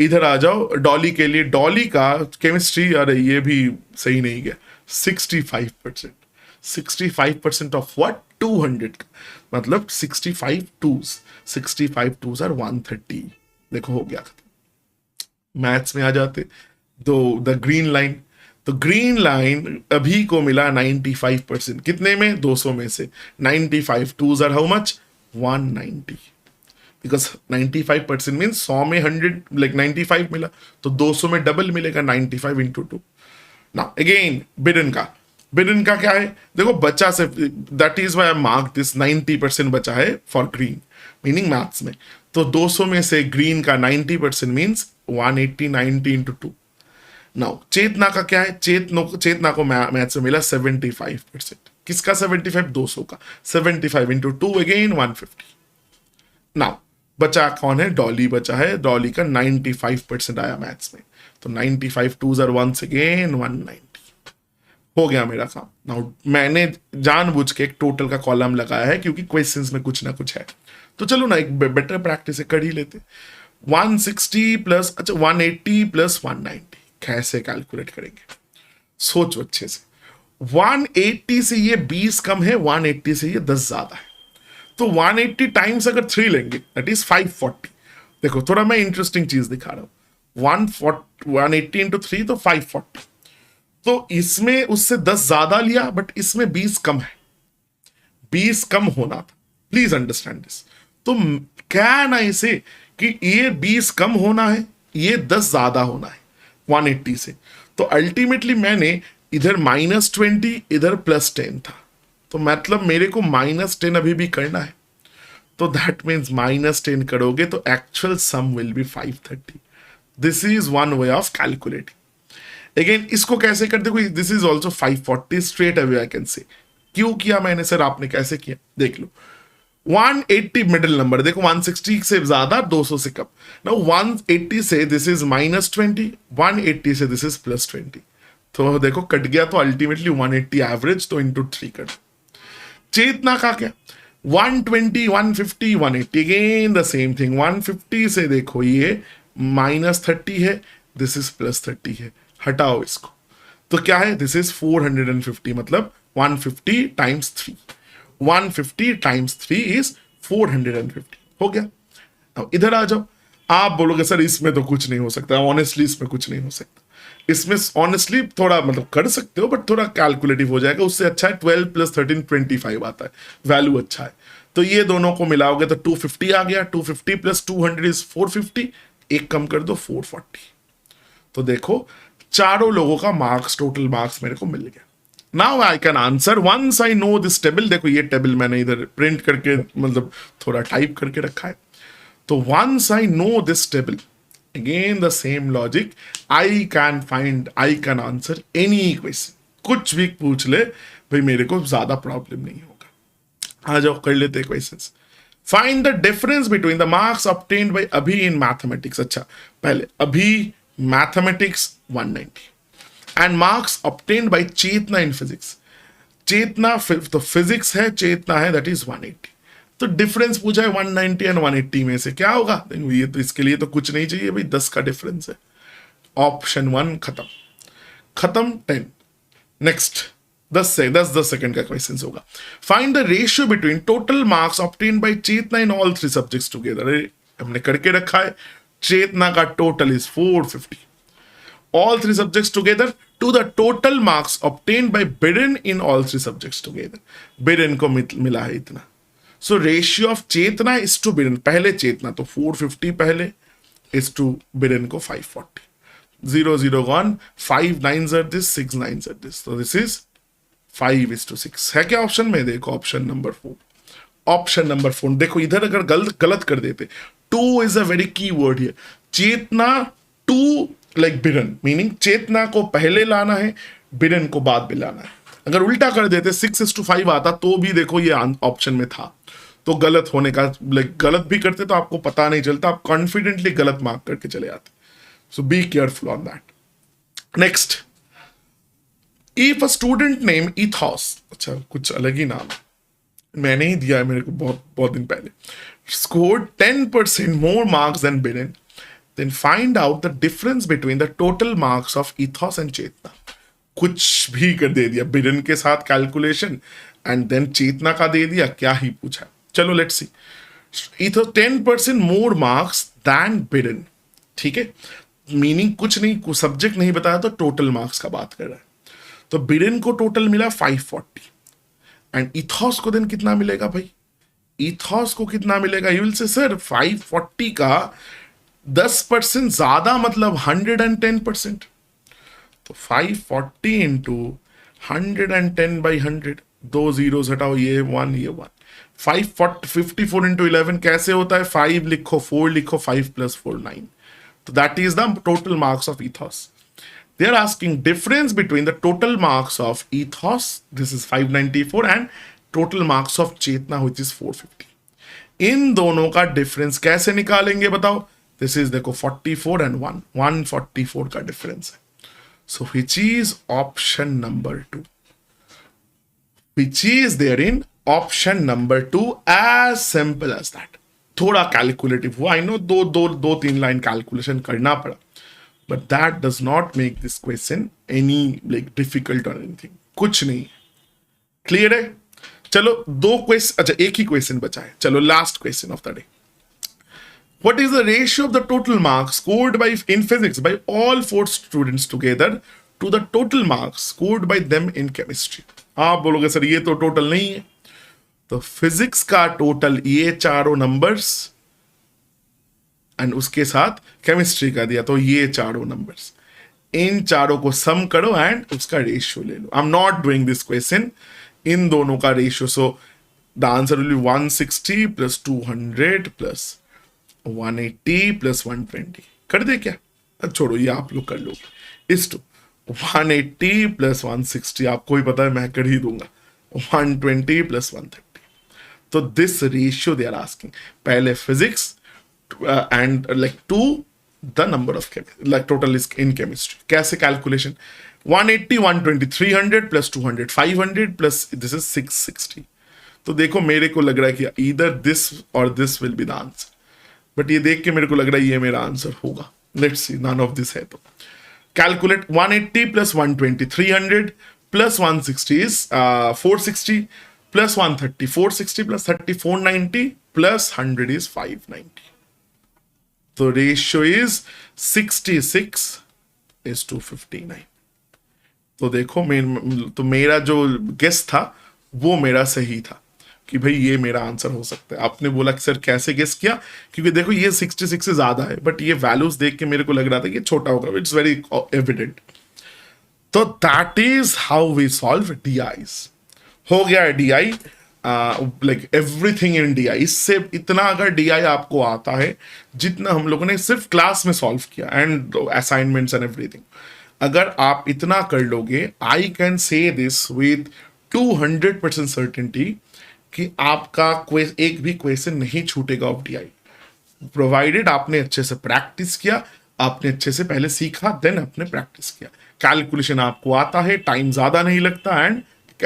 इधर आ जाओ डॉली के लिए। डॉली का केमिस्ट्री, अरे ये भी सही नहीं गया, 65%। 65% ऑफ व्हाट? 200, मतलब 65 2s आर 130। देखो हो गया। मैथ्स में आ जाते तो द ग्रीन लाइन, तो ग्रीन लाइन अभी को मिला 95%, कितने में? 200 में से। 95 2s are how much? 190, because 95% means 100 में 100, लाइक 95 मिला, तो 200 में डबल मिलेगा, 95 इंटू 2। ना अगेन बिडन का क्या है? देखो बचा से, that is why I mark this, 90% बचा है फॉर ग्रीन, मीनिंग मैथ्स में। तो 200 में से ग्रीन का 90% मीन्स 180, 90 इंटू 2। नाउ चेतना का क्या है? चेतना को मैथ्स में मिला 75%। किसका 75? 200 का। 75 इंटू 2 अगेन 150। नाउ बचा कौन है? डॉली बचा है। डॉली का 95% आया मैथ्स में, तो 95 2s are once again 190। हो गया मेरा काम। नाउ मैंने जानबूझ के एक टोटल का कॉलम लगाया है क्योंकि क्वेश्चंस में कुछ ना कुछ है। तो चलो ना एक बेटर प्रैक्टिस कर ही लेते। 160 प्लस, अच्छा 180 प्लस 190 कैसे कैलकुलेट करेंगे? सोचो अच्छे से। 180 से ये 20 कम है, 180 से ये 10 ज्यादा है, तो 180 टाइम्स अगर 3 लेंगे दैट इज 540। देखो थोड़ा मैं इंटरेस्टिंग चीज दिखा रहा हूं। 180 इंटू 3 तो 540। तो इसमें उससे 10 ज्यादा लिया, बट इसमें 20 कम है। 20 कम होना था, प्लीज अंडरस्टैंड दिस। तो क्या ना इसे कि ये 20 कम होना है, ये 10 ज्यादा होना है 180 से। तो अल्टीमेटली मैंने इधर -20, इधर +10 था, तो मतलब मेरे को -10 अभी भी करना है। तो दैट मीन्स -10 करोगे तो actual sum will be 530। This is one way of calculating. Again इसको कैसे कर देखो, this is also 540 straight away I can say. क्यों किया मैंने? सर आपने कैसे किया देख लो। 180 मिडिल नंबर, देखो 160 से ज्यादा, 200 से कम। नाउ 180 से दिस इज -20, 180 से दिस इज +20। तो देखो कट गया, तो अल्टीमेटली 180 एवरेज, तो इंटू 3 कर। चेतना का क्या? 120, 150, 180, अगेन द सेम थिंग। 150 से देखो ये -30 है, दिस इज +30 है, हटाओ इसको, तो क्या है? दिस इज 450, मतलब 150 टाइम्स 3। 150 times 3 is 450। हो गया। अब इधर आ जाओ। आप बोलोगे सर इसमें तो कुछ नहीं हो सकता, ऑनेस्टली इसमें कुछ नहीं हो सकता। इसमें ऑनेस्टली थोड़ा मतलब कर सकते हो, बट थोड़ा कैलकुलेटिव हो जाएगा। उससे अच्छा है 12 + 13 25 आता है, वैल्यू अच्छा है। तो ये दोनों को मिलाओगे तो 250 आ गया। 250 + 200 इज 450, एक कम कर दो 440। तो देखो चारों लोगों का मार्क्स, टोटल मार्क्स मेरे को मिल गया। Now I can answer once I know this table. देखो ये टेबल मैंने इधर प्रिंट करके मतलब थोड़ा टाइप करके रखा है। तो once I know this table, again the same logic, I can answer any question. कुछ भी पूछ ले भाई, मेरे को ज्यादा प्रॉब्लम नहीं होगा। आ जाओ कर लेते questions. Find the difference between the marks obtained by Abhi in mathematics. अच्छा पहले Abhi mathematics 190 and marks obtained by Chetna in physics. Chetna तो फिजिक्स है, चेतना है, दैट इज 180। तो डिफरेंस पूछा है 190 एंड 180 में से, क्या होगा? ये तो इसके लिए तो कुछ नहीं चाहिए भाई, 10 का डिफरेंस है। ऑप्शन 1 खत्म, खत्म 10। नेक्स्ट 10 सेकंड का क्वेश्चन होगा। Find the ratio between total marks obtained by Chetna in all 3 subjects together. हमने करके रखा है, चेतना का total is 450, all 3 subjects together to the total marks obtained by Bidden in all 3 subjects together। Bidden को मिला है इतना। So ratio of Chetna is to Bidden, पहले चेतना तो 450 पहले is to Bidden को 540। 0 0 gone, 5 9s are this, 6 9s are this, so this is 5:6 है क्या ऑप्शन में? देखो ऑप्शन नंबर 4। ऑप्शन नंबर 4 देखो, इधर अगर गलत कर देते, 2 is a very key word here। Chetna 2 like Biden, meaning Chetna को पहले लाना है, बिडन को बाद में लाना है। अगर उल्टा कर देते 6:5 आता तो भी देखो ये ऑप्शन में था, तो गलत होने का लाइक गलत भी करते तो आपको पता नहीं चलता, आप कॉन्फिडेंटली गलत मार्क करके चले आते। So be careful on that. Next, if a student name Ethos, अच्छा कुछ अलग ही नाम मैंने ही दिया है मेरे को बहुत दिन पहले, scored 10% more marks than Biden, then find out the difference between the total marks of ethos and चेतना। कुछ भी कर दे दिया, बिडन के साथ कैलकुलेशन एंड देन चेतना का दे दिया, क्या ही पूछा। चलो let's see. ethos 10% more marks than Biden, ठीक है, मीनिंग कुछ नहीं, सब्जेक्ट नहीं बताया तो टोटल मार्क्स का बात कर रहा है। तो बिडन को टोटल मिला 540 एंड इथॉस को देन कितना मिलेगा भाई? इथॉस को कितना मिलेगा? यू विल से सर 540 का 10% ज्यादा मतलब 110%। तो 540 इंटू 110/100, 2 जीरोस हटाओ, ये 1 ये 1। 54 इंटू 11 कैसे होता है? 5 लिखो 4 लिखो, 5 + 4 9। तो that is the total marks of ethos। They are asking difference between the total marks of ethos, this is 594, and total marks of chetna, which is 450। इन दोनों का डिफरेंस कैसे निकालेंगे बताओ? दिस इज देखो 44 एंड 144 का डिफरेंस है. So which is option number 2, which is there in option number 2. As simple as that. थोड़ा calculative हुआ, आई नो, दो तीन लाइन कैलकुलेशन करना पड़ा, but that does not make this question any like difficult और anything. कुछ नहीं. Clear है? चलो दो क्वेश्चन, अच्छा एक ही क्वेश्चन बचा है. चलो last question of the day. What is the ratio of the total marks scored by in physics by all 4 students together to the total marks scored by them in chemistry? आप बोलोगे sir ये तो total नहीं है. तो physics का total ये चारों नंबर्स एंड उसके साथ केमिस्ट्री का दिया तो ये चारों नंबर्स, इन चारों को सम करो एंड उसका रेशियो ले लो. I am not doing this question. इन दोनों का ratio, so the answer will be 160 plus 200 plus 180 plus 120. कर दे क्या? छोड़ो, ये आप लोग कर लोगे. इस टू 180 प्लस 160 आपको ही पता है, मैं कर ही दूंगा. 120 प्लस 130. तो this ratio they are asking. पहले physics and like to the number of like total is in chemistry. कैसे calculation? 180 120 300 plus 200 500 plus this is 660. तो देखो मेरे को लग रहा है कि इधर दिस और this will be the answer, but ये देख के मेरे को लग रहा है ये मेरा आंसर होगा. Let's see, none of this है. तो calculate. 180 plus 120 300 plus 160 is 460 plus 130 460 plus 30 490 plus 100 is 590. तो रेशियो इज 66 इज टू 59. तो देखो तो मेरा जो गेस था वो मेरा सही था कि भाई ये मेरा आंसर हो सकता है. आपने बोला कि सर कैसे गेस किया? क्योंकि देखो ये 66 से ज्यादा है, बट ये वैल्यूज देख के मेरे को लग रहा था कि छोटा होगा. It's very evident. तो that is how we solve DIs. हो गया है DI, like everything in DI. इससे इतना अगर डीआई आपको आता है जितना हम लोगों ने सिर्फ क्लास में सॉल्व किया एंड असाइनमेंट्स एंड एवरीथिंग, अगर आप इतना कर लोगे, आई कैन से दिस विद 200% सर्टेनिटी कि आपका एक भी क्वेश्चन नहीं छूटेगा ऑफ डीआई, प्रोवाइडेड आपने अच्छे से प्रैक्टिस किया, आपने अच्छे से पहले सीखा देन आपने प्रैक्टिस किया. कैलकुलेशन आपको आता है, टाइम ज्यादा नहीं लगता एंड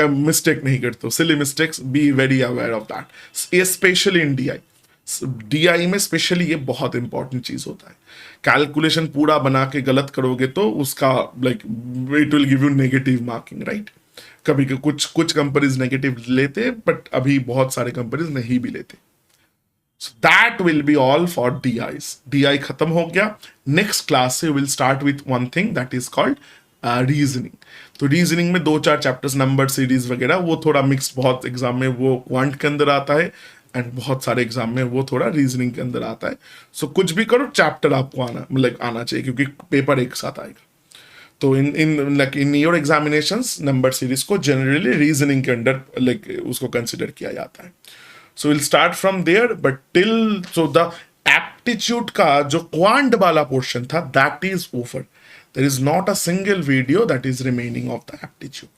मिस्टेक नहीं करते. Silly mistakes, be very aware of that, specially in DI. DI में स्पेशली ये बहुत इंपॉर्टेंट चीज होता है. कैलकुलेशन पूरा बना के गलत करोगे तो उसका like it will give you negative marking, right? कभी कुछ कंपनीज नेगेटिव लेते, बट अभी बहुत सारे कंपनीज नहीं भी लेते. So that will be all for DIs. DI खत्म हो गया. नेक्स्ट क्लास से will start with one thing that is called reasoning. तो रीजनिंग में 2-4 चैप्टर्स, नंबर सीरीज वगैरह, वो थोड़ा मिक्स्ड, बहुत एग्जाम में वो क्वांट के अंदर आता है एंड बहुत सारे एग्जाम में वो थोड़ा रीजनिंग के अंदर आता है. सो कुछ भी करो, चैप्टर आपको आना चाहिए क्योंकि पेपर एक साथ आएगा. तो in your examinations number series को जनरली रीजनिंग के अंडर लाइक उसको कंसिडर किया जाता है. So will start from there, but till so the aptitude का जो क्वांट वाला पोर्शन था that is over. There is not a single video that is remaining of the aptitude.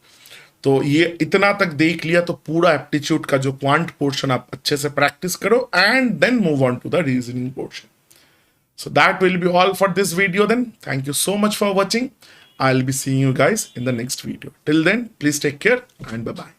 तो ये इतना तक देख लिया तो पूरा एप्टीट्यूड का जो क्वांट पोर्शन आप अच्छे से प्रैक्टिस करो and then move on to the reasoning portion. So that will be all for this video then. Thank you so much for watching. I'll be seeing you guys in the next video. Till then, please take care and bye-bye.